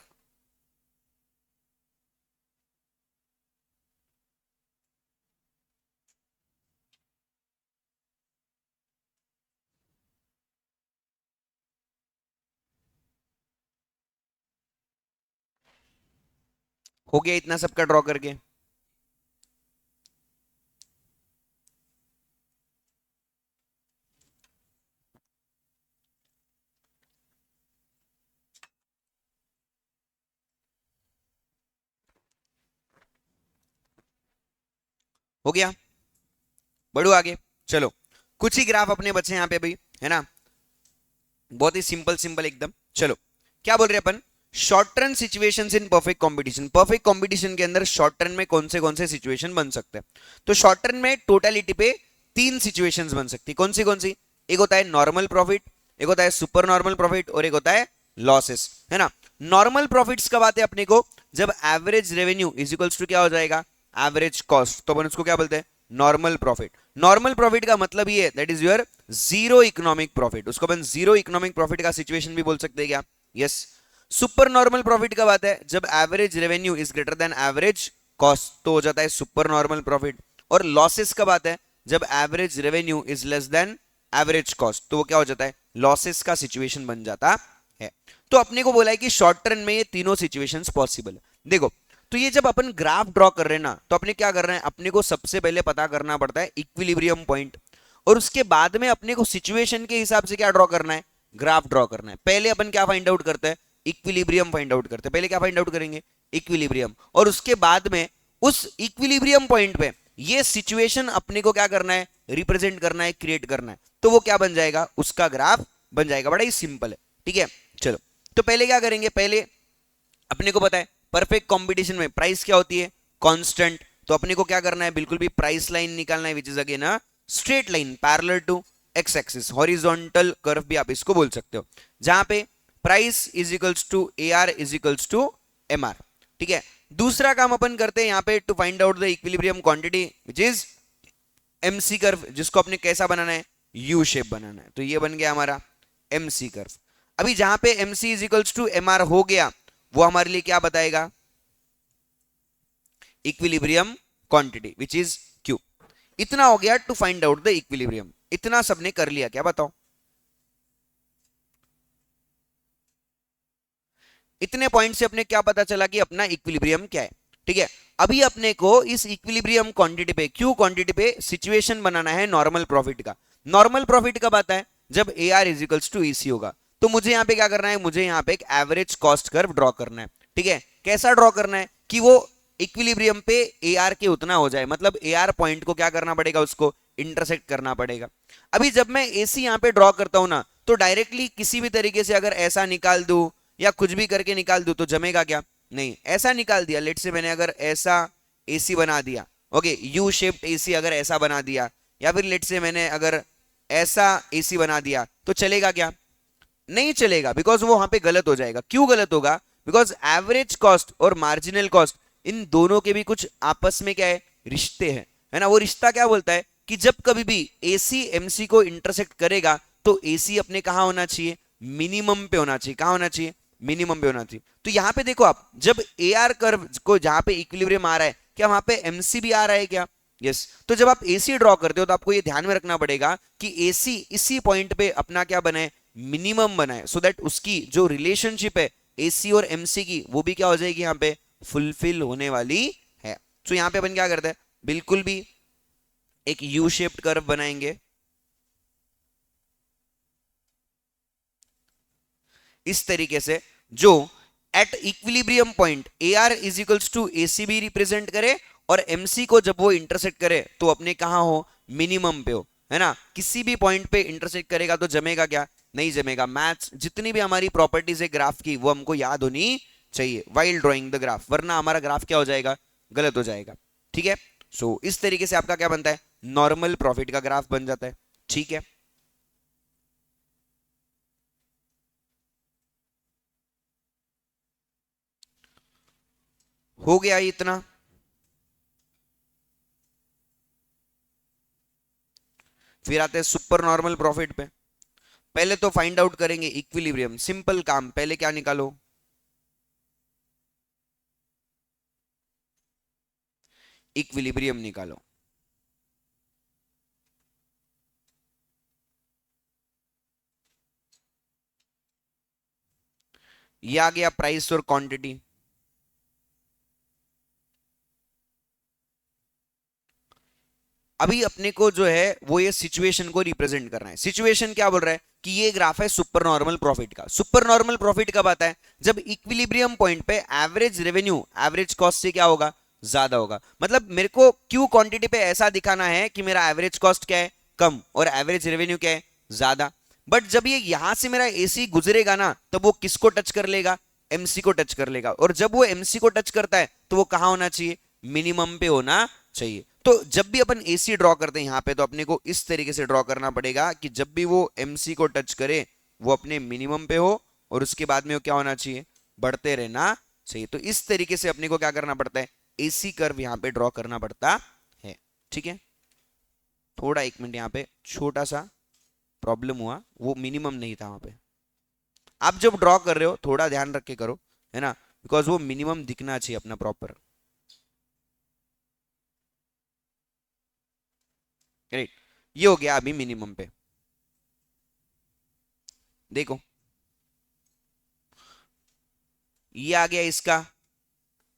हो गया इतना सबका ड्रॉ करके? हो गया, बढ़ो आगे। चलो कुछ ही ग्राफ अपने बचे यहाँ पे अभी, है ना, बहुत ही सिंपल सिंपल एकदम। चलो क्या बोल रहे हैं अपन, short term situations in perfect competition. Perfect competition के अंदर शॉर्ट टर्म में कौन से सिचुएशन बन सकते हैं? तो शॉर्ट टर्म में टोटलिटी पे 3 सिचुएशंस बन सकती है। कौन सी? एक होता है नॉर्मल प्रॉफिट, एक होता है सुपर नॉर्मल प्रॉफिट, और एक होता है लॉसेस, है ना। नॉर्मल प्रॉफिट्स कब आते हैं अपने को? जब average revenue is equals to क्या हो जाएगा, एवरेज कॉस्ट, तो अपन उसको क्या बोलते हैं, नॉर्मल प्रॉफिट। नॉर्मल प्रॉफिट का मतलब ये है that is your zero economic profit, उसको अपन जीरो इकोनॉमिक प्रॉफिट का सिचुएशन भी बोल सकते हैं क्या? यस। सुपर नॉर्मल प्रॉफिट कब आता है? जब average revenue is greater then average cost, तो हो जाता है सुपर नॉर्मल प्रॉफिट। और लॉसेस कब आता है? जब average revenue is less then average cost, तो वो क्या हो जाता है, लॉसेस का सिचुएशन बन जाता है। तो अपने को बोला है कि शॉर्ट टर्म में ये तीनों सिचुएशंस पॉसिबल है। देखो, तो ये जब अपन ग्राफ ड्रॉ कर रहे हैं ना, तो अपने क्या कर रहे हैं, अपने को सबसे पहले पता करना पड़ता है इक्विलिब्रियम पॉइंट, और उसके बाद में अपने को सिचुएशन के हिसाब से क्या ड्रॉ करना है, ग्राफ ड्रॉ करना है। पहले अपन क्या फाइंड आउट करते हैं, इक्विलिब्रियम फाइंड आउट करते हैं। पहले क्या फाइंड आउट करेंगे, इक्विलिब्रियम, और उसके बाद में उस इक्विलिब्रियम पॉइंट पे ये सिचुएशन अपने को क्या करना है, रिप्रेजेंट करना है, क्रिएट करना है, तो वो क्या बन जाएगा, उसका ग्राफ बन जाएगा। बड़ा ही सिंपल है, ठीक है। चलो तो पहले क्या करेंगे, पहले अपने को पता है परफेक्ट कंपटीशन में प्राइस क्या होती है, कांस्टेंट। तो अपने को क्या करना है, बिल्कुल भी प्राइस लाइन निकालना है, which is again a straight line parallel to X axis, horizontal curve भी आप इसको बोल सकते हो, जहां पे price is equals to A R is equals to M R, ठीक है। दूसरा काम अपन करते हैं यहाँ पे, to find out the equilibrium quantity which is MC curve, जिसको अपने कैसा बनाना है, यू शेप बनाना है। तो ये बन गया हमारा एमसी कर्व। अभी जहां पे MC is equals to M R हो गया, वो हमारे लिए क्या बताएगा, equilibrium quantity which is Q. इतना हो गया to find out the equilibrium. इतना सबने कर लिया क्या, बताओ? इतने पॉइंट से अपने क्या पता चला कि अपना इक्विलिब्रियम क्या है, ठीक है। अभी अपने को इस इक्विलिब्रियम क्वांटिटी पे, क्यू क्वांटिटी पे सिचुएशन बनाना है नॉर्मल प्रॉफिट का। नॉर्मल प्रॉफिट कब आता है, जब A R is equals to AC होगा। तो मुझे यहाँ पे क्या करना है, मुझे यहाँ पे एक एवरेज कॉस्ट कर्व ड्रॉ करना है, ठीक है। कैसा ड्रॉ करना है कि वो इक्विलिब्रियम पे ए आर के उतना हो जाए, मतलब ए आर पॉइंट को क्या करना पड़ेगा, उसको इंटरसेक्ट करना पड़ेगा। अभी जब मैं ए सी यहाँ पे ड्रॉ करता हूं ना, तो डायरेक्टली किसी भी तरीके से अगर ऐसा निकाल दूं या कुछ भी करके निकाल दूं, तो जमेगा क्या, नहीं। ऐसा निकाल दिया, लेट से मैंने अगर ऐसा एसी बना दिया, ओके, यू शेप्ड एसी अगर ऐसा बना दिया, या फिर लेट से मैंने अगर ऐसा एसी बना दिया, तो चलेगा क्या, नहीं चलेगा, बिकॉज वो वहां पे गलत हो जाएगा। क्यों गलत होगा, बिकॉज एवरेज कॉस्ट और मार्जिनल कॉस्ट, इन दोनों के भी कुछ आपस में क्या है, रिश्ते हैं, है ना। वो रिश्ता क्या बोलता है कि जब कभी भी एसी एमसी को इंटरसेक्ट करेगा, तो एसी अपने कहां होना चाहिए, मिनिमम पे होना चाहिए। कहां होना चाहिए, मिनिमम पे होना चाहिए। तो यहां पे देखो आप, जब ए आर कर्व को जहां पे इक्विलिब्रियम आ रहा है, क्या वहां पे एमसी भी आ रहा है क्या, यस। तो जब आप एसी ड्रॉ करते हो, तो आपको ये ध्यान में रखना पड़ेगा कि एसी इसी पॉइंट पे अपना क्या बनाए, मिनिमम बनाए, सो दैट उसकी जो रिलेशनशिप है एसी और एमसी की, वो भी क्या हो जाएगी, यहाँ पे फुलफिल होने वाली है। तो यहाँ पे अपन क्या करते हैं, बिल्कुल भी एक यू शेप्ड कर्व बनाएंगे इस तरीके से, जो at equilibrium point A R is equals to A C भी रिप्रेजेंट करे, और एमसी को जब वो इंटरसेक्ट करे, तो अपने कहां हो, मिनिमम पे हो, है ना। किसी भी पॉइंट पे इंटरसेक्ट करेगा तो जमेगा क्या, नहीं जमेगा। मैथ्स जितनी भी हमारी प्रॉपर्टीज है ग्राफ की, वो हमको याद होनी चाहिए वाइल ड्रॉइंग द ग्राफ, वरना हमारा ग्राफ क्या हो जाएगा, गलत हो जाएगा, ठीक है। सो इस तरीके से आपका क्या बनता है, नॉर्मल प्रॉफिट का ग्राफ बन जाता है, ठीक है। हो गया इतना। फिर आते हैं सुपर नॉर्मल प्रॉफिट पे। पहले तो फाइंड आउट करेंगे इक्विलिब्रियम, सिंपल काम, पहले क्या निकालो, इक्विलिब्रियम निकालो। ये आ गया प्राइस और क्वांटिटी। अभी अपने को जो है वो ये सिचुएशन को रिप्रेजेंट करना है। सिचुएशन क्या बोल रहा है कि ये ग्राफ है सुपर नॉर्मल प्रॉफिट का। सुपर नॉर्मल प्रॉफिट कब आता है, जब इक्विलिब्रियम पॉइंट पे एवरेज रेवेन्यू एवरेज कॉस्ट से क्या होगा, ज्यादा होगा। मतलब मेरे को क्यू क्वांटिटी पे ऐसा दिखाना है कि मेरा एवरेज कॉस्ट क्या है, कम, और एवरेज रेवेन्यू क्या है, ज्यादा। बट जब ये यहां से मेरा एसी गुजरेगा ना, तब वो किसको टच कर लेगा, एमसी को टच कर लेगा। और जब वो एमसी को टच करता है तो वो कहां होना चाहिए, मिनिमम पे होना चाहिए। तो जब भी अपन एसी ड्रॉ करते हैं यहां पे, तो अपने को इस तरीके से ड्रॉ करना पड़ेगा कि जब भी वो एमसी को टच करे वो अपने मिनिमम पे हो, और उसके बाद में वो क्या होना चाहिए, बढ़ते रहना चाहिए। तो इस तरीके से अपने को क्या करना पड़ता है, एसी कर्व यहां पे ड्रॉ करना पड़ता है। ठीक है, थोड़ा एक मिनट यहाँ पे छोटा सा प्रॉब्लम हुआ, वो मिनिमम नहीं था वहां पे। आप जब ड्रॉ कर रहे हो थोड़ा ध्यान रख के करो, है ना, बिकॉज वो मिनिमम दिखना चाहिए अपना प्रॉपर। राइट, ये हो गया अभी मिनिमम पे। देखो ये आ गया इसका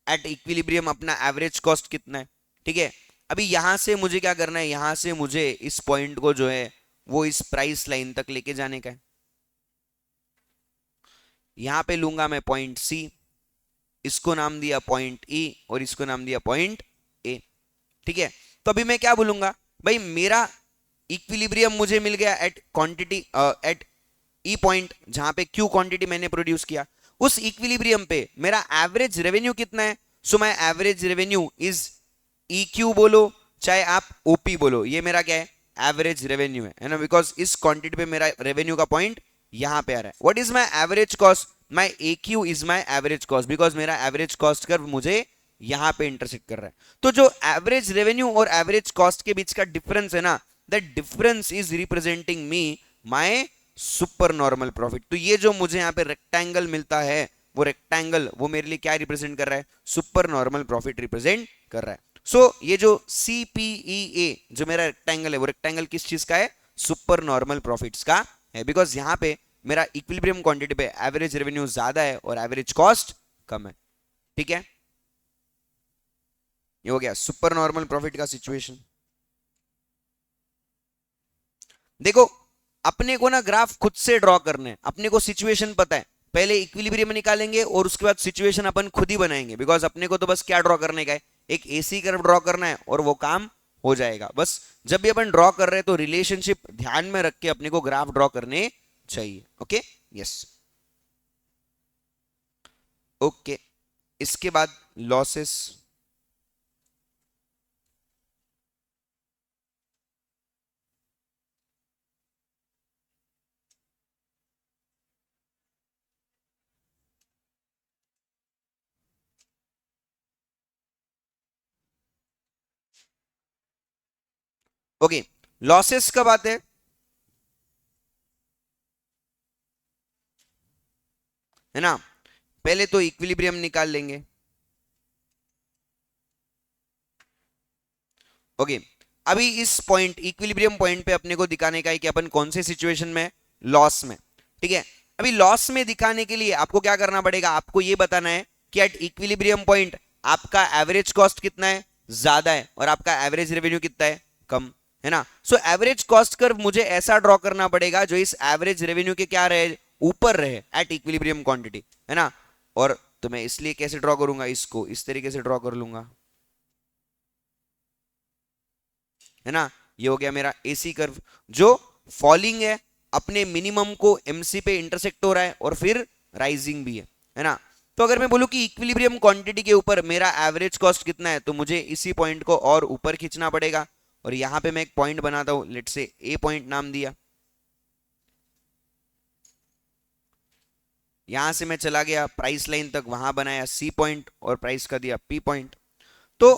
एट इक्विलिब्रियम अपना एवरेज कॉस्ट कितना है। ठीक है, अभी यहां से मुझे क्या करना है, यहां से मुझे इस पॉइंट को जो है वो इस प्राइस लाइन तक लेके जाने का है। यहां पे लूंगा मैं पॉइंट सी, इसको नाम दिया पॉइंट ई, और इसको नाम दिया पॉइंट ए। ठीक है, तो अभी मैं क्या बोलूंगा, भाई मेरा इक्विलिब्रियम मुझे मिल गया at quantity, at E point, जहां पे क्यू क्वांटिटी मैंने प्रोड्यूस किया। उस इक्विलिब्रियम पे मेरा एवरेज रेवेन्यू कितना है, so my average revenue is E Q बोलो चाहे आप ओपी बोलो, ये मेरा क्या है, एवरेज रेवेन्यू है ना, बिकॉज इस क्वांटिटी पे मेरा रेवेन्यू का पॉइंट यहां पे आ रहा है। What is my average cost, my A Q is my average cost, because मेरा एवरेज कॉस्ट कर्व मुझे यहां पे इंटरसेक्ट कर रहा है। तो जो एवरेज रेवेन्यू और एवरेज कॉस्ट के बीच का डिफरेंस है ना, that difference is representing me my super normal profit. तो ये जो मुझे यहाँ पे रेक्टेंगल मिलता है, वो रेक्टेंगल वो मेरे लिए क्या रिप्रेजेंट कर रहा है, सुपर नॉर्मल प्रॉफिट रिप्रेजेंट कर रहा है। सो ये जो CPEA जो मेरा रेक्टेंगल है, वो रेक्टेंगल किस चीज का है, सुपर नॉर्मल प्रॉफिट्स का है, बिकॉज यहाँ पे मेरा इक्विलिब्रियम क्वांटिटी पे एवरेज रेवेन्यू ज्यादा है और एवरेज कॉस्ट कम है। ठीक है, ये हो गया सुपर नॉर्मल प्रॉफिट का सिचुएशन। देखो अपने को ना ग्राफ खुद से ड्रॉ करने, अपने को सिचुएशन पता है, पहले इक्विलिब्रियम निकालेंगे और उसके बाद सिचुएशन अपन खुद ही बनाएंगे, बिकॉज अपने को तो बस क्या ड्रॉ करने का है, एक एसी कर्व ड्रॉ करना है और वो काम हो जाएगा। बस जब भी अपन ड्रॉ कर रहे हैं तो रिलेशनशिप ध्यान में रख के अपने को ग्राफ ड्रॉ करने चाहिए। Okay, yes, okay. इसके बाद लॉसेस। ओके, लॉसेस कब आते हैं, है ना, पहले तो इक्विलिब्रियम निकाल लेंगे। ओके, अभी इस पॉइंट इक्विलिब्रियम पॉइंट पे अपने को दिखाने का है कि अपन कौन से सिचुएशन में, लॉस में। ठीक है, अभी लॉस में दिखाने के लिए आपको क्या करना पड़ेगा, आपको ये बताना है कि एट इक्विलिब्रियम पॉइंट आपका एवरेज कॉस्ट कितना है, ज्यादा है, और आपका एवरेज रेवेन्यू कितना है, कम, है ना। सो एवरेज कॉस्ट कर्व मुझे ऐसा ड्रॉ करना पड़ेगा जो इस एवरेज रेवेन्यू के क्या रहे, ऊपर रहे एट इक्विलिब्रियम क्वांटिटी, है ना। और तो मैं इसलिए कैसे ड्रॉ करूंगा, इसको इस तरीके से ड्रॉ कर लूंगा, है ना। ये हो गया मेरा एसी कर्व जो फॉलिंग है, अपने मिनिमम को एमसी पे इंटरसेक्ट हो रहा है और फिर राइजिंग भी है ना। तो अगर मैं बोलूं कि इक्विलिब्रियम क्वांटिटी के ऊपर मेरा एवरेज कॉस्ट कितना है, तो मुझे इसी पॉइंट को और ऊपर खींचना पड़ेगा, और यहां पे मैं एक पॉइंट बनाता हूं, लेट से ए पॉइंट नाम दिया। यहां से मैं चला गया प्राइस लाइन तक, वहां बनाया सी पॉइंट और प्राइस का दिया पी पॉइंट। तो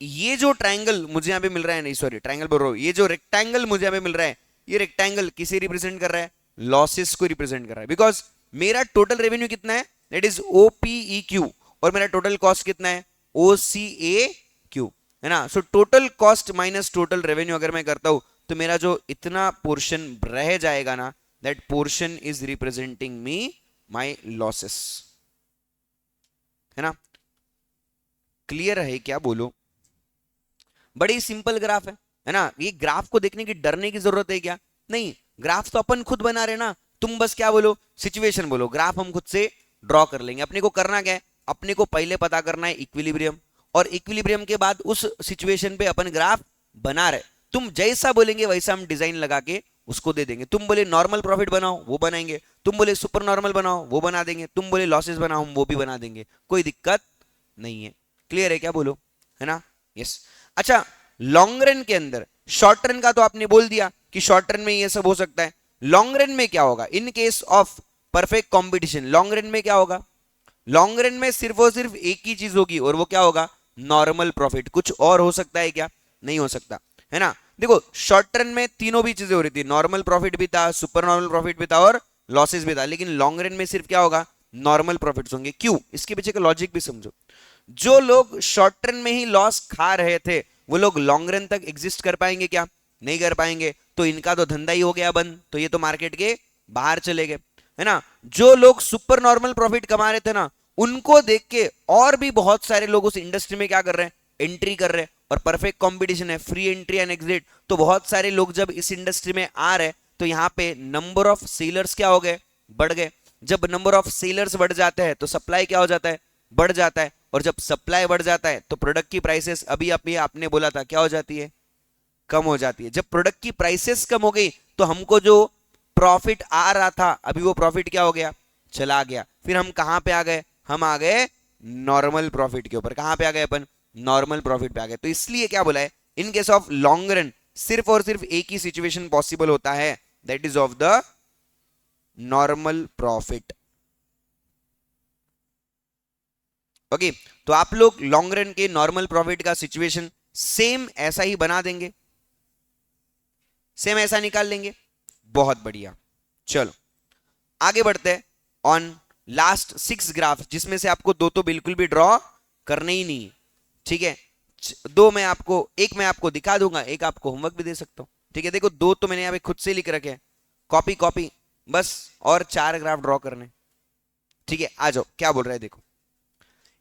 ये जो ट्रायंगल मुझे यहां पे मिल रहा है, नहीं सॉरी ट्रायंगल बोल रहा हूं, ये जो रेक्टेंगल मुझे यहां पे मिल रहा है, ये रेक्टेंगल किसे रिप्रेजेंट कर रहा है, लॉसेस को रिप्रेजेंट कर रहा है। बिकॉज मेरा टोटल रेवेन्यू कितना है, दैट इज OPEQ, और मेरा टोटल कॉस्ट कितना है, OCAQ, है ना। So total cost minus total revenue अगर मैं करता हूं, तो मेरा जो इतना पोर्शन रह जाएगा ना, that portion is representing me my losses, है ना। क्लियर है क्या, बोलो। बड़ी सिंपल ग्राफ है ना। ये ग्राफ को देखने की डरने की जरूरत है क्या, नहीं, ग्राफ तो अपन खुद बना रहे ना। तुम बस क्या बोलो, सिचुएशन बोलो, ग्राफ हम खुद से ड्रॉ कर लेंगे। अपने को करना क्या है, अपने को पहले पता करना है इक्विलिब्रियम, और इक्विलिब्रियम के बाद उस सिचुएशन पे अपन ग्राफ बना रहे। तुम जैसा बोलेंगे वैसा हम डिजाइन लगा के उसको दे देंगे। तुम बोले नॉर्मल प्रॉफिट बनाओ, वो बनाएंगे। तुम बोले सुपर नॉर्मल बनाओ, वो बना देंगे। तुम बोले लॉसेस बनाओ, हम वो भी बना देंगे, कोई दिक्कत नहीं है। क्लियर है क्या, बोलो, है ना? यस। अच्छा, लॉन्ग रन के अंदर, शॉर्ट रन का तो आपने बोल दिया कि शॉर्ट रन में ये सब हो सकता है। लॉन्ग रन में क्या होगा इन case of perfect competition? Long run में क्या होगा? लॉन्ग रन में सिर्फ और सिर्फ एक ही चीज होगी, और वो क्या होगा? Normal profit. कुछ और हो सकता है क्या? नहीं हो सकता, है ना? देखो, शॉर्ट रन में तीनों भी चीजें हो रही थी, नॉर्मल प्रॉफिट भी था, सुपर नॉर्मल प्रॉफिट भी था, और लॉसेस भी था। लेकिन लॉन्ग रन में सिर्फ क्या होगा? नॉर्मल प्रॉफिट्स होंगे। क्यों? इसके पीछे का लॉजिक भी समझो। जो लोग शॉर्ट रन में ही लॉस खा रहे थे, वो लोग लॉन्ग रन तक एग्जिस्ट कर पाएंगे क्या? नहीं कर पाएंगे। तो इनका तो धंधा ही हो गया बंद, तो ये तो मार्केट के बाहर चले गए, है ना? जो लोग सुपर नॉर्मल प्रॉफिट कमा रहे थे ना, उनको देख के और भी बहुत सारे लोग उस इंडस्ट्री में क्या कर रहे हैं? एंट्री कर रहे हैं। और परफेक्ट कंपटीशन है, फ्री एंट्री एंड एग्जिट। तो बहुत सारे लोग जब इस इंडस्ट्री में आ रहे, तो यहाँ पे नंबर ऑफ सेलर्स क्या हो गए? बढ़ गए। जब नंबर ऑफ सेलर्स बढ़ जाते हैं तो सप्लाई क्या हो जाता है? बढ़ जाता है। और जब सप्लाई बढ़ जाता है तो प्रोडक्ट की प्राइसेस, अभी आपने बोला था, क्या हो जाती है? कम हो जाती है। जब प्रोडक्ट की प्राइसेस कम हो गई तो हमको जो प्रॉफिट आ रहा था, अभी वो प्रॉफिट क्या हो गया? चला गया। फिर हम कहां पे आ गए? हम आ गए नॉर्मल प्रॉफिट के ऊपर। कहां पे आ गए अपन? नॉर्मल प्रॉफिट पे आ गए। तो इसलिए क्या बोला है, in case of long run सिर्फ और सिर्फ एक ही सिचुएशन पॉसिबल होता है, that is of the normal profit. Okay, तो आप लोग लॉन्ग रन के नॉर्मल प्रॉफिट का सिचुएशन सेम ऐसा ही बना देंगे, सेम ऐसा निकाल लेंगे। बहुत बढ़िया। चलो आगे बढ़ते हैं ऑन लास्ट 6 ग्राफ, जिसमें से आपको दो तो बिल्कुल भी ड्रॉ करने ही नहीं है, ठीक है? दो मैं आपको, एक मैं आपको दिखा दूंगा, एक आपको होमवर्क भी दे सकता हूं, ठीक है? देखो, दो तो मैंने यहाँ पे खुद से लिख रखे हैं, कॉपी कॉपी बस, और 4 ग्राफ ड्रॉ करने, ठीक है? आ जाओ, क्या बोल रहा है देखो।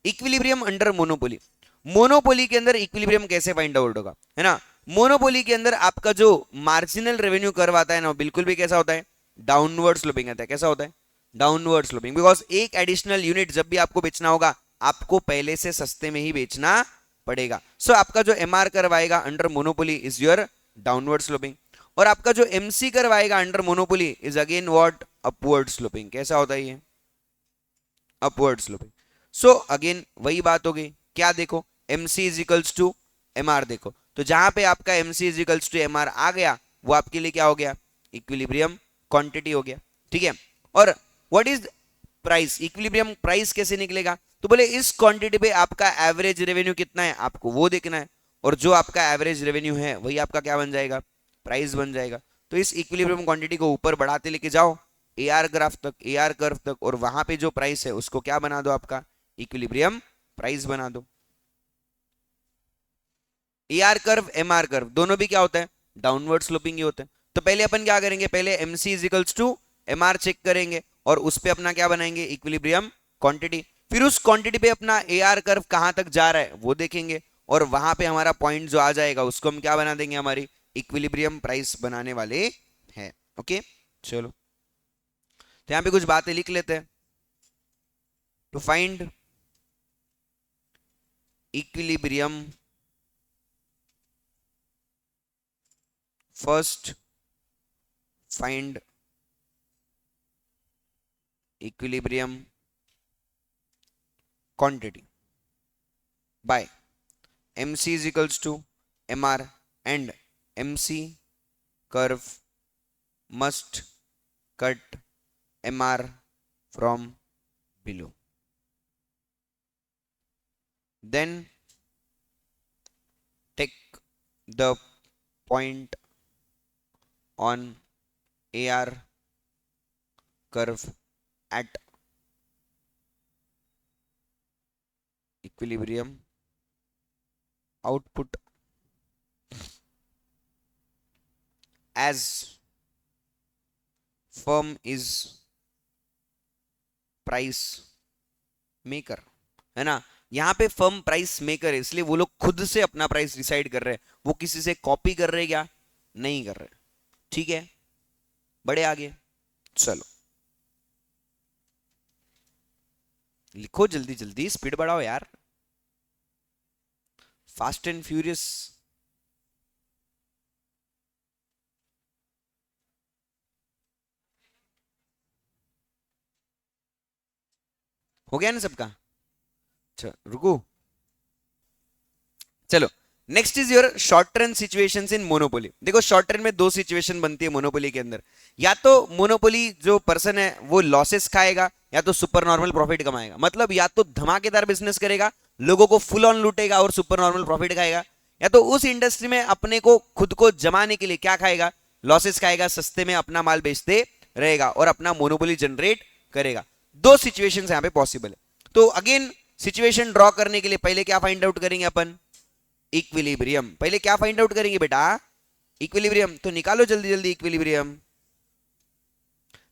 Equilibrium under monopoly. मोनोपोली के अंदर इक्विलिब्रियम कैसे फाइंड आउट होगा, है ना? मोनोपोली के अंदर आपका जो मार्जिनल रेवेन्यू कर्व आता है ना, बिल्कुल भी कैसा होता है? डाउनवर्ड स्लोपिंग आता है। कैसा होता है? Downward sloping. बिकॉज एक एडिशनल यूनिट जब भी आपको बेचना होगा, आपको पहले से सस्ते में ही बेचना पड़ेगा। सो आपका जो एमआर कर्व आएगा under monopoly is your downward sloping, और आपका जो एमसी कर्व आएगा under monopoly is again what? Upward sloping. कैसा होता है ये? Upward sloping. सो अगेन वही बात हो गई, क्या देखो, MC is equals to MR। देखो, तो जहां पे आपका MC is equals to MR आ गया, वो आपके लिए क्या हो गया? इक्विलिब्रियम क्वांटिटी हो गया, ठीक है? और what is price? Equilibrium price कैसे निकलेगा? तो बोले इस क्वांटिटी पे आपका एवरेज रेवेन्यू कितना है, आपको वो देखना है, और जो आपका एवरेज रेवेन्यू है वही आपका क्या बन जाएगा? प्राइस बन जाएगा। तो इस इक्विलिब्रियम क्वांटिटी को ऊपर बढ़ाते लेके जाओ AR ग्राफ तक, AR कर्व तक, और वहां पे जो प्राइस है उसको क्या बना दो? आपका इक्विलिब्रियम प्राइस बना दो। AR कर्व MR कर्व दोनों भी क्या होता है? डाउनवर्ड स्लोपिंग ही होता है। तो पहले अपन क्या करेंगे? पहले MC is equals to MR check करेंगे, और उस पे अपना क्या बनाएंगे? Equilibrium quantity. फिर उस क्वांटिटी पे अपना AR कर्व कहां तक जा रहा है वो देखेंगे, और वहां पे हमारा पॉइंट जो आ जाएगा उसको हम क्या बना देंगे? हमारी इक्विलिब्रियम प्राइस बनाने वाले हैं। ओके, चलो तो यहां पे कुछ बातें लिख लेते हैं। To find equilibrium, first find equilibrium quantity by MC is equals to MR, and MC curve must cut MR from below. Then take the point on AR curve at equilibrium output as firm is price maker, है ना? यहां पे firm price maker है, इसलिए वो लोग खुद से अपना प्राइस डिसाइड कर रहे हैं, वो किसी से कॉपी कर रहे हैं क्या? नहीं कर रहे, ठीक है? बड़े आगे चलो, लिखो जल्दी जल्दी, स्पीड बढ़ाओ यार, फास्ट एंड फ्यूरियस। हो गया ना सबका? अच्छा रुको, चलो। Next is your short term situations in monopoly. देखो शॉर्ट टर्म में दो सिचुएशन बनती है मोनोपोली के अंदर। या तो मोनोपोली जो पर्सन है वो लॉसेस खाएगा, या तो सुपर नॉर्मल प्रॉफिट कमाएगा। मतलब या तो धमाकेदार बिजनेस करेगा, लोगों को फुल ऑन लूटेगा और सुपर नॉर्मल प्रॉफिट खाएगा, या तो उस इंडस्ट्री में अपने को खुद को जमाने के लिए क्या खाएगा, लॉसेस खाएगा, सस्ते में अपना माल बेचते रहेगा और अपना मोनोपोली जनरेट करेगा। दो सिचुएशन यहां पे पॉसिबल है। तो अगेन सिचुएशन ड्रॉ करने के लिए पहले क्या फाइंड आउट करेंगे अपन, इक्विलिब्रियम। पहले क्या फाइंड आउट करेंगे बेटा, इक्विलिब्रियम। तो निकालो जल्दी जल्दी इक्विलिब्रियम।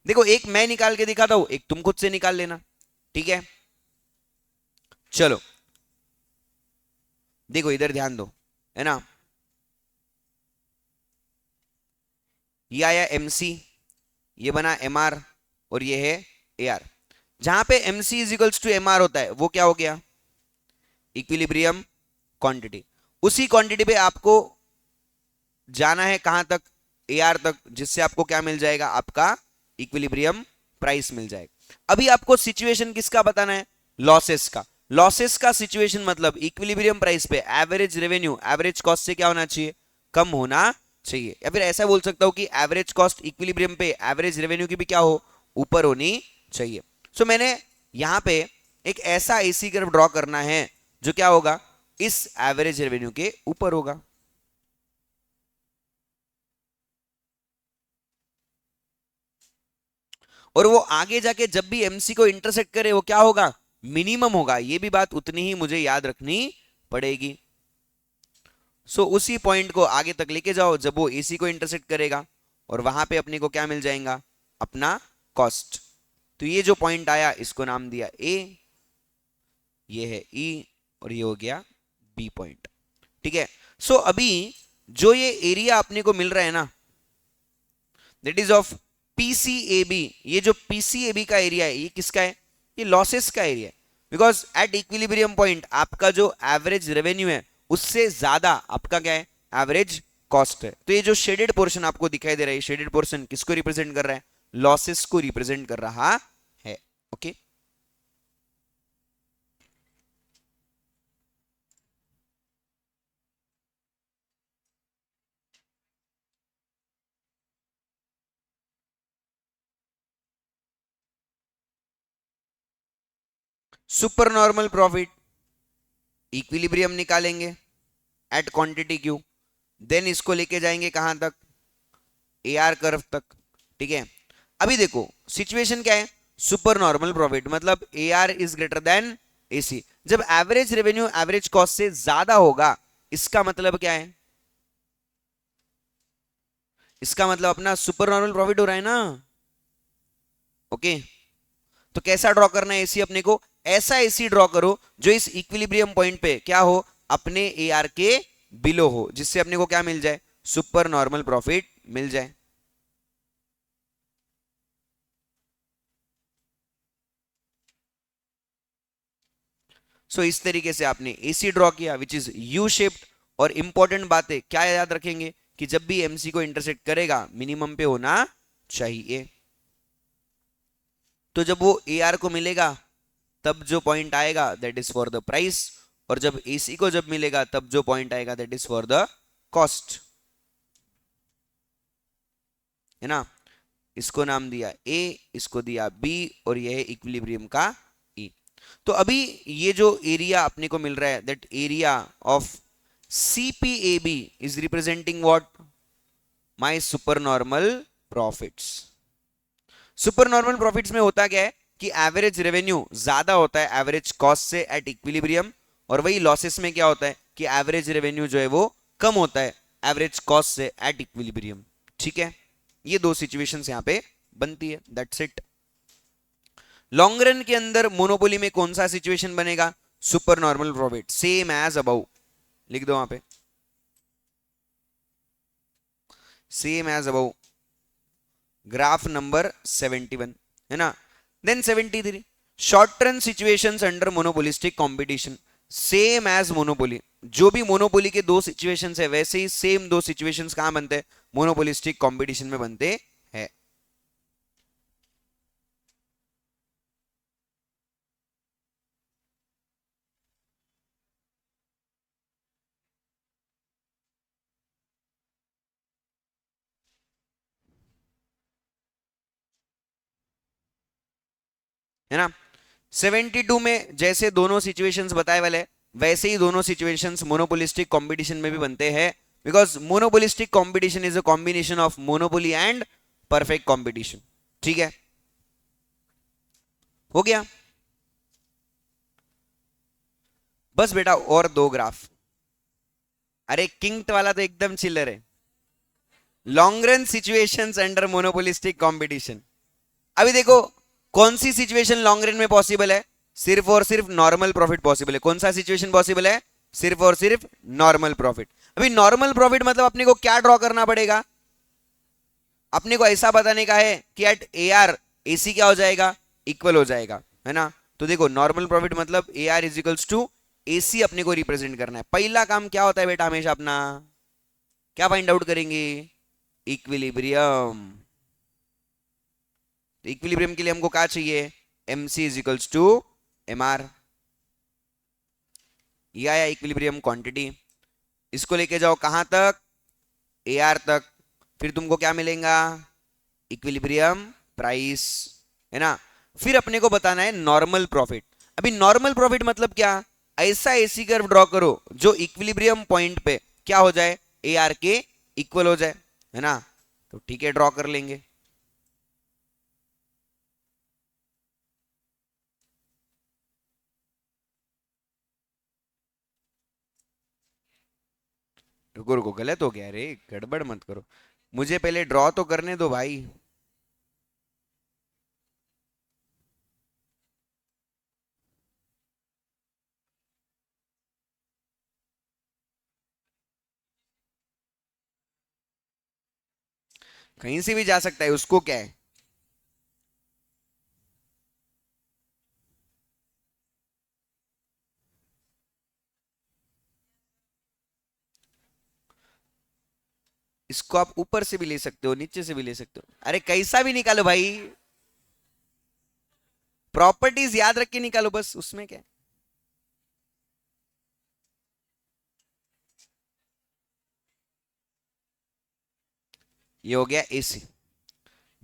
देखो एक मैं निकाल के दिखाता हूं, एक तुम खुद से निकाल लेना, ठीक है? चलो देखो इधर ध्यान दो, है ना। ये आया एमसी, ये बना एमआर, और ये है एआर। जहां पे MC is equals to MR होता है वो क्या हो गया, इक्विलिब्रियम क्वांटिटी। उसी क्वांटिटी पे आपको जाना है कहां तक, एआर तक, जिससे आपको क्या मिल जाएगा, आपका इक्विलिब्रियम प्राइस मिल जाएगा। अभी आपको सिचुएशन किसका बताना है, लॉसेस का। लॉसेस का सिचुएशन मतलब इक्विलिब्रियम प्राइस पे एवरेज रेवेन्यू एवरेज कॉस्ट से क्या होना चाहिए, कम होना चाहिए। या फिर ऐसा बोल सकता हूं कि एवरेज कॉस्ट इक्विलिब्रियम पे एवरेज रेवेन्यू की भी क्या हो, ऊपर होनी चाहिए। सो मैंने यहां पे एक ऐसा एसी कर्व ड्रॉ करना है जो क्या होगा, इस एवरेज रेवेन्यू के ऊपर होगा। और वो आगे जाके जब भी एमसी को इंटरसेक्ट करे वो क्या होगा, मिनिमम होगा। ये भी बात उतनी ही मुझे याद रखनी पड़ेगी। सो उसी पॉइंट को आगे तक लेके जाओ जब वो एसी को इंटरसेक्ट करेगा, और वहां पे अपने को क्या मिल जाएगा, अपना कॉस्ट। तो ये जो पॉइंट आया इसको नाम दिया ए, ये है ई, और ये हो गया बी पॉइंट, ठीक है। सो अभी जो ये एरिया अपने को मिल रहा है ना, दैट इज ऑफ पीसीएबी। ये जो पीसीएबी का एरिया है ये किसका है, ये लॉसेस का एरिया है। बिकॉज एट इक्विलिब्रियम पॉइंट आपका जो एवरेज रेवेन्यू है उससे ज्यादा आपका क्या है, एवरेज कॉस्ट है। तो ये जो शेडेड पोर्शन आपको दिखाई दे रहा है, शेडेड पोर्शन किसको रिप्रेजेंट कर रहा है, लॉसेस को रिप्रेजेंट कर रहा है। Okay super normal profit, equilibrium निकालेंगे एट क्वांटिटी क्यू, देन इसको लेके जाएंगे कहां तक, एआर कर्व तक, ठीक है। अभी देखो सिचुएशन क्या है, सुपर नॉर्मल प्रॉफिट मतलब AR is greater then AC. जब एवरेज रेवेन्यू एवरेज कॉस्ट से ज्यादा होगा, इसका मतलब क्या है, इसका मतलब अपना सुपर नॉर्मल प्रॉफिट हो रहा है ना। ओके, तो कैसा ड्रॉ करना है एसी अपने को, ऐसा एसी ड्रॉ करो जो इस इक्विलिब्रियम पॉइंट पे क्या हो, अपने एआर के बिलो हो, जिससे अपने को क्या मिल जाए, सुपर नॉर्मल प्रॉफिट मिल जाए। सो इस तरीके से आपने एसी ड्रॉ किया विच इज यू शेप्ड। और इंपॉर्टेंट बातें क्या याद रखेंगे कि जब भी एमसी को इंटरसेक्ट करेगा मिनिमम पे होना चाहिए। तो जब वो एआर को मिलेगा तब जो पॉइंट आएगा that is for the price, और जब एसी को जब मिलेगा तब जो पॉइंट आएगा that is for the cost, है ना। इसको नाम दिया ए, इसको दिया बी, और ये है इक्विलिब्रियम का ई। तो अभी ये जो एरिया अपने को मिल रहा है that area of CPAB is representing what, my super normal profits. Super normal profits में होता क्या है कि एवरेज रेवेन्यू ज्यादा होता है एवरेज कॉस्ट से एट इक्विलिब्रियम, और वही लॉसेस में क्या होता है कि एवरेज रेवेन्यू जो है वो कम होता है एवरेज कॉस्ट से एट इक्विलिब्रियम, ठीक है। ये दो सिचुएशंस यहां पे बनती है, दैट्स इट। लॉन्ग रन के अंदर मोनोपोली में कौन सा सिचुएशन बनेगा, super normal profit same as above, लिख दो वहां पे same as above, graph number 71, है ना। Then 73, short term situations under monopolistic competition same as monopoly. जो भी मोनोपोली के दो सिचुएशंस है वैसे ही सेम दो सिचुएशंस कहां बनते हैं? मोनोपोलिस्टिक कंपटीशन में बनते हैं। है ना? 72 में जैसे दोनों सिचुएशंस बताए वाले वैसे ही दोनों सिचुएशंस मोनोपोलिस्टिक कंपटीशन में भी बनते हैं, because monopolistic competition is a combination of monopoly and perfect competition. ठीक है, हो गया। बस बेटा और दो ग्राफ। अरे किंग्ट वाला तो एकदम चिल्लर है। Long run situations under monopolistic competition. अभी देखो कौन सी सिचुएशन लॉन्ग रन में पॉसिबल है? सिर्फ और सिर्फ नॉर्मल प्रॉफिट पॉसिबल है। कौन सा सिचुएशन पॉसिबल है? सिर्फ और सिर्फ नॉर्मल प्रॉफिट। अभी नॉर्मल प्रॉफिट मतलब अपने को क्या ड्रॉ करना पड़ेगा? अपने को ऐसा बताने का है कि एट ए आर एसी क्या हो जाएगा? इक्वल हो जाएगा, है ना? तो देखो नॉर्मल प्रॉफिट मतलब A R is equals to AC अपने को रिप्रेजेंट करना है। पहला काम क्या होता है बेटा हमेशा अपना? क्या फाइंड आउट करेंगे? इक्विलिब्रियम। इक्विलिब्रियम के लिए हमको क्या चाहिए? M C is equals to M R. ये आया इक्विलिब्रियम क्वांटिटी। इसको लेके जाओ कहां तक? ए आर तक। फिर तुमको क्या मिलेगा? इक्विलिब्रियम प्राइस, है ना? फिर अपने को बताना है नॉर्मल प्रॉफिट। अभी नॉर्मल प्रॉफिट मतलब क्या? ऐसा एसी कर्व ड्रॉ करो जो इक्विलिब्रियम पॉइंट पे क्या हो जाए? ए आर के इक्वल हो जाए, है ना? तो ठीक है, ड्रॉ कर लेंगे। रुको रुको, गलत हो गया रे, गड़बड़ मत करो। मुझे पहले ड्रॉ तो करने दो भाई। कहीं से भी जा सकता है, उसको क्या है? इसको आप ऊपर से भी ले सकते हो, नीचे से भी ले सकते हो। अरे कैसा भी निकालो भाई, प्रॉपर्टीज याद रख के निकालो बस, उसमें क्या है? ये हो गया एसी।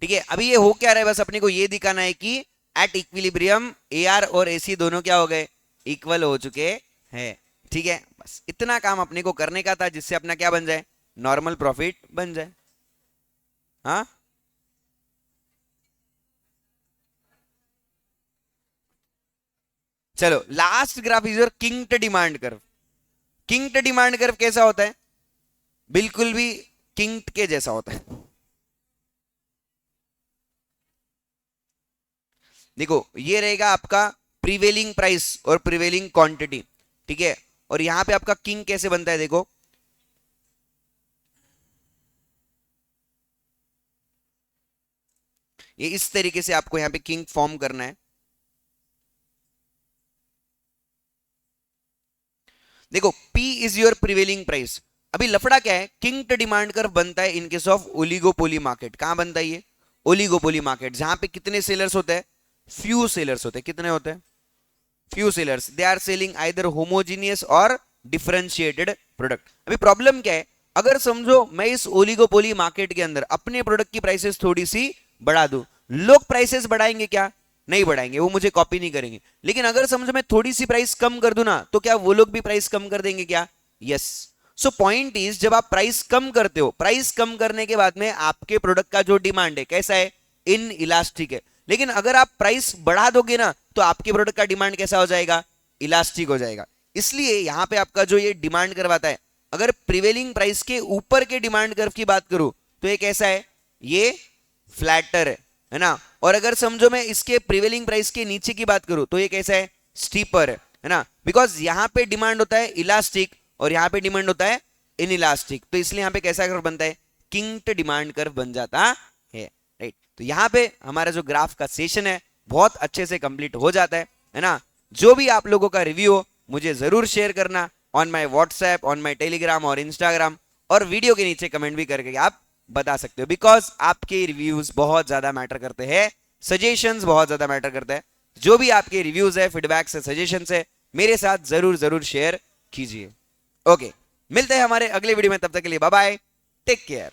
ठीक है, अभी ये हो क्या रहा है? बस अपने को ये दिखाना है कि एट इक्विलिब्रियम ए आर और एसी दोनों क्या हो गए? इक्वल हो चुके हैं। ठीक है, बस इतना काम अपने को करने का था जिससे अपना क्या बन जाए? नॉर्मल प्रॉफिट बन जाए। हाँ, चलो last graph is your kinked demand curve. Kinked demand curve कैसा होता है? बिल्कुल भी किंग्ट के जैसा होता है। देखो ये रहेगा आपका प्रीवेलिंग प्राइस और प्रीवेलिंग क्वांटिटी। ठीक है, और यहां पे आपका किंग कैसे बनता है? देखो ये इस तरीके से आपको यहां पे किंग फॉर्म करना है। देखो P is your prevailing price. अभी लफड़ा क्या है? किंग डिमांड कर्व बनता है in case of oligopoly market. कहां बनता है ये? ओलिगोपोली मार्केट, जहां पे कितने सेलर्स होते हैं? फ्यू सेलर्स होते हैं। कितने होते हैं? Few sellers. They are selling either homogeneous और डिफरेंशिएटेड प्रोडक्ट। अभी प्रॉब्लम क्या है? अगर समझो मैं इस ओलिगोपोली मार्केट के अंदर अपने प्रोडक्ट की प्राइसेस थोड़ी सी बढ़ा दूं, लोग प्राइसेस बढ़ाएंगे क्या? नहीं बढ़ाएंगे, वो मुझे कॉपी नहीं करेंगे। लेकिन अगर समझो मैं थोड़ी सी प्राइस कम कर दूं ना, तो क्या वो लोग भी प्राइस कम कर देंगे क्या? यस। सो पॉइंट इज, जब आप प्राइस कम करते हो, प्राइस कम करने के बाद में आपके प्रोडक्ट का जो डिमांड है कैसा है? इन इलास्टिक है। लेकिन अगर आप प्राइस बढ़ा दोगे ना, तो आपके प्रोडक्ट का डिमांड कैसा हो जाएगा? इलास्टिक हो जाएगा। इसलिए यहां पे आपका जो ये डिमांड करवाता है, अगर प्रिवेलिंग प्राइस के ऊपर के डिमांड कर्व की बात करूं तो ये कैसा है? ये फ्लैटर है ना? और अगर समझो मैं इसके प्रिवेलिंग प्राइस के नीचे की बात करूं तो ये कैसा है? स्टीपर है ना? बिकॉज यहां पे डिमांड होता है इलास्टिक और यहां पे डिमांड होता है इन इलास्टिक, तो इसलिए यहां पे कैसा कर्व बनता है? किंक्ट डिमांड कर्व बन जाता है। राइट, तो यहां पे हमारा जो ग्राफ का सेशन है बहुत अच्छे से कंप्लीट हो जाता है ना। जो भी आप लोगों का रिव्यू हो मुझे जरूर शेयर करना on my WhatsApp, on my Telegram और इंस्टाग्राम, और वीडियो के नीचे कमेंट भी करके आप बता सकते हो, बिकॉज आपके रिव्यूज बहुत ज्यादा मैटर करते हैं, सजेशंस बहुत ज्यादा मैटर करते हैं। जो भी आपके रिव्यूज है, फीडबैक है, सजेशन है, मेरे साथ जरूर जरूर शेयर कीजिए। ओके, मिलते हैं हमारे अगले वीडियो में, तब तक के लिए बाय बाय, टेक केयर।